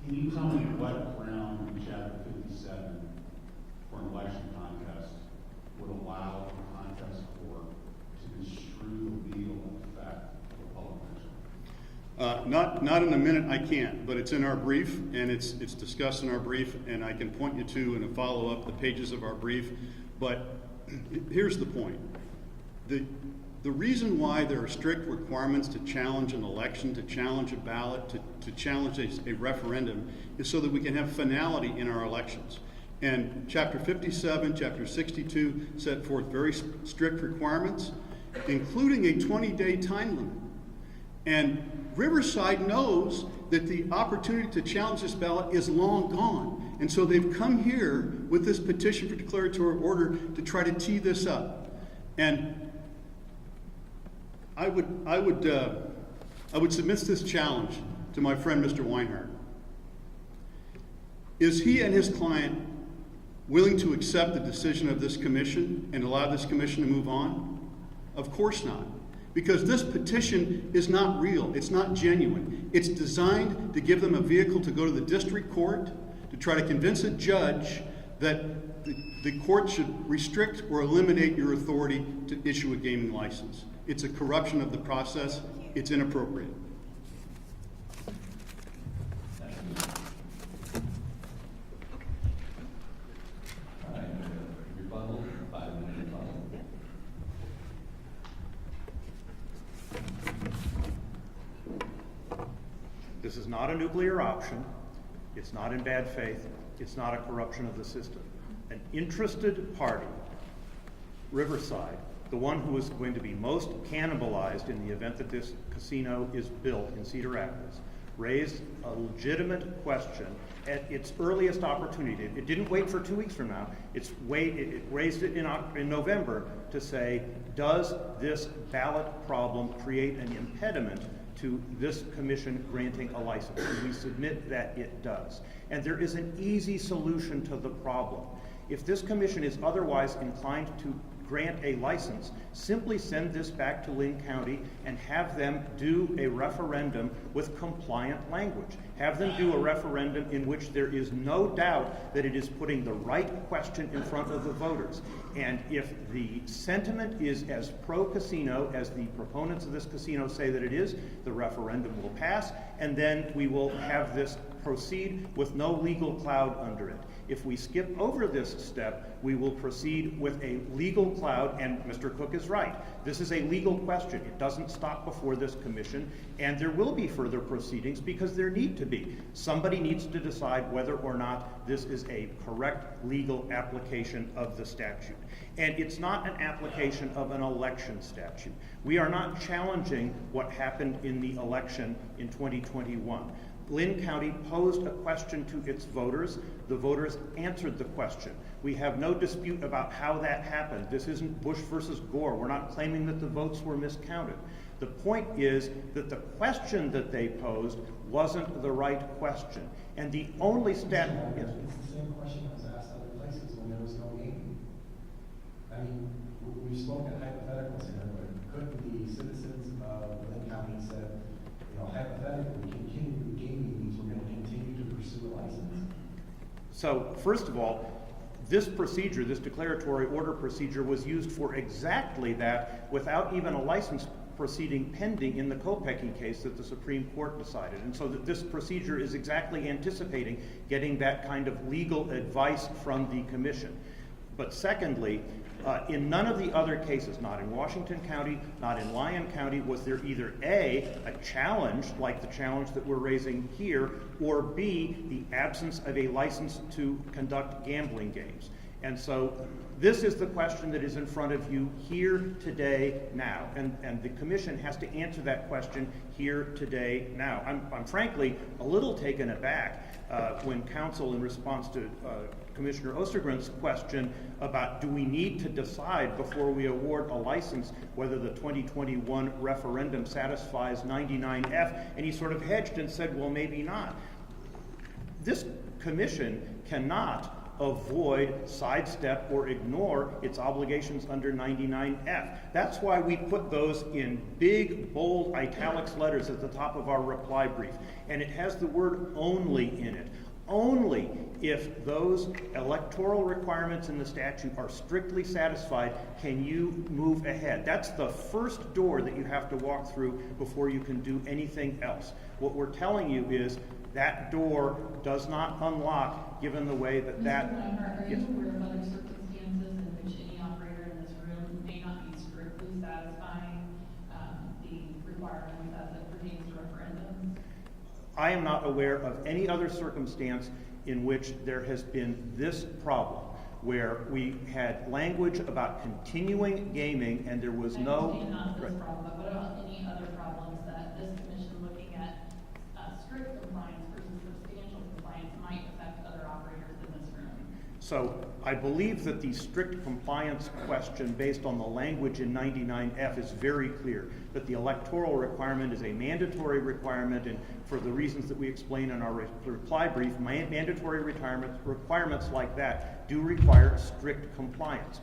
Can you tell me what ground in Chapter 57 for an election contest would allow the contest court to construe the legal effect of a public measure? Not in a minute, I can't, but it's in our brief, and it's discussed in our brief, and I can point you to in a follow-up the pages of our brief. But here's the point. The reason why there are strict requirements to challenge an election, to challenge a ballot, to challenge a referendum, is so that we can have finality in our elections. And Chapter 57, Chapter 62 set forth very strict requirements, including a 20-day time limit. And Riverside knows that the opportunity to challenge this ballot is long gone. And so they've come here with this petition for declaratory order to try to tee this up. And I would submit this challenge to my friend Mr. Weinhardt. Is he and his client willing to accept the decision of this commission and allow this commission to move on? Of course not. Because this petition is not real. It's not genuine. It's designed to give them a vehicle to go to the district court to try to convince a judge that the court should restrict or eliminate your authority to issue a gaming license. It's a corruption of the process. It's inappropriate. This is not a nuclear option. It's not in bad faith. It's not a corruption of the system. An interested party, Riverside, the one who is going to be most cannibalized in the event that this casino is built in Cedar Rapids, raised a legitimate question at its earliest opportunity. It didn't wait for 2 weeks from now. It raised it in November to say, does this ballot problem create an impediment to this commission granting a license? And we submit that it does. And there is an easy solution to the problem. If this commission is otherwise inclined to grant a license, simply send this back to Linn County and have them do a referendum with compliant language. Have them do a referendum in which there is no doubt that it is putting the right question in front of the voters. And if the sentiment is as pro-casino as the proponents of this casino say that it is, the referendum will pass, and then we will have this proceed with no legal cloud under it. If we skip over this step, we will proceed with a legal cloud, and Mr. Cook is right. This is a legal question. It doesn't stop before this commission, and there will be further proceedings because there need to be. Somebody needs to decide whether or not this is a correct legal application of the statute. And it's not an application of an election statute. We are not challenging what happened in the election in 2021. Linn County posed a question to its voters. The voters answered the question. We have no dispute about how that happened. This isn't Bush versus Gore. We're not claiming that the votes were miscounted. The point is that the question that they posed wasn't the right question. And the only stat... Yes. It's the same question that was asked other places when there was no gaming. I mean, we've spoken hypotheticals here, but couldn't the citizens of Linn County said, you know, hypothetically, continue gaming means we're going to continue to pursue a license? So, first of all, this procedure, this declaratory order procedure, was used for exactly that without even a license proceeding pending in the Kopecki case that the Supreme Court decided. And so that this procedure is exactly anticipating getting that kind of legal advice from the commission. But secondly, in none of the other cases, not in Washington County, not in Lyon County, was there either A, a challenge like the challenge that we're raising here, or B, the absence of a license to conduct gambling games. And so this is the question that is in front of you here, today, now. And the commission has to answer that question here, today, now. I'm frankly a little taken aback when counsel, in response to Commissioner Ostergren's question about do we need to decide before we award a license whether the 2021 referendum satisfies 99F, and he sort of hedged and said, well, maybe not. This commission cannot avoid, sidestep, or ignore its obligations under 99F. That's why we put those in big, bold, italics letters at the top of our reply brief. And it has the word only in it. Only if those electoral requirements in the statute are strictly satisfied can you move ahead. That's the first door that you have to walk through before you can do anything else. What we're telling you is that door does not unlock given the way that that... Mr. Weinhardt, are you aware of other circumstances in which any operator in this room may not be strictly satisfying I am not aware of any other circumstance in which there has been this problem, where we had language about continuing gaming and there was no... I understand not this problem, but what about any other problems that this commission looking at strict compliance versus substantial compliance might affect other operators in this room? So I believe that the strict compliance question based on the language in 99F is very clear, that the electoral requirement is a mandatory requirement, and for the reasons that we explain in our reply brief, mandatory requirements like that do require strict compliance.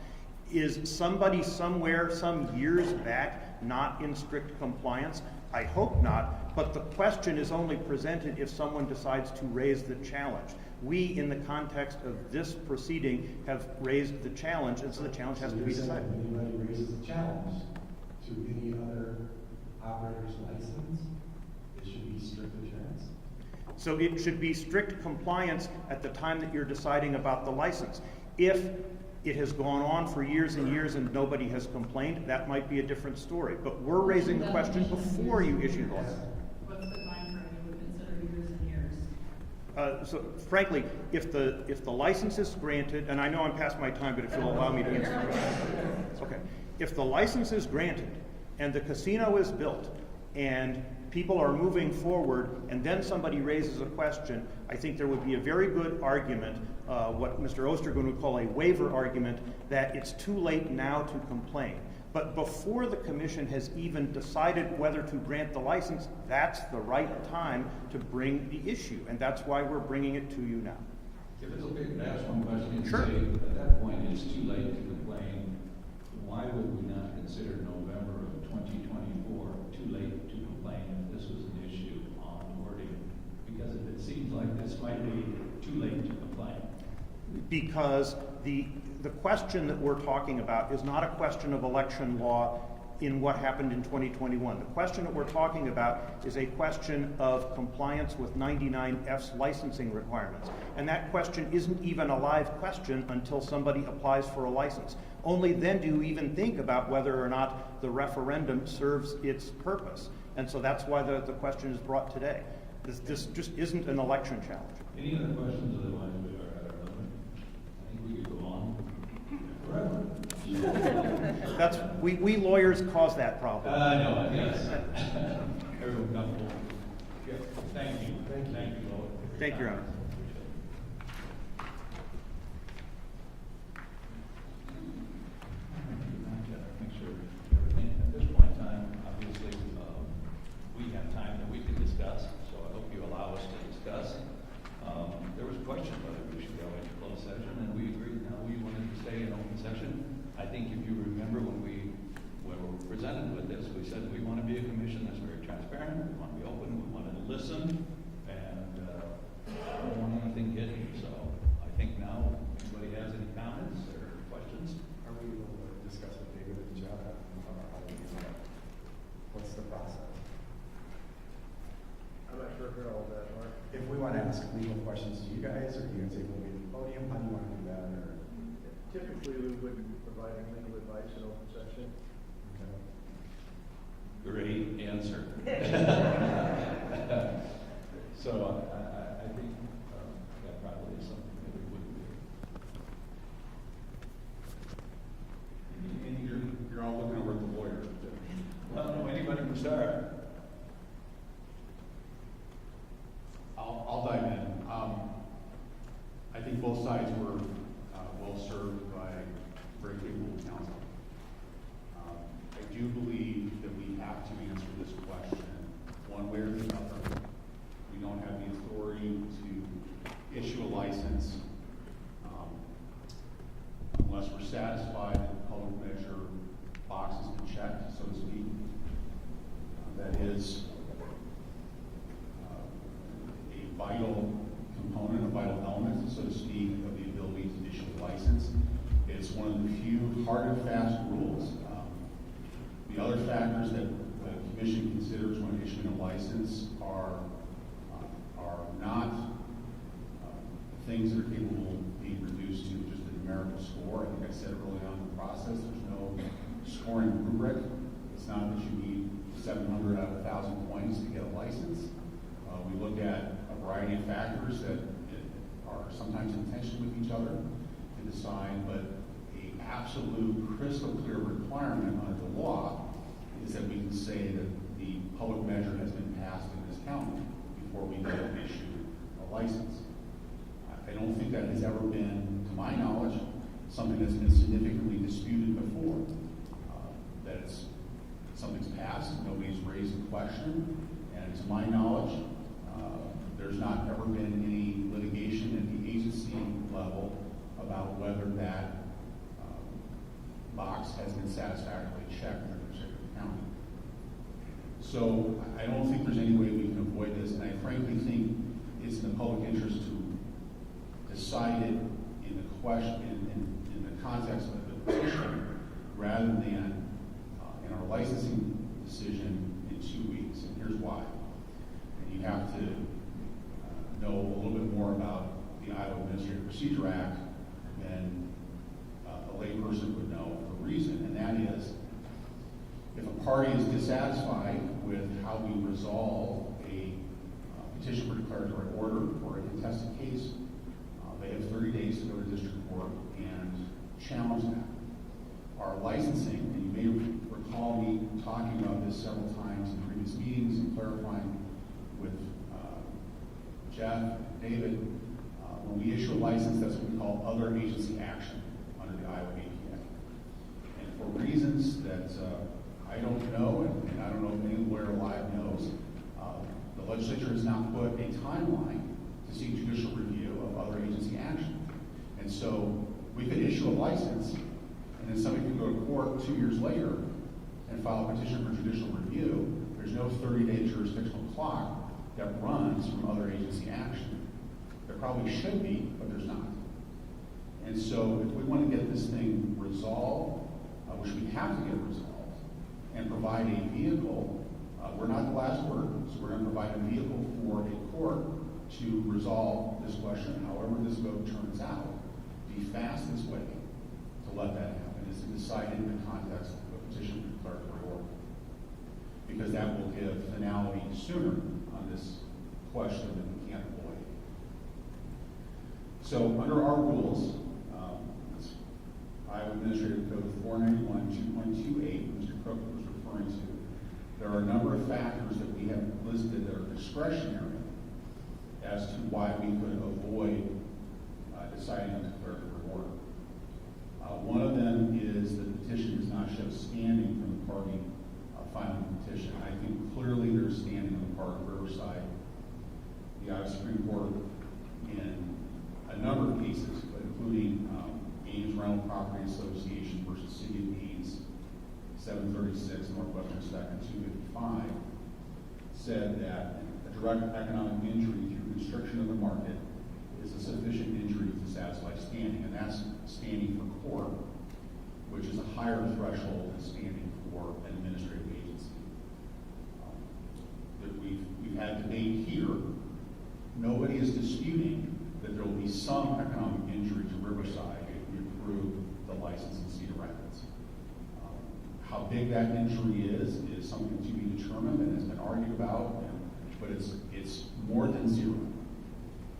Is somebody somewhere, some years back, not in strict compliance? I hope not, but the question is only presented if someone decides to raise the challenge. We, in the context of this proceeding, have raised the challenge, and so the challenge has to be decided. If anybody raises a challenge to any other operator's license, it should be strict adherence. So it should be strict compliance at the time that you're deciding about the license. If it has gone on for years and years and nobody has complained, that might be a different story. But we're raising the question before you issue the license. What's the time frame you would consider years and years? So frankly, if the license is granted, and I know I'm past my time, but if you'll allow me to answer the question. Okay. If the license is granted and the casino is built and people are moving forward and then somebody raises a question, I think there would be a very good argument, what Mr. Ostergun would call a waiver argument, that it's too late now to complain. But before the commission has even decided whether to grant the license, that's the right time to bring the issue, and that's why we're bringing it to you now. If it's okay, can I ask one question? Sure. Say, at that point, it's too late to complain. Why would we not consider November of 2024 too late to complain if this was an issue on wording? Because it seems like this might be too late to complain. Because the question that we're talking about is not a question of election law in what happened in 2021. The question that we're talking about is a question of compliance with 99F's licensing requirements. And that question isn't even a live question until somebody applies for a license. Only then do you even think about whether or not the referendum serves its purpose. And so that's why the question is brought today. This just isn't an election challenge. Any other questions? Otherwise, we are at our limit. I think we could go on forever. That's we lawyers cause that problem. I know, yes. Everyone comfortable? Yeah. Thank you. Thank you, Lord. Thank you, Your Honor. Make sure everything, at this point in time, obviously, we have time that we can discuss, so I hope you allow us to discuss. There was a question whether we should go into closed session, and we agreed now we wanted to stay in open session. I think if you remember when we were presented with this, we said we want to be a commission that's very transparent, we want to be open, we want to listen, and I don't want anything hidden. So I think now, if anybody has any comments or questions? Are we able to discuss with David and Jeff about how to do that? What's the process? I'm not sure if you're all that, Mark. If we want to ask legal questions to you guys, or do you guys take over the podium? How do you want to do that? Or Typically, we would provide legal advice in open session. okay. Great answer. So I think that probably is something that we would do. You're all looking over at the lawyer. Well, no, anybody can start. I'll dive in. I think both sides were well served by very capable counsel. I do believe that we have to answer this question one way or the other. We don't have the authority to issue a license unless we're satisfied that the public measure box has been checked, so to speak. That is a vital component, a vital element, so to speak, of the ability to issue a license. It's one of the few hard and fast rules. The other factors that the commission considers when issuing a license are not things that are capable of being reduced to just a numerical score. I think I said early on in the process, there's no scoring rubric. It's not that you need 700 out of 1,000 points to get a license. We look at a variety of factors that are sometimes in tension with each other to decide, but an absolute crystal clear requirement under the law is that we can say that the public measure has been passed in this county before we can issue a license. I don't think that has ever been, to my knowledge, something that's been significantly disputed before. That it's something's passed, nobody's raised a question, and to my knowledge, there's not ever been any litigation at the agency level about whether that box has been satisfactorily checked in a particular county. So I don't think there's any way we can avoid this, and I frankly think it's in the public interest to decide it in the question, in the context of the petition, rather than in our licensing decision in 2 weeks. And here's why. And you have to know a little bit more about the Iowa Administrative Procedure Act than a layperson would know for a reason, and that is, if a party is dissatisfied with how we resolve a petition for declaratory order or a contested case, they have 30 days to go to district court and challenge that. Our licensing, and you may recall me talking about this several times in previous meetings and clarifying with Jeff and David, when we issue a license, that's what we call other agency action under the Iowa APA. And for reasons that I don't know, and I don't know if any lawyer alive knows, the legislature has not put a timeline to seek judicial review of other agency action. And so we could issue a license, and then somebody could go to court 2 years later and file a petition for judicial review. There's no 30-day jurisdictional clock that runs from other agency action. There probably should be, but there's not. And so if we want to get this thing resolved, which we have to get resolved, and provide a vehicle, we're not the last word, so we're going to provide a vehicle for a court to resolve this question, however this vote turns out. The fastest way to let that happen is to decide it in the context of a petition for declaratory order, because that will give finality sooner on this question that we can't avoid. So under our rules, Iowa Administrative Code 491 2.28, Mr. Crook was referring to, there are a number of factors that we have listed that are discretionary as to why we could avoid deciding on declaratory order. One of them is the petition does not show standing from the party filing the petition. I think clearly there's standing on the part of Riverside, the Iowa Supreme Court, in a number of cases, but including Ames Rental Property Association versus City of Ames, 736 Northwestern 2nd, 255, said that a direct economic injury through constriction of the market is a sufficient injury to satisfy standing, and that's standing for court, which is a higher threshold than standing for an administrative agency. That we've had debate here. Nobody is disputing that there will be some economic injury to Riverside if we approve the license in Cedar Rapids. How big that injury is something to be determined and has been argued about, but it's more than zero.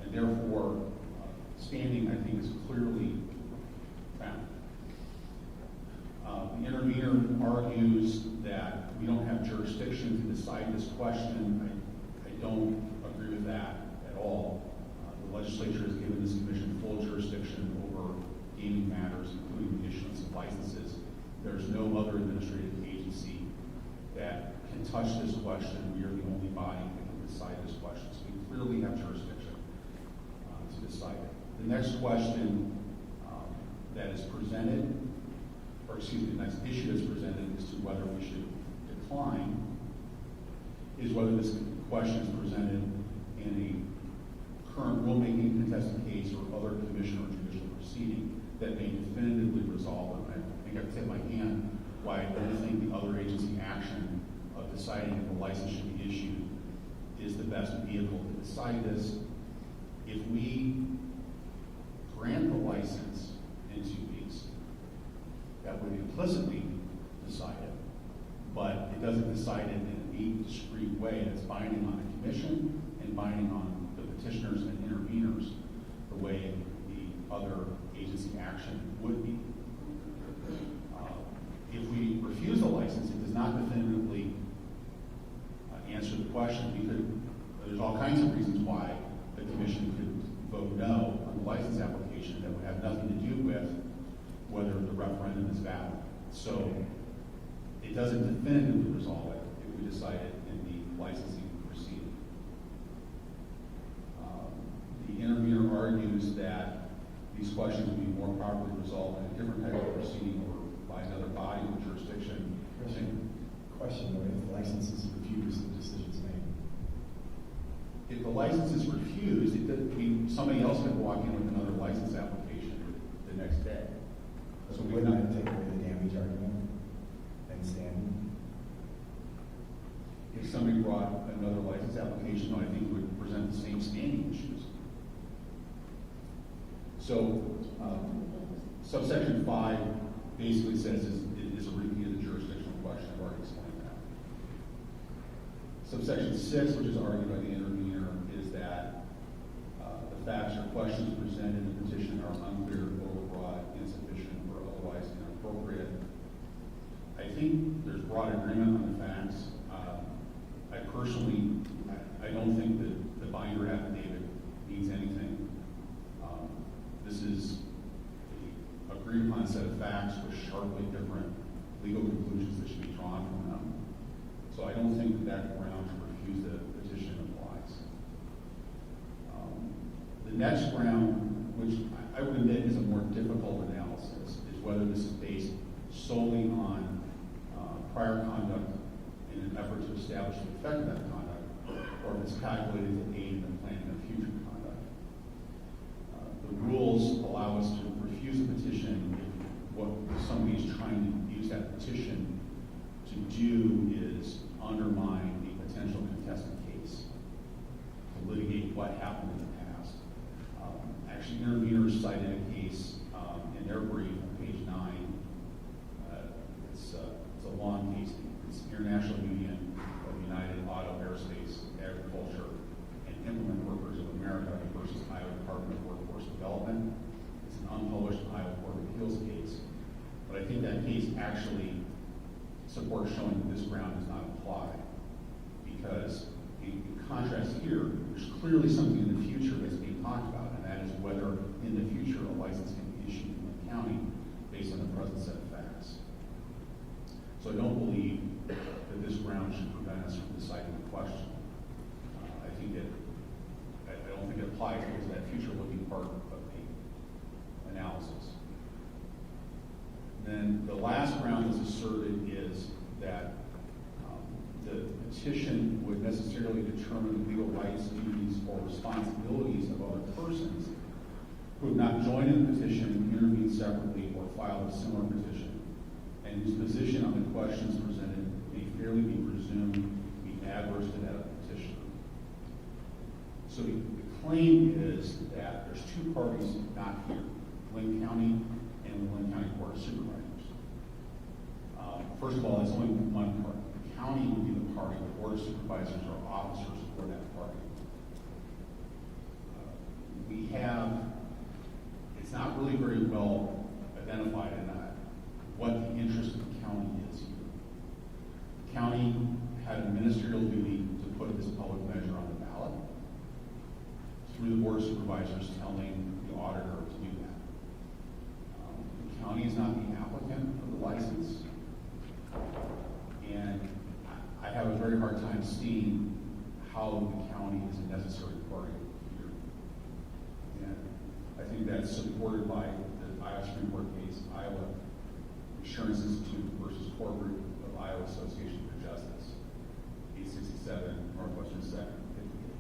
And therefore, standing, I think, is clearly found. The intervener argues that we don't have jurisdiction to decide this question. I don't agree with that at all. The legislature has given this commission full jurisdiction over gaming matters, including the issuance of licenses. There's no other administrative agency that can touch this question. We are the only body that can decide this question. So we clearly have jurisdiction to decide it. The next question that is presented, or excuse me, the next issue that's presented as to whether we should decline is whether this question is presented in a current rulemaking contested case or other commission or judicial proceeding that may definitively resolve it. I think I've tipped my hand why I don't think the other agency action of deciding if a license should be issued is the best vehicle to decide this. If we grant the license in 2 weeks, that would implicitly decide it, but it doesn't decide it in a neat, discrete way that's binding on the commission and vote no on the license application that would have nothing to do with whether the referendum is valid. So it doesn't definitively resolve it if we decide it in the licensing proceeding. The intervener argues that these questions would be more properly resolved in a different type of proceeding or by another body or jurisdiction. Question though, if the license is refused, the decision's made. If the license is refused, somebody else could walk in with another license application the next day. So wouldn't that take away the damage argument and standing? If somebody brought another license application, I think it would present the same standing issues. So subsection 5 basically says it is a repeat of the jurisdictional question. I've already explained that. Subsection 6, which is argued by the intervener, is that the facts or questions presented in the petition are unclear, overbroad, insufficient, or otherwise inappropriate. I think there's broad agreement on the facts. I personally, I don't think that the binder affidavit means anything. This is an agreed upon set of facts with sharply different legal conclusions that should be drawn from them. So I don't think that ground to refuse the petition applies. The next ground, which I would admit is a more difficult analysis, is whether this is based solely on prior conduct in an effort to establish the effect of that conduct, or if it's calculated to aid in the planning of future conduct. The rules allow us to refuse a petition if what somebody is trying to use that petition to do is undermine a potential contested case, to litigate what happened in the past. Actually, interveners cited a case in their brief on page 9. It's a long case. It's International Union of United Auto, Aerospace, Agriculture, and Implement Workers of America versus Iowa Department of Workforce Development. It's an unpublished Iowa Court of Appeals case. But I think that case actually supports showing that this ground does not apply. Because in contrast here, there's clearly something in the future that's being talked about, and that is whether in the future a license can be issued in the county based on the present set of facts. So I don't believe that this ground should prevent us from deciding the question. I don't think it applies because that future looking part of the analysis. Then the last ground that's asserted is that the petition would necessarily determine the legal rights, duties, or responsibilities of other persons who have not joined in the petition, intervened separately, or filed a similar petition, and whose position on the questions presented may fairly be presumed to be adverse to that of the petitioner. So the claim is that there's two parties not here, Linn County and the Linn County Board of Supervisors. First of all, there's only one party. The county would be the party. The Board of Supervisors are officers for that party. It's not really very well identified in that what the interest of the county is here. The county had a ministerial duty to put this public measure on the ballot through the Board of Supervisors telling the auditor to do that. The county is not the applicant for the license, and I have a very hard time seeing how the county is a necessary party here. And I think that's supported by the Iowa Supreme Court case, Iowa Insurance Institute versus Corporate of Iowa Association for Justice, 867 Northwestern 2nd, 58.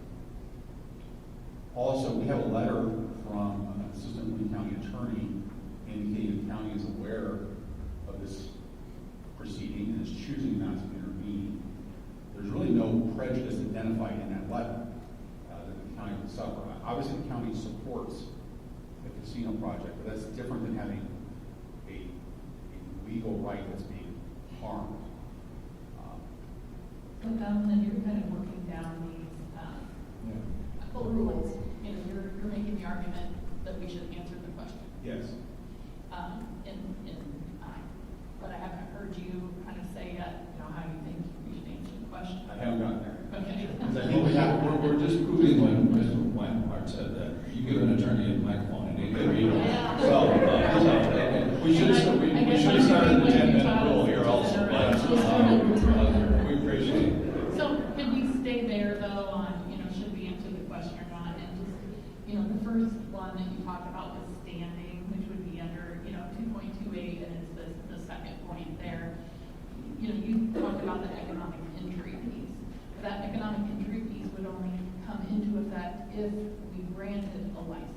Also, we have a letter from an assistant Linn County attorney indicating the county is aware of this proceeding and is choosing not to intervene. There's really no prejudice identified in that letter that the county would suffer. Obviously, the county supports the casino project, but that's different than having a legal right that's being harmed. So then you're kind of working down these rules. You're making the argument that we should answer the question. Yes. But I haven't heard you kind of say yet, how you think we should answer the question. I haven't gotten there. Okay. I think we're just proving what Mr. Weinhardt said, that you give an attorney a microphone and he could read it. We should have started the 10-minute rule here also, but we appreciate it. So could we stay there though on, should we answer the question or not? And just, the first one that you talked about was standing, which would be under, 2.28, and it's the second point there. You talked about the economic injury piece. That economic injury piece would only come into effect if we granted a license.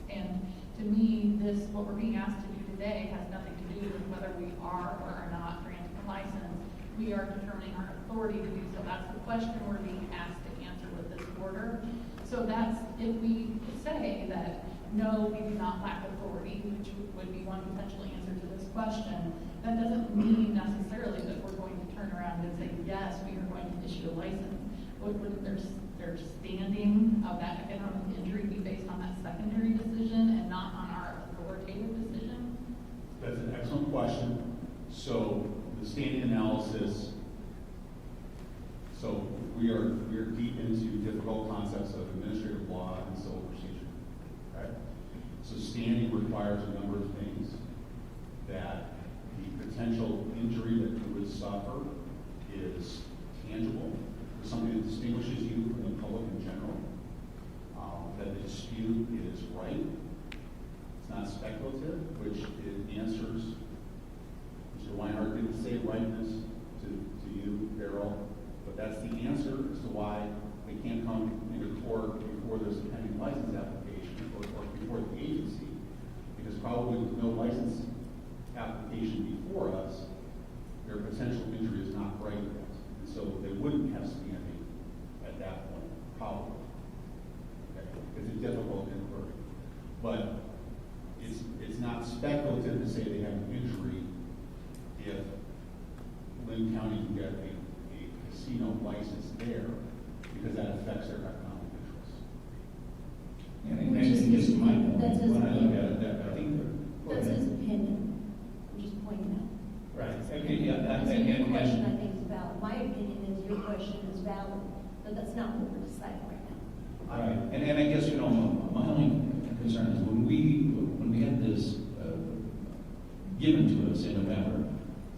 And to me, what we're being asked to do today has nothing to do with whether we are or are not granting a license. We are determining our authority to do so. That's the question we're being asked to answer with this order. So that's, if we say that, no, we do not lack authority, which would be one potential answer to this question, that doesn't mean necessarily that we're going to turn around and say, yes, we are going to issue a license. Wouldn't their standing of that economic injury be based on that secondary decision and not on our authoritative decision? That's an excellent question. So the standing analysis, so we are deep into difficult concepts of administrative law and civil procedure. Right? So standing requires a number of things. That the potential injury that you would suffer is tangible, something that distinguishes you from the public in general. That the dispute is right. It's not speculative, which it answers. Mr. Weinhardt didn't say rightness to you, Darrell, but that's the answer as to why they can't come into court before there's a pending license application or before the agency, because probably with no license application before us, their potential injury is not great yet. And so they wouldn't have standing at that point, probably. Okay. It's a difficult inquiry. But it's not speculative to say they have an injury if Linn County can get a casino license there, because that affects their economic interests. That's his opinion. That's his opinion. I'm just pointing out. Right. Your question, I think, is valid. My opinion is your question is valid, but that's not what we're deciding right now. All right, and I guess, my only concern is when we had this given to us in November,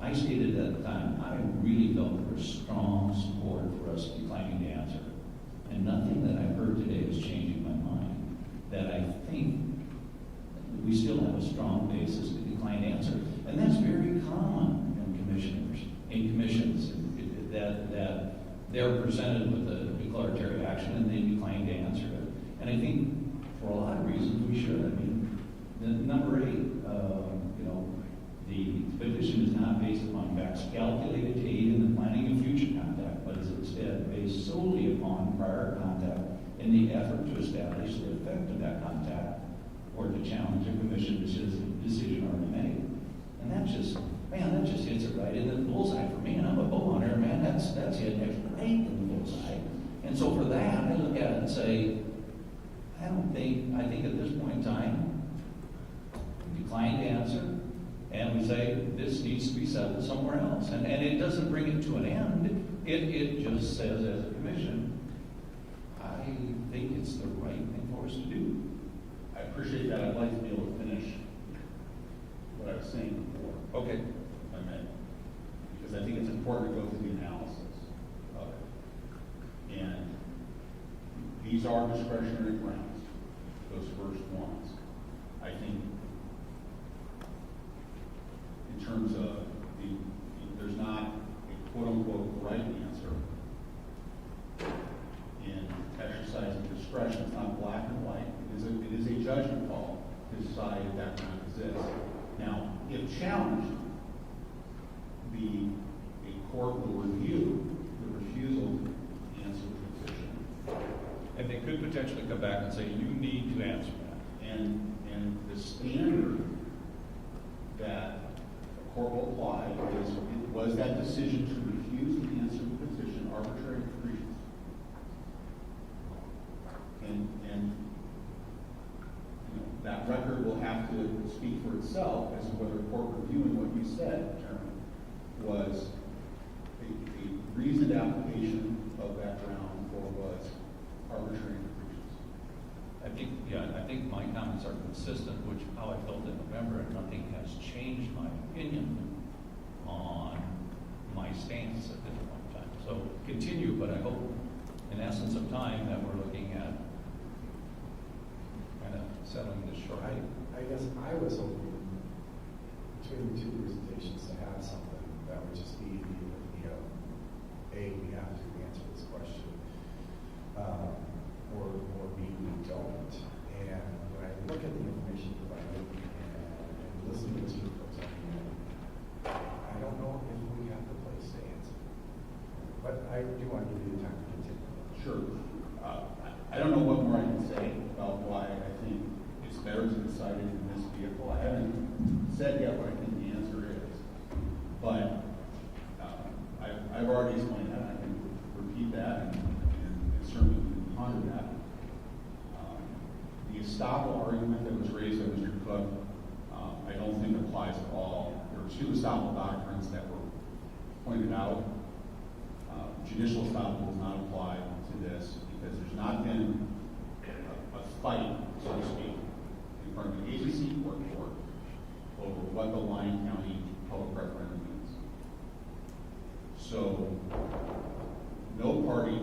I stated at the time, I really felt there was strong support for us declining to answer. And nothing that I've heard today is changing my mind, that I think we still have a strong basis to decline to answer. And that's very common in commissions, that they're presented with a declaratory action and they decline to answer it. And I think for a lot of reasons we should. I mean, the number 8, the petition is not based upon facts calculated to aid in the planning of future contact, but is instead based solely upon prior contact in the effort to establish the effect of that contact or to challenge a commission decision already made. And that just hits it right in the bullseye for me. And I'm a bow hunter, man. That's hitting it right in the bullseye. And so for that, I look at it and say, I think at this point in time, we decline to answer, and we say this needs to be settled somewhere else. And it doesn't bring it to an end. It just says as a commission, I think it's the right thing for us to do. I appreciate that. I'd like to be able to finish what I was saying before. Okay. If I may. Because I think it's important to go through the analysis of it. And these are discretionary grounds, those first ones. I think in terms of there's not a quote-unquote right answer in exercising discretion. It's not black and white. It is a judgment call to decide if that ground exists. Now, if challenged, a court will review the refusal to answer the petition. And they could potentially come back and say, you need to answer that. And the standard that a court will apply is, was that decision to refuse to answer the petition arbitrary and capricious? And that record will have to speak for itself as to whether a court reviewing what you said was a reasoned application of that ground or was arbitrary and capricious. I think, Yeah, I think my comments are consistent, which how I felt in November, and nothing has changed my opinion on my stance at this point in time. So continue, but I hope in essence of time that we're looking at kind of settling this short. I guess I was hoping between the two presentations to have something that would just be, you know, we have to answer this question, or B, we don't. And when I look at the information provided and listen to Mr. Cook's argument, I don't know if we have the place to answer. But I do want to give you the time to continue. Sure. I don't know what more I can say about why I think it's better to decide it in this vehicle. I haven't said yet what I think the answer is, but I've already explained that. I can repeat that and certainly ponder that. The estoppel argument that was raised by Mr. Cook, I don't think applies at all. There were two estoppel doctrines that were pointed out. Judicial estoppel does not apply to this because there's not been a fight, so to speak, in front of the agency or court over what the Linn County public referendum means. So no party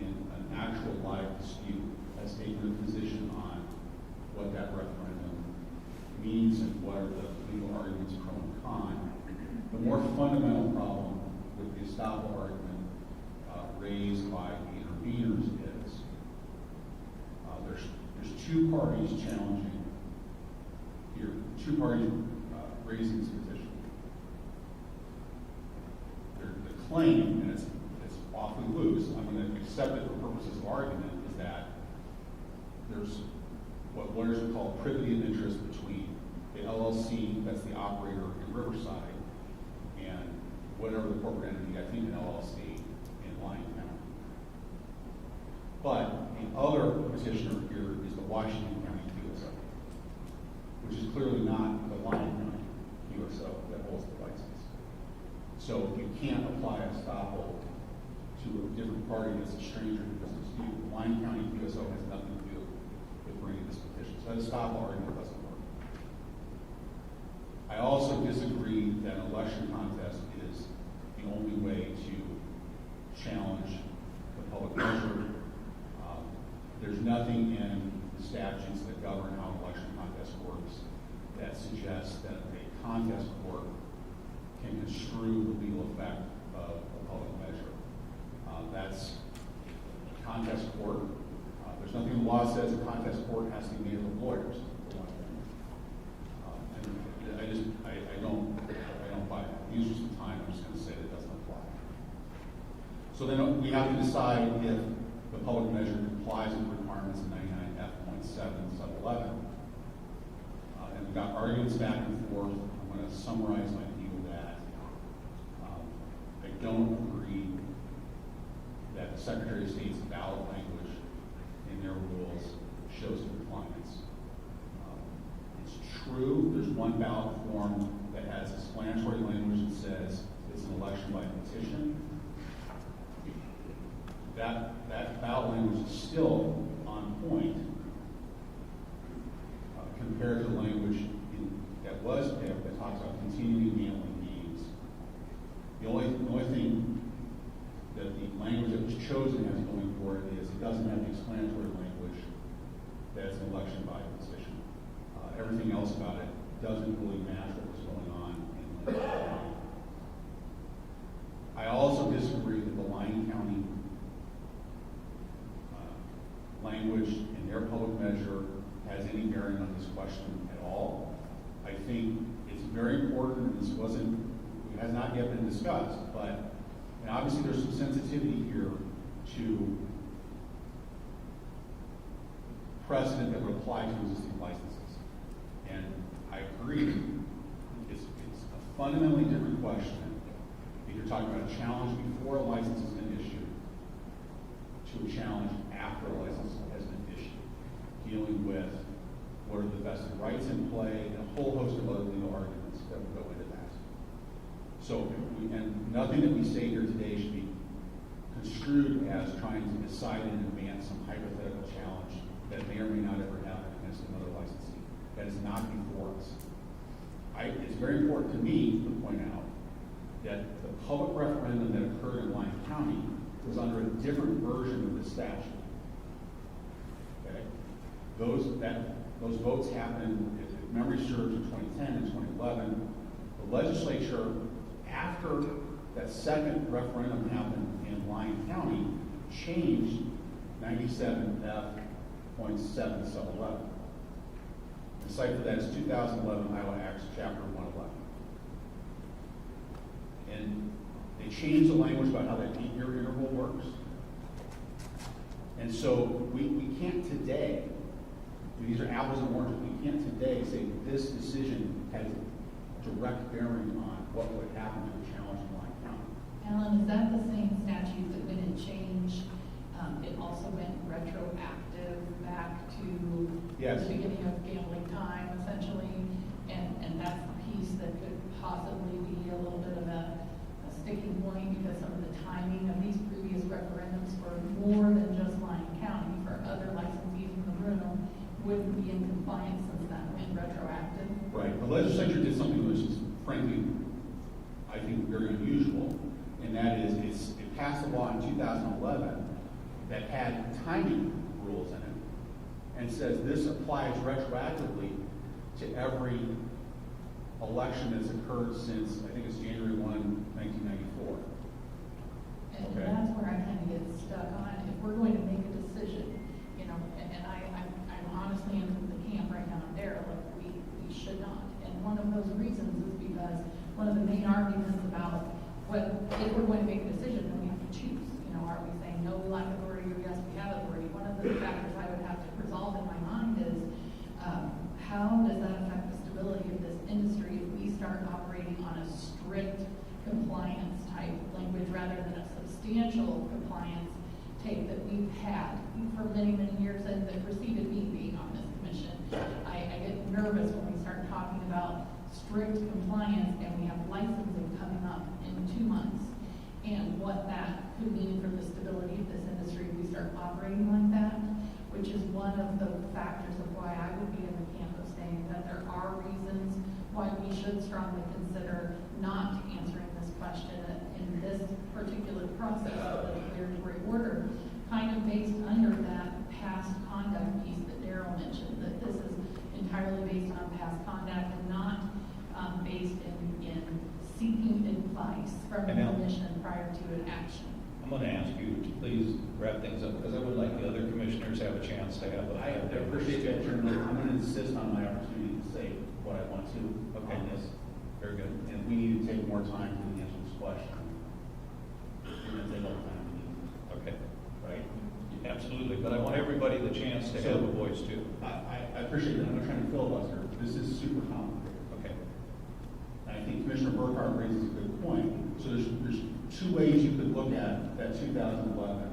in an actual live dispute has taken a position on what that referendum means and what are the legal arguments pro and con. The more fundamental problem with the estoppel argument raised by the interveners is there's two parties challenging here, two parties raising this petition. The claim, and it's awfully loose, I'm going to accept it for purposes of argument, is that there's what lawyers would call privity of interest between the LLC, that's the operator in Riverside, and whatever the corporate entity, I think an LLC, in Linn County. But the other petitioner here is the Washington County QSO, which is clearly not the Linn County QSO that holds the license. So you can't apply estoppel to a different party that's a stranger to this dispute. The Linn County QSO has nothing to do with bringing this petition. So that estoppel argument doesn't work. I also disagree that an election contest is the only way to challenge the public measure. There's nothing in the statutes that govern how an election contest works that suggests that a contest court can construe the legal effect of a public measure. That's a contest court. There's nothing in the law that says a contest court has to be made up of lawyers. I don't buy that. In the interest of time, I'm just going to say that it doesn't apply. So then we have to decide if the public measure complies with the requirements of 99F.7 sub 11. And we've got arguments back and forth. I'm going to summarize my view of that. I don't agree that the Secretary of State's ballot language in their rules shows compliance. It's true, there's one ballot form that has explanatory language that says it's an election by petition. That ballot language is still on point compared to the language that was picked that talks about continuing mailing means. The only thing that the language that was chosen as going for it is it doesn't have the explanatory language that's an election by petition. Everything else about it doesn't really match what was going on in Linn County. I also disagree that the Linn County language in their public measure has any bearing on this question at all. I think it's very important, and it has not yet been discussed, but and obviously there's some sensitivity here to precedent that would apply to existing licenses. And I agree, it's a fundamentally different question if you're talking about a challenge before a license has been issued to a challenge after a license has been issued, dealing with what are the vested rights in play and a whole host of other legal arguments that would go into that. So, and nothing that we say here today should be construed as trying to decide in advance some hypothetical challenge that may or may not ever happen. against another licensee. That is not before us. It's very important to me to point out that the public referendum that occurred in Linn County was under a different version of the statute. Okay? Those votes happened, if memory serves, in 2010 and 2011. The legislature, after that second referendum happened in Linn County, changed 97F.7 sub 11. The site for that is 2011 Iowa Acts Chapter 111. And they changed the language about how that 8-year interval works. And so we can't today, these are apples and oranges, we can't today say this decision has direct bearing on what would happen to a challenge in Linn County. Alan, is that the same statute that when it changed, it also went retroactive back to Yes. the beginning of gambling time, essentially? And that's the piece that could possibly be a little bit of a sticking point, because some of the timing of these previous referendums were more than just Linn County. For other licensees in the room wouldn't be in compliance since that went retroactive. Right. The legislature did something which is, frankly, I think very unusual, and that is it passed a law in 2011 that had timing rules in it, and says this applies retroactively to every election that's occurred since, I think it's January 1, 1994. And Okay. that's where I kind of get stuck on. If we're going to make a decision, you know, and I'm honestly in the camp right now there, like we should not. And one of those reasons is because one of the main arguments about if we're going to make a decision, then we have to choose. You know, are we saying no, we lack authority, or yes, we have authority? One of the factors I would have to resolve in my mind is how does that affect the stability of this industry if we start operating on a strict compliance type language rather than a substantial compliance take that we've had for many, many years and that preceded me being on this commission. I get nervous when we start talking about strict compliance and we have licensing coming up in 2 months, and what that could mean for the stability of this industry if we start operating like that, which is one of the factors of why I would be in the camp of saying that there are reasons why we should strongly consider not answering this question in this particular process of the declaratory order, kind of based under that past conduct piece that Darrell mentioned, that this is entirely based on past conduct and not based in seeking advice from the commission prior to an action. I'm going to ask you to please wrap things up, because I would like the other commissioners to have a chance to have. I appreciate that, Chairman. I'm going to insist on my opportunity to say what I want to on this. Very good. And we need to take more time to answer this question. We're going to take all the time we need. Okay. Right? Absolutely, but I want everybody the chance to have a voice too. I appreciate that. I'm not trying to filibuster. This is super complicated. Okay. And I think Commissioner Burkhardt raises a good point. So there's 2 ways you could look at that 2011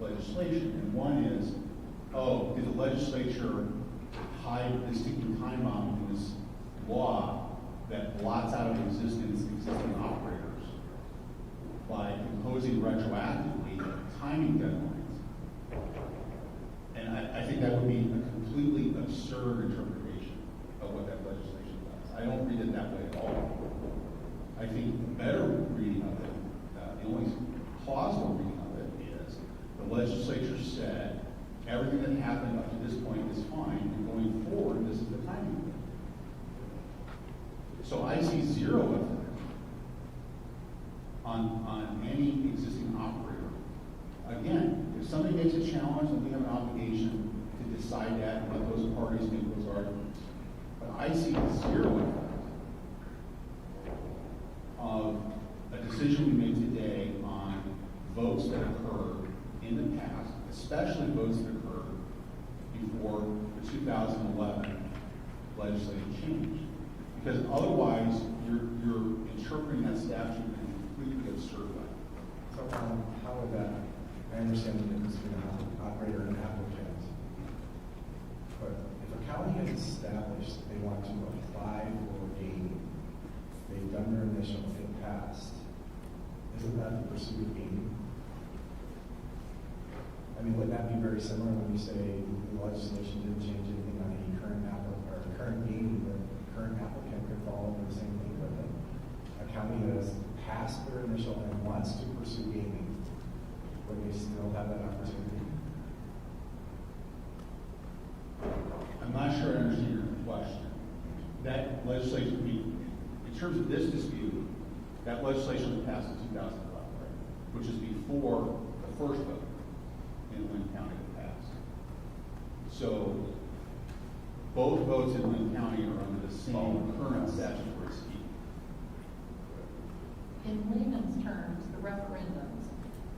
legislation. And one is, did the legislature hide this ticking time bomb in this law that blots out of existence existing operators by imposing retroactively timing deadlines? And I think that would be a completely absurd interpretation of what that legislation does. I don't read it that way at all. I think the better reading of it, the only plausible reading of it, is the legislature said everything that happened up to this point is fine, and going forward, this is the timing. So I see 0 effect on any existing operator. Again, if somebody makes a challenge, then we have an obligation to decide that and let those parties make those arguments. But I see 0 effect of a decision we made today on votes that occurred in the past, especially votes that occurred before the 2011 legislative change. Because otherwise, you're interpreting that statute in a completely absurd way. So how would that, I understand the difference between an operator and an applicant, but if a county has established that they want to apply for a game, they've done their initial, it passed, isn't that the pursuit of gaming? I mean, would that be very similar when you say the legislation didn't change anything question. That legislation, in terms of this dispute, that legislation was passed in 2012, right? Which is before the first vote in Linn County that passed. So both votes in Linn County are under the same current statutory scheme. In layman's terms, the referendum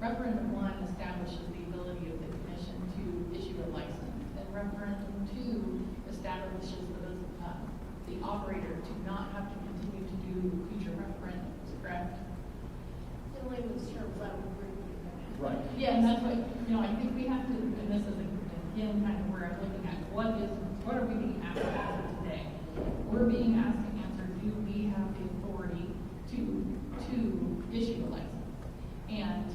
1 establishes the ability of the commission to issue a license, and referendum 2 establishes the operator to not have to continue to do future referendums, correct? In layman's terms, I would agree with you. Right. Yeah, and that's what, I think we have to, and this is again kind of where I'm looking at, what are we being asked to answer today? We're being asked to answer, do we have the authority to issue a license? And,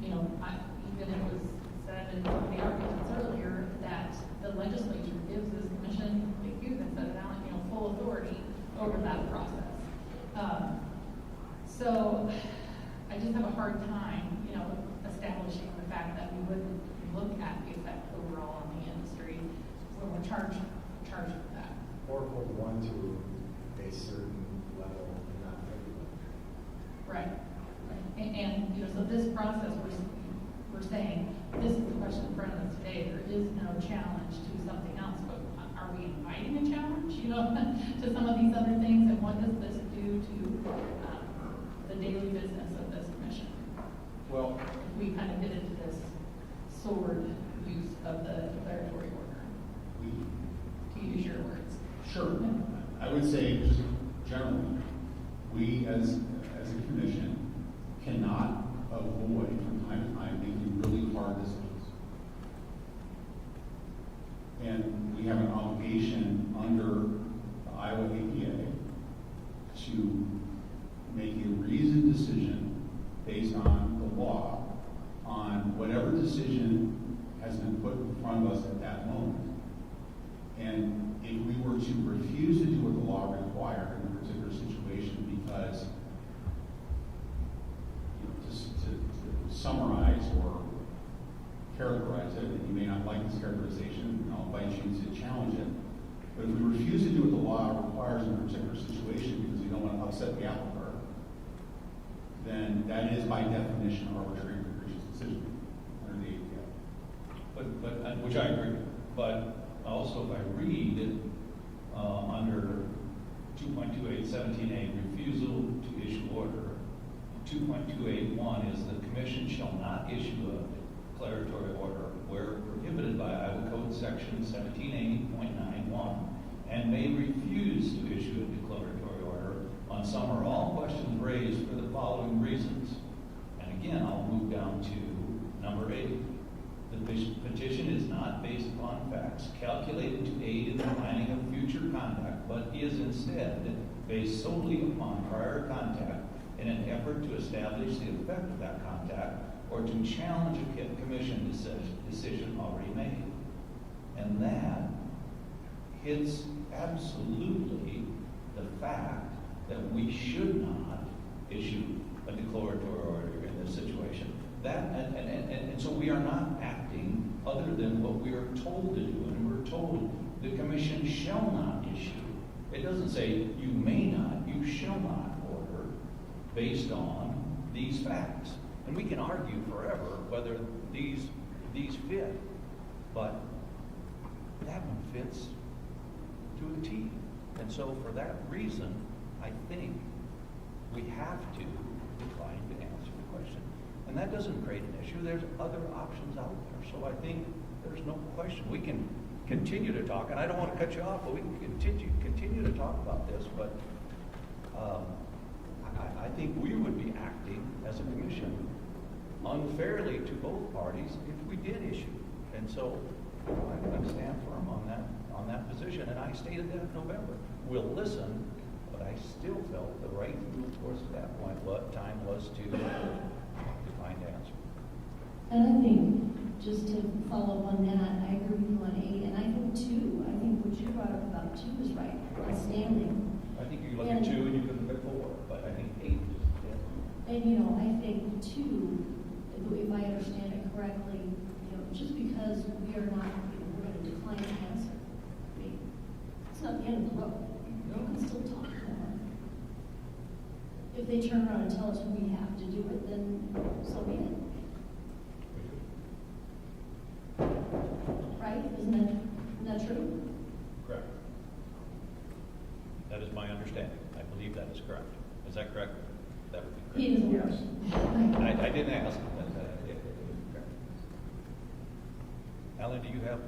even it was said in one of the arguments earlier that the legislature gives this commission, like you said it out, full authority over that process. So I just have a hard time, establishing the fact that we wouldn't look at the effect overall on the industry when we're charged with that. Or hold one to a certain level and not everyone. Right. And so this process, we're saying, this is the question in front of us today. There is no challenge to something else, but are we inviting a challenge, to some of these other things? And what does this do to the daily business of this commission? Well, we kind of get into this sword use of the declaratory order. To use your words. Sure. I would say, just generally, we as a commission cannot avoid from time to time making really hard decisions. And we have an obligation under the Iowa APA to make a reasoned decision based on the law on whatever decision has been put in front of us at that moment. And if we were to refuse to do what the law required in a particular situation because, just to summarize or characterize it, and you may not like this characterization, and I'll invite you to challenge it, but if we refuse to do what the law requires in a particular situation because we don't want to upset the apple cart, then that is by definition arbitrary and capricious decision under the APA. But which I agree with. But also, if I read under 2.2817A, refusal to issue order, 2.281 is the commission shall not issue a declaratory order where prohibited by Iowa Code Section 1780.91 and may refuse to issue a declaratory order on some or all questions raised for the following reasons. And again, I'll move down to number 8. The petition is not based upon facts calculated to aid in the planning of future conduct, but is instead based solely upon prior contact in an effort to establish the effect of that contact or to challenge a commission decision already made. And that hits absolutely the fact that we should not issue a declaratory order in this situation. And so we are not acting other than what we are told to do, and we're told the commission shall not issue. It doesn't say you may not, you shall not order based on these facts. And we can argue forever whether these fit, but that one fits to a T. And so for that reason, I think we have to decline to answer the question. And that doesn't create an issue. There's other options out there. So I think there's no question. We can continue to talk, and I don't want to cut you off, but we can continue to talk about this. But I think we would be acting as a commission unfairly to both parties if we did issue. And so I'm going to stand firm on that position. And I stated that in November. We'll listen, but I still felt the right move towards that point. What time was to decline to answer. And I think, just to follow up on that, I agree with you on 8, and I think 2. I think what you brought up about 2 is right. Standing. I think you look at 2 and you can look at 4, but I think 8 is dead. And I think 2, if I understand it correctly, just because we are not, we're going to decline to answer. I mean, it's not the the end of the road. You can still talk more. If they turn around and tell us we have to do it, then so be it. Right? Isn't that true? Correct. That is my understanding. I believe that is correct. Is that correct? That would be correct. He is. Yes. I didn't ask, but it is correct. Alan, do you have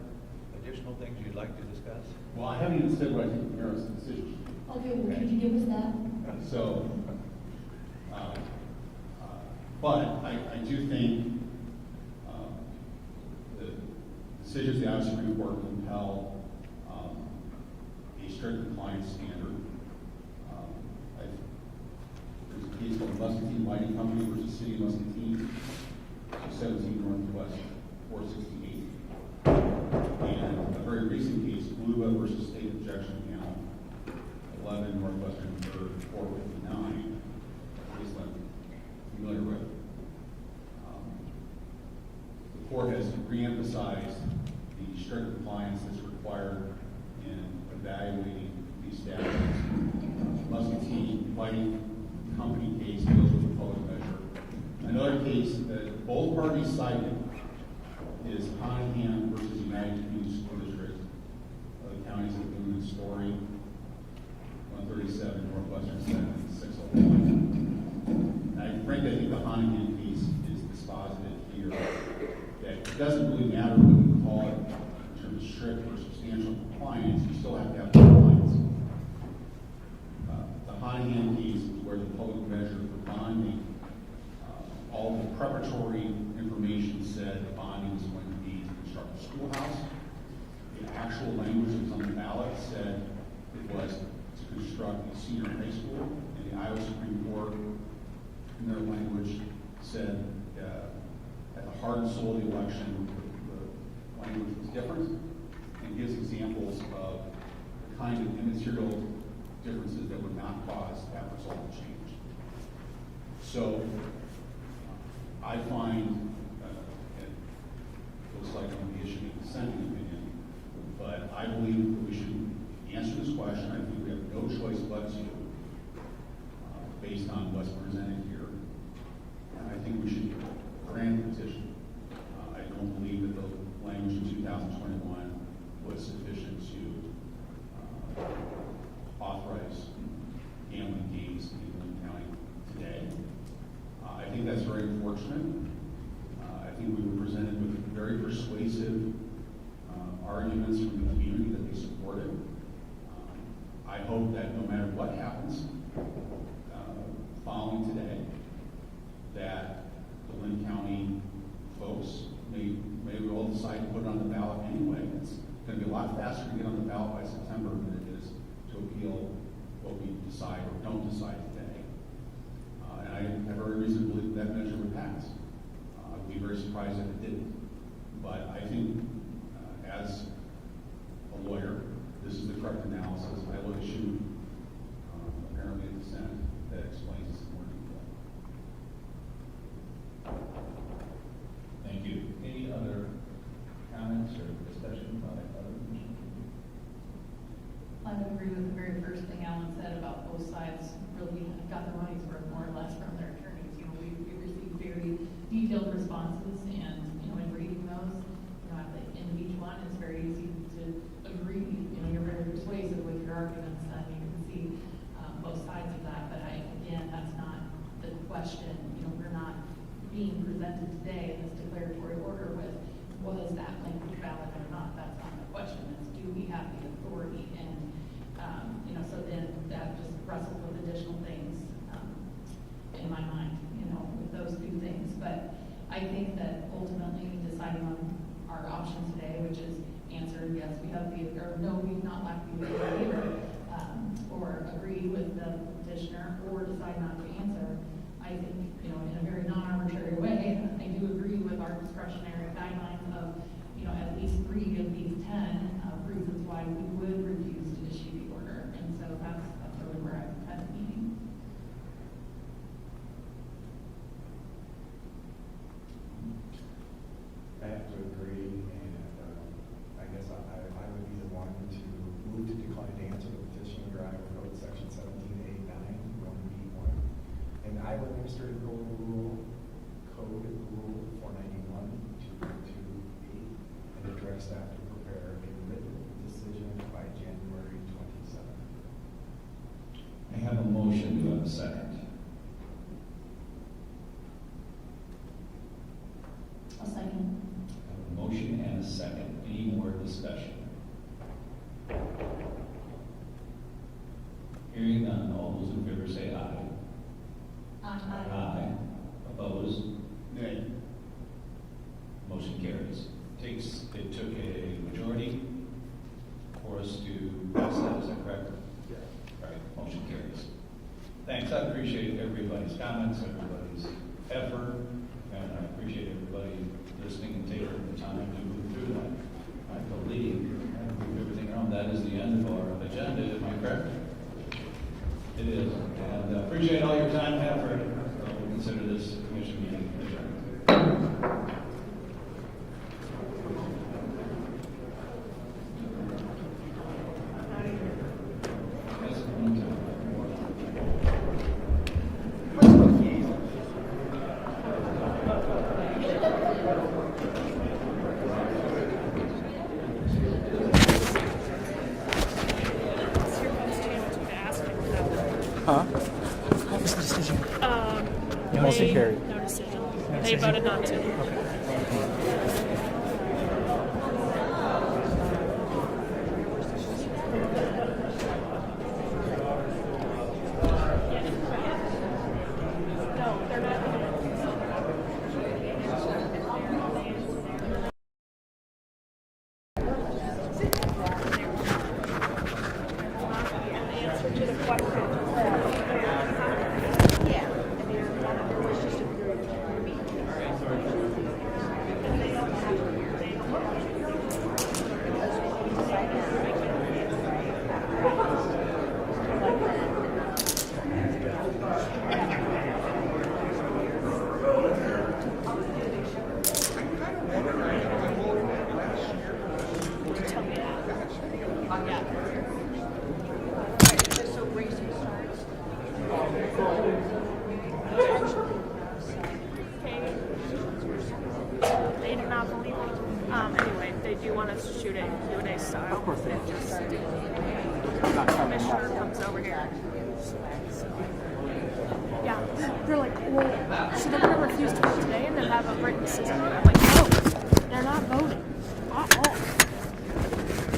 additional things you'd like to discuss? Well, I haven't even said what I think the merits of the decision. Okay, well, could you give us that? So, but I do think the decisions of the Iowa Supreme Court compel a strict compliance standard. There's a case called Muscatine Lighting Company versus City of Muscatine, 17 Northwest 468. And a very recent case, Bluba versus State Objection Panel, 11 Northwestern 3rd 459. Case I'm familiar with. The court has re-emphasized the strict compliance that's required in evaluating these statutes. Muscatine Lighting Company case deals with the public measure. Another case that both parties cited is Conningham versus United Community School District, the counties of Boone and Story, 137 Northwestern 601. I frankly think the Conningham case is dispositive here. That it doesn't really matter what you call it in terms of strict or substantial compliance, you still have to have compliance. The Conningham case is where the public measure for bonding, all the preparatory information said the bonding was going to be to construct a schoolhouse. The actual language that was on the ballot said it was to construct a senior high school, and the Iowa Supreme Court, in their language, said at the heart and soul of the election, the language was different, and gives examples of the kind of immaterial differences that would not cause that result to change. So I find, it looks like I'm going to be issuing a dissenting opinion, but I believe that we should answer this question. I think we have no choice but to, based on what's presented here. And I think we should grant the petition. I don't believe that the language in 2021 was sufficient to authorize gambling games in Linn County today. I think that's very unfortunate. I think we were presented with very persuasive arguments from the community that they supported. I hope that no matter what happens following today, that the Linn County folks may all decide to put it on the ballot anyway. It's going to be a lot faster to get on the ballot by September than it is to appeal what we decide or don't decide today. And I have every reason to believe that measure would pass. I would be very surprised if it didn't. But I think, as a lawyer, this is the correct analysis. I will issue apparently a dissent that explains this in more detail. Thank you. Any other comments or discussion by other commissioners? I would agree with the very first thing Alan said about both sides really got their money's worth more or less from their attorneys. You know, we received very detailed responses, and you know, in reading those, you know, at the end of each one, it's very easy to agree. You know, you're very persuasive with your arguments, and you can see both sides of that. But again, that's not the question. You know, we're not being presented today in this declaratory order with was that language valid or not. That's not the question. It's do we have the authority? And you know, so then that just wrestles with additional things in my mind, you know, with those two things. But I think that ultimately deciding on our option today, which is answer yes, we have the, or no, we've not lacked the authority, or agree with the petitioner, or decide not to answer. I think, you know, in a very non-arbitrary way, I do agree with our discretionary guidelines of, you know, at least 3 of these 10 reasons why we would refuse to issue the order. And so that's really where I'm kind of leaning. I have to agree, and I guess I would be the one to move to decline to answer the Administrative Rule Code, Rule 491-228, and direct staff to prepare a written decision by January 27th. I have a motion, do I have a second? I'll second. I have a motion and a second. Any more discussion? Hearing none, all those in favor say aye. Aye. Opposed? Nay. Motion carries. It took a majority for us to pass that, is that correct? Yes. Right, motion carries. Thanks, I appreciate everybody's comments, everybody's effort, and I appreciate everybody listening and taking the time to move through that. I believe, and move everything around, that is the end of our agenda, am I correct? It is, and appreciate all your time and effort. We'll consider this commission meeting adjourned. Huh? What was the decision? Motion carried. No decision. No They decision? voted not to. Okay. No, they're not. Answer to the question. Yeah, I mean, there was just a group meeting. And they don't have because when we decide now, Tell me that. Yeah. just so racing starts. They do not believe it. Anyway, they do want us to shoot it Q&A style. Of course they do. Commissioner comes over here. Yeah, they're like, well, so they're gonna refuse to vote today and then have a written decision. I'm like, no, they're not voting at all.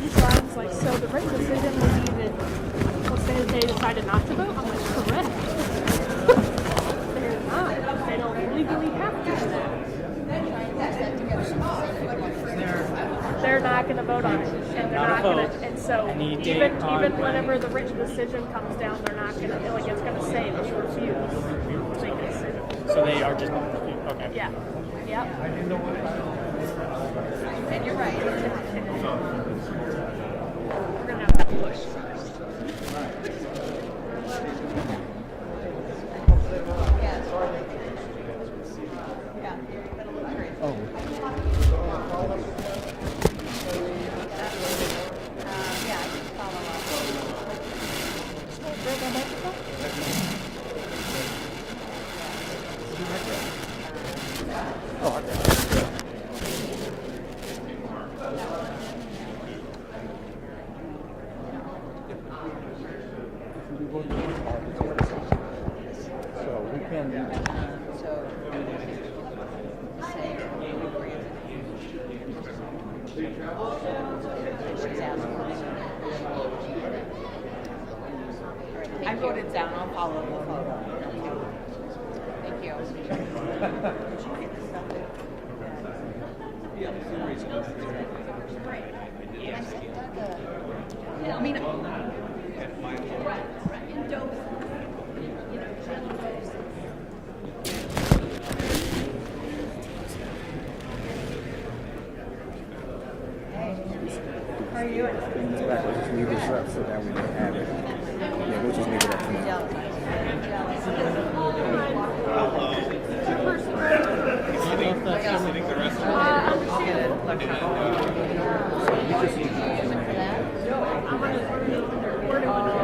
Each round's like, so the written decision will be that, let's say that they decided not to vote. I'm like, correct. They're not. They don't legally have to. They're not going to vote on it, and they're not going to. And so even whenever the written decision comes down, they're not going to. Like it's going to say that you refuse to make a decision. So they are just okay. Yeah. Yep. And you're right. We're going to have that push first. Yeah. Yeah. Yeah, I can follow up. Oh, okay. So we can. So, say, I wrote it down. I'll follow up. Thank you. I mean, How are you doing? We'll just leave this up so that we can have it. Yeah, we'll just leave it up tomorrow. We're doing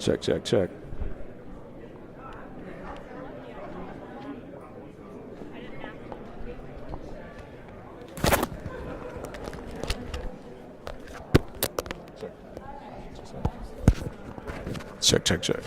Check, check, check. Check, check, check.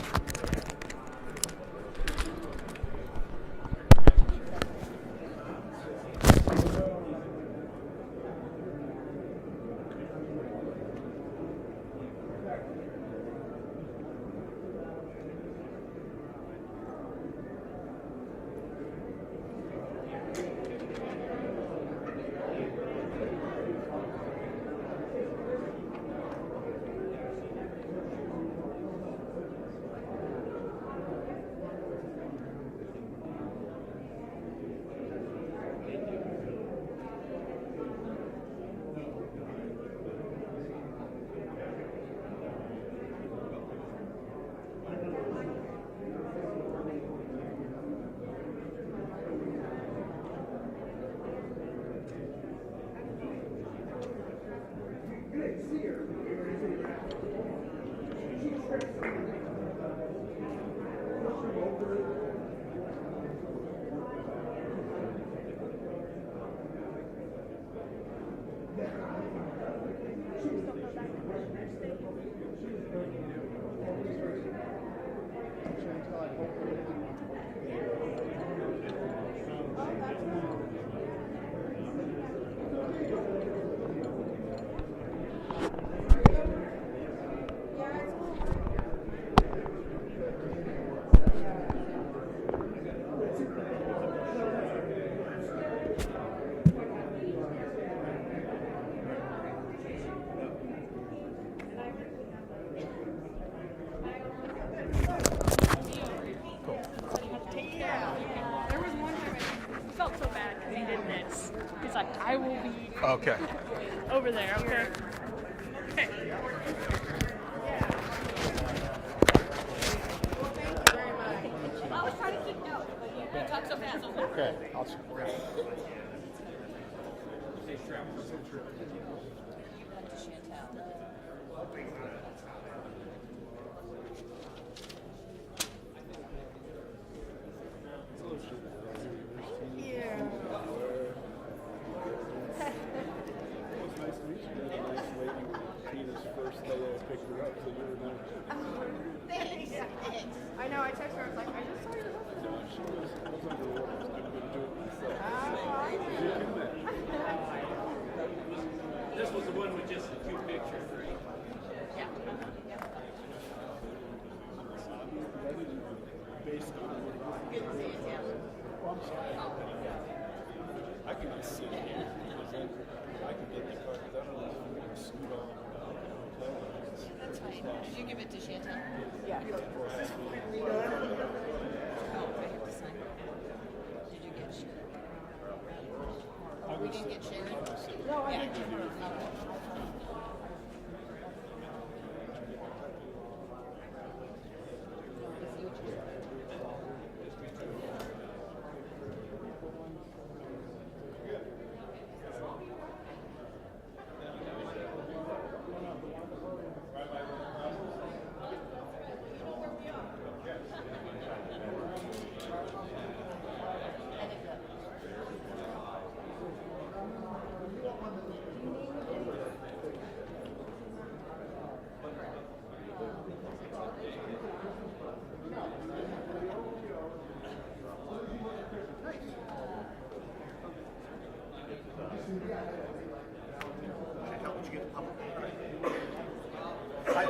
He's like, I will be Okay. over there, okay? Okay. I was trying to keep notes, but you talk so fast. Okay. I'll I know, I texted her, I was like, I just saw your This was the one with just a few pictures, right? Yeah. Based on I can just sit here because then I can get the card done and scoot on. That's fine. Did you give it to Chantel? Yeah. Oh, I have to sign. Did you get Shannon? We didn't get Shannon? No, I didn't.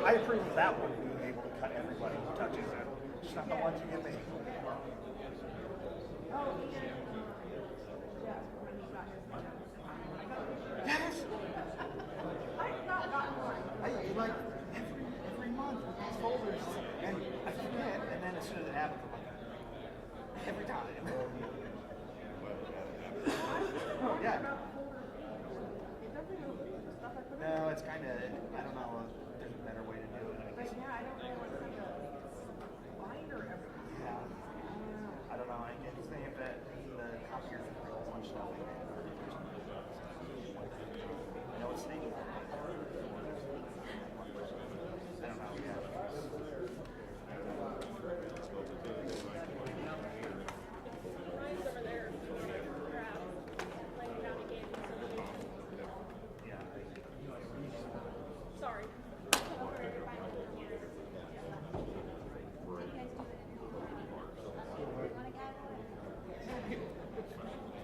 I approve of that one being able to cut everybody who touches it. Just not the ones you give me. Yes! Like every month with these folders, and I forget, and then as soon as it happens, I'm like, every time. Yeah. No, it's kind of, I don't know, there's a better way to do it. I guess. Yeah, I don't know what's like a binder every time. Yeah. I don't know, I guess they have that, the copier for a bunch of stuff. I know it's sneaky. I don't know, yeah.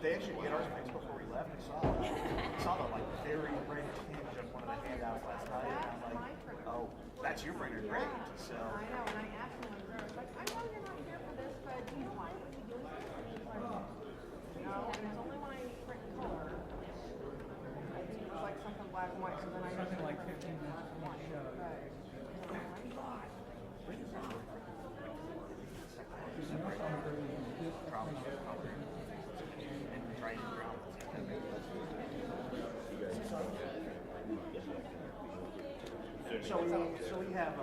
They actually get ours fixed before we left. I saw the like very bright image of one of the handouts last night, and I'm like, oh, that's your printer, great. So I know, and I asked him, I was like, I know you're not here for this, but do you mind when we do this? He's like, no, and it's only when I print in color. I think it was like something black and white, so then I just like 15 minutes from one show. Right. Oh my God. So we have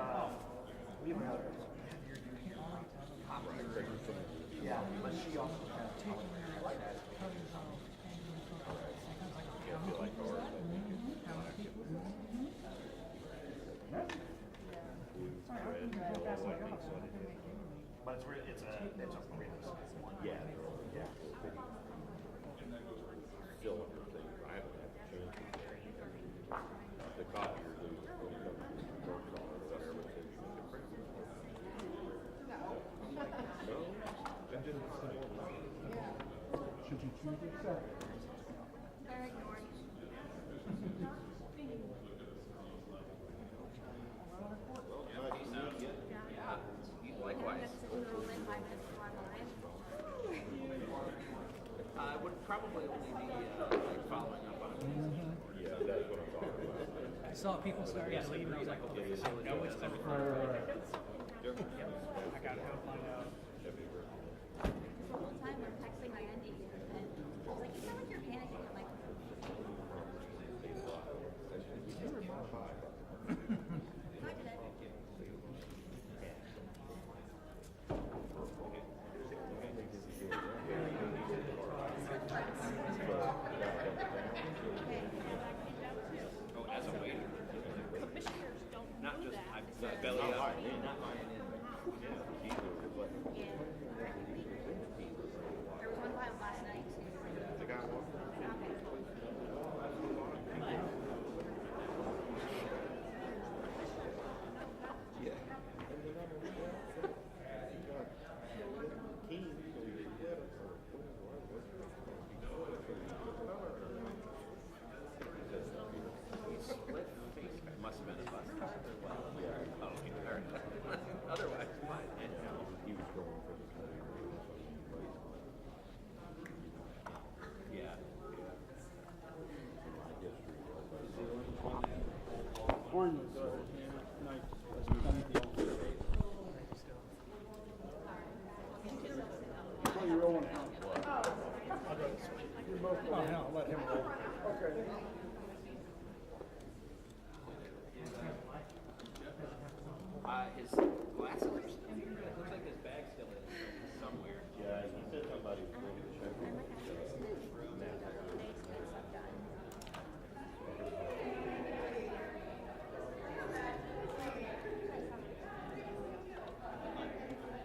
another yeah, but she also has but it's a one. Yeah. Still everything. I haven't had to change the copier. Should you choose to accept? They're ignoring. Likewise. I would probably only be like following up on it. Yeah, that's what I'm talking about. I saw people starting to leave, and I was like, okay, I know it's coming. I got to go find out. The whole time I'm texting my Andy, and I was like, you sound like you're panicking. I'm like, hi today. Oh, as a waiter. Commissioners don't Not do just, that. I'm belly up. Not mine. There was one time last night. The guy walked. Must have been a bus. Oh, okay, all right. Otherwise, fine. He was going for the Yeah. You're rolling out. You're both going out. Let him roll. Okay. His glasses are still here. It looks like his bag's still in somewhere. Yeah, he said somebody was going to check it.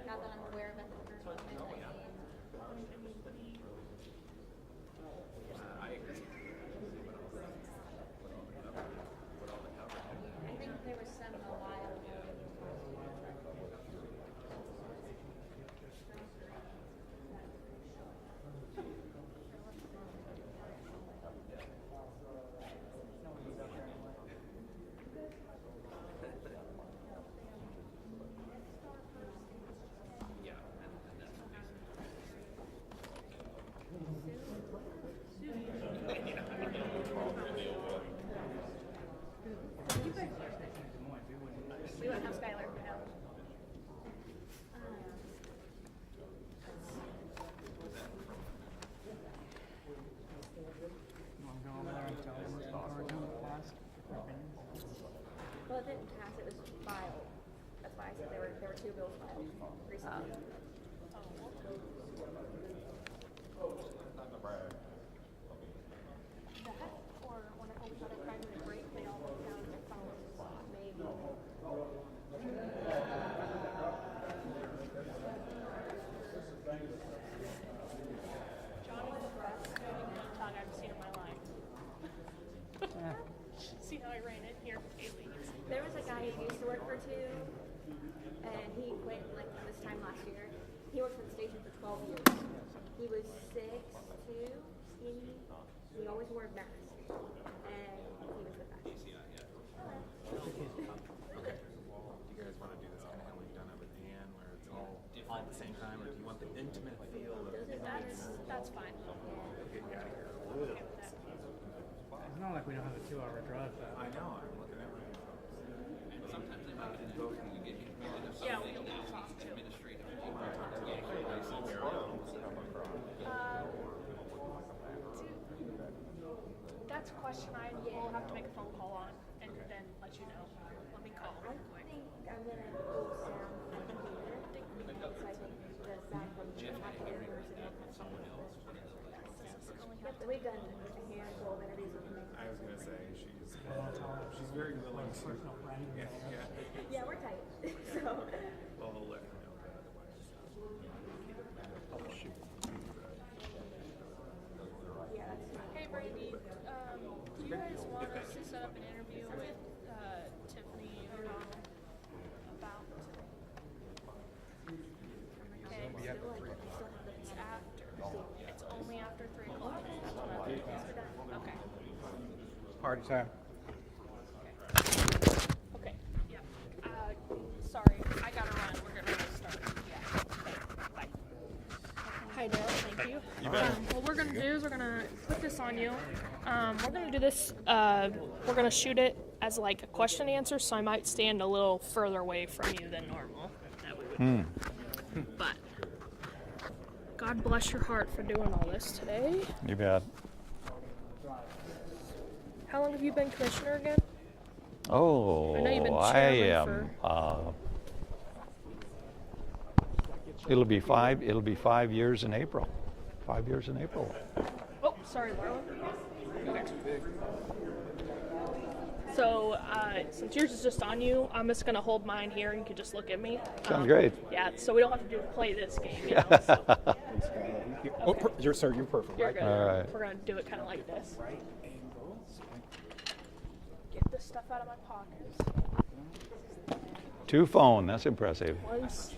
Not that I'm aware of at the first moment. I agree. I think there was some a while ago. Yeah, and that's We wouldn't have Skylar for now. Well, it didn't pass, it was filed. That's why I said there were two bills filed recently. That, or when I always had a primary break, they all went down and found maybe. Johnny was the best dog I've seen in my life. See how I ran in here daily? There was a guy who used to work for two, and he quit like this time last year. He worked for the station for 12 years. He was 6'2", not like we don't have a 2-hour drive back. I know, I'm looking at my. And sometimes they might go through and get completed of Yeah, something we that's don't talk to. administrative. That's a question I will have to make a phone call on and then let you know. Let me call real quick. I think I'm gonna go Sam from here. So I think the Sam from University of someone else. Yep, we've done a handful of interviews with him. I was gonna say, she's very willing to. Yeah, we're tight. So. Well, we'll let her know that otherwise. Oh, shoot. Yeah, that's. Hey Brady, do you guys want us to set up an interview with Tiffany O'Donnell about? Okay, it's after. It's only after 3 o'clock. Okay. Party time. Okay. Yeah. Sorry, I gotta run. We're gonna start. Yeah. Okay. Bye. Hi, Dale. Thank you. What we're gonna do is we're gonna put this on you. We're gonna do this. We're gonna shoot it as like a question answer, so I might stand a little further away from you than normal. That we would. But God bless your heart for doing all this today. You bet. How long have you been commissioner again? Oh, I know you've been I chairman am. It'll be 5 years in April. 5 years in April. Oh, sorry, Laura. Okay. So, since yours is just on you, I'm just gonna hold mine here, and you can just look at me. Sounds great. Yeah, so we don't have to play this game. You know, so. Oh, you're perfect. You're good. All right. We're gonna do it kind of like this. Get this stuff out of my pockets. 2 phone. That's impressive.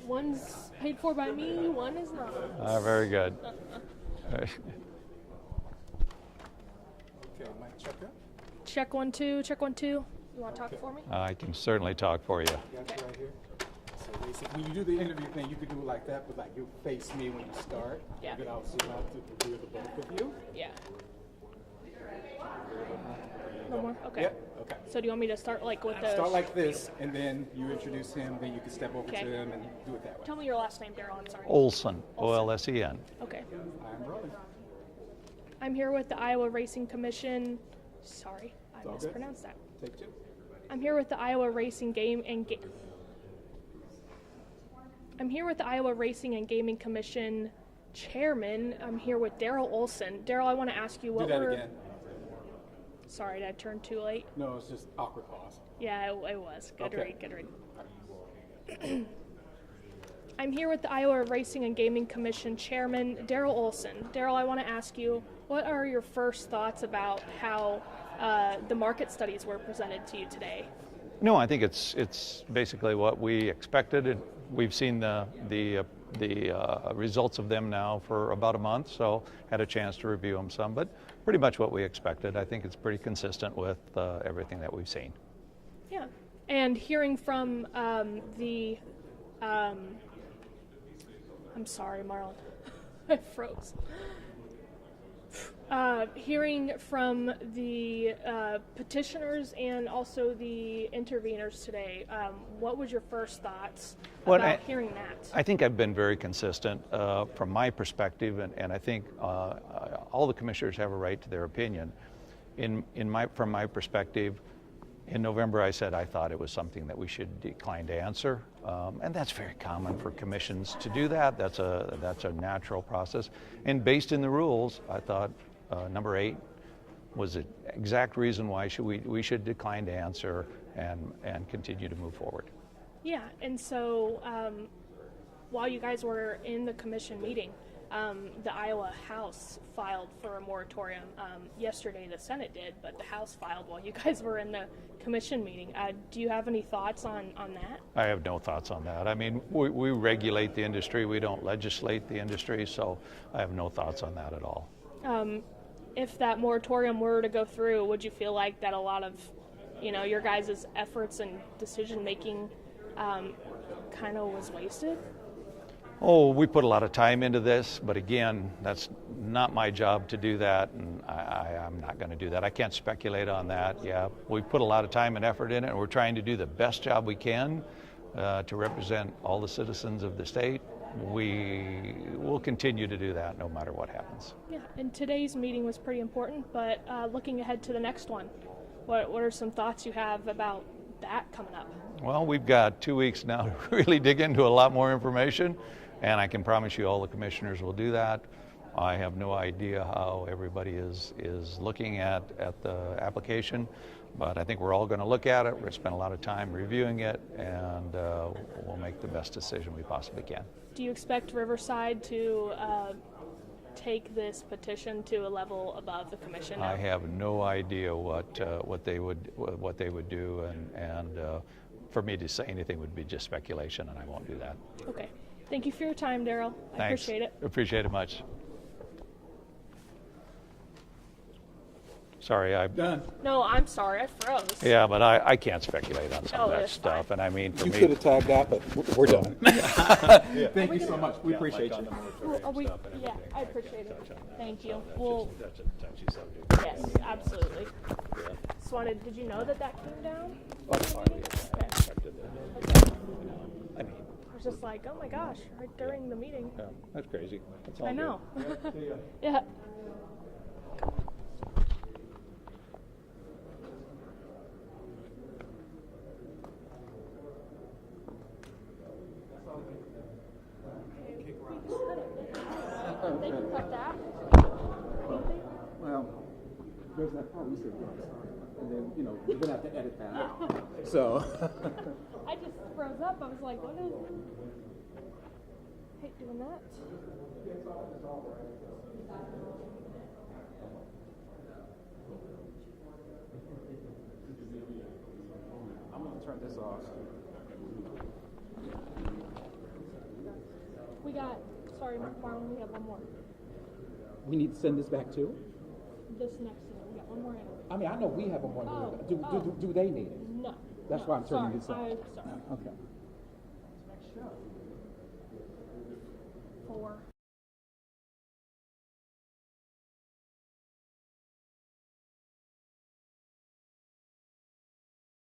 One's paid for by me. One is not. Very good. Okay, mic check up. Check 1 2. Check 1 2. You want to talk for me? I can certainly talk for you. Got you right here. So basically, when you do the interview thing, you could do it like that, but like you face me when you start. Yeah. You could also have to do the both of you. Yeah. No more? Okay. Yep. Okay. So do you want me to start like with the... Start like this, and then you introduce him, then you can step over to him and do it that way. Tell me your last name, Daryl. I'm sorry. Olson. Olsen. Okay. I'm rolling. I'm here with the Iowa Racing Commission. Sorry, I all good. mispronounced that. Take 2. I'm here with the Iowa Racing I'm here with the Iowa Racing and Gaming Commission Chairman. I'm here with Daryl Olson. Daryl, I want to ask you what Do that again. Sorry, did I turn too late? No, it's just awkward pause. Yeah, it was. Good Okay. read, good read. I'm here with the Iowa Racing and Gaming Commission Chairman, Daryl Olson. Daryl, I want to ask you, what are your first thoughts about how the market studies were presented to you today? No, I think it's basically what we expected. And we've seen the results of them now for about a month, so had a chance to review them some, but pretty much what we expected. I think it's pretty consistent with everything that we've seen. Yeah, and hearing from I'm sorry, Marlon, I froze. Hearing from the petitioners and also the interveners today, what was your first thoughts about hearing that? I think I've been very consistent from my perspective, and I think all the commissioners have a right to their opinion. From my perspective, in November I said I thought it was something that we should decline to answer, and that's very common for commissions to do that. That's a natural process, and based in the rules, I thought number 8 was the exact reason why we should decline to answer and continue to move forward. Yeah, and so while you guys were in the commission meeting, the Iowa House filed for a moratorium. Yesterday the Senate did, but the House filed while you guys were in the commission meeting. Do you have any thoughts on that? I have no thoughts on that. I mean, we regulate the industry. We don't legislate the industry, so I have no thoughts on that at all. If that moratorium were to go through, would you feel like that a lot of, your guys' efforts and decision-making kind of was wasted? Oh, we put a lot of time into this, but again, that's not my job to do that, and I I'm not going to do that. I can't speculate on that. Yeah, we've put a lot of time and effort in it, and we're trying to do the best job we can to represent all the citizens of the state. We will continue to do that no matter what happens. Yeah, and today's meeting was pretty important, but looking ahead to the next one, what are some thoughts you have about that coming up? Well, we've got 2 weeks now to really dig into a lot more information, and I can promise you all the commissioners will do that. I have no idea how everybody is looking at the application, but I think we're all going to look at it. We're going to spend a lot of time reviewing it, and we'll make the best decision we possibly can. Do you expect Riverside to take this petition to a level above the commission now? I have no idea what they would do, and for me to say anything would be just speculation, and I won't do that. Okay. Thank you for your time, Daryl. I appreciate it. Appreciate it much. Sorry, I'm done. No, I'm sorry, I froze. Yeah, but I can't speculate on some of that stuff, and I mean, for me, You could have tagged that, but we're done. Yeah. Thank you so much. We appreciate you. Yeah, I appreciate it. Thank you. Well, that's a touchy subject. yes, absolutely. Just wanted, did you know that came down? I mean, I was just like, oh my gosh, right during the meeting. yeah, that's crazy. That's all I know. good. Yeah. They can cut that. Well, there's that part we said yes. And then, you know, you're going to have to edit that out. So. I just froze up. I was like, what is it? Hate doing that. I'm going to turn this off. We got, sorry, Marlon, we have one more. We need to send this back too? This next one, we got one more interview. I mean, I know we have one more. Oh, Do they need it? No. That's no, why I'm turning sorry, this off. I'm sorry. Okay. 4.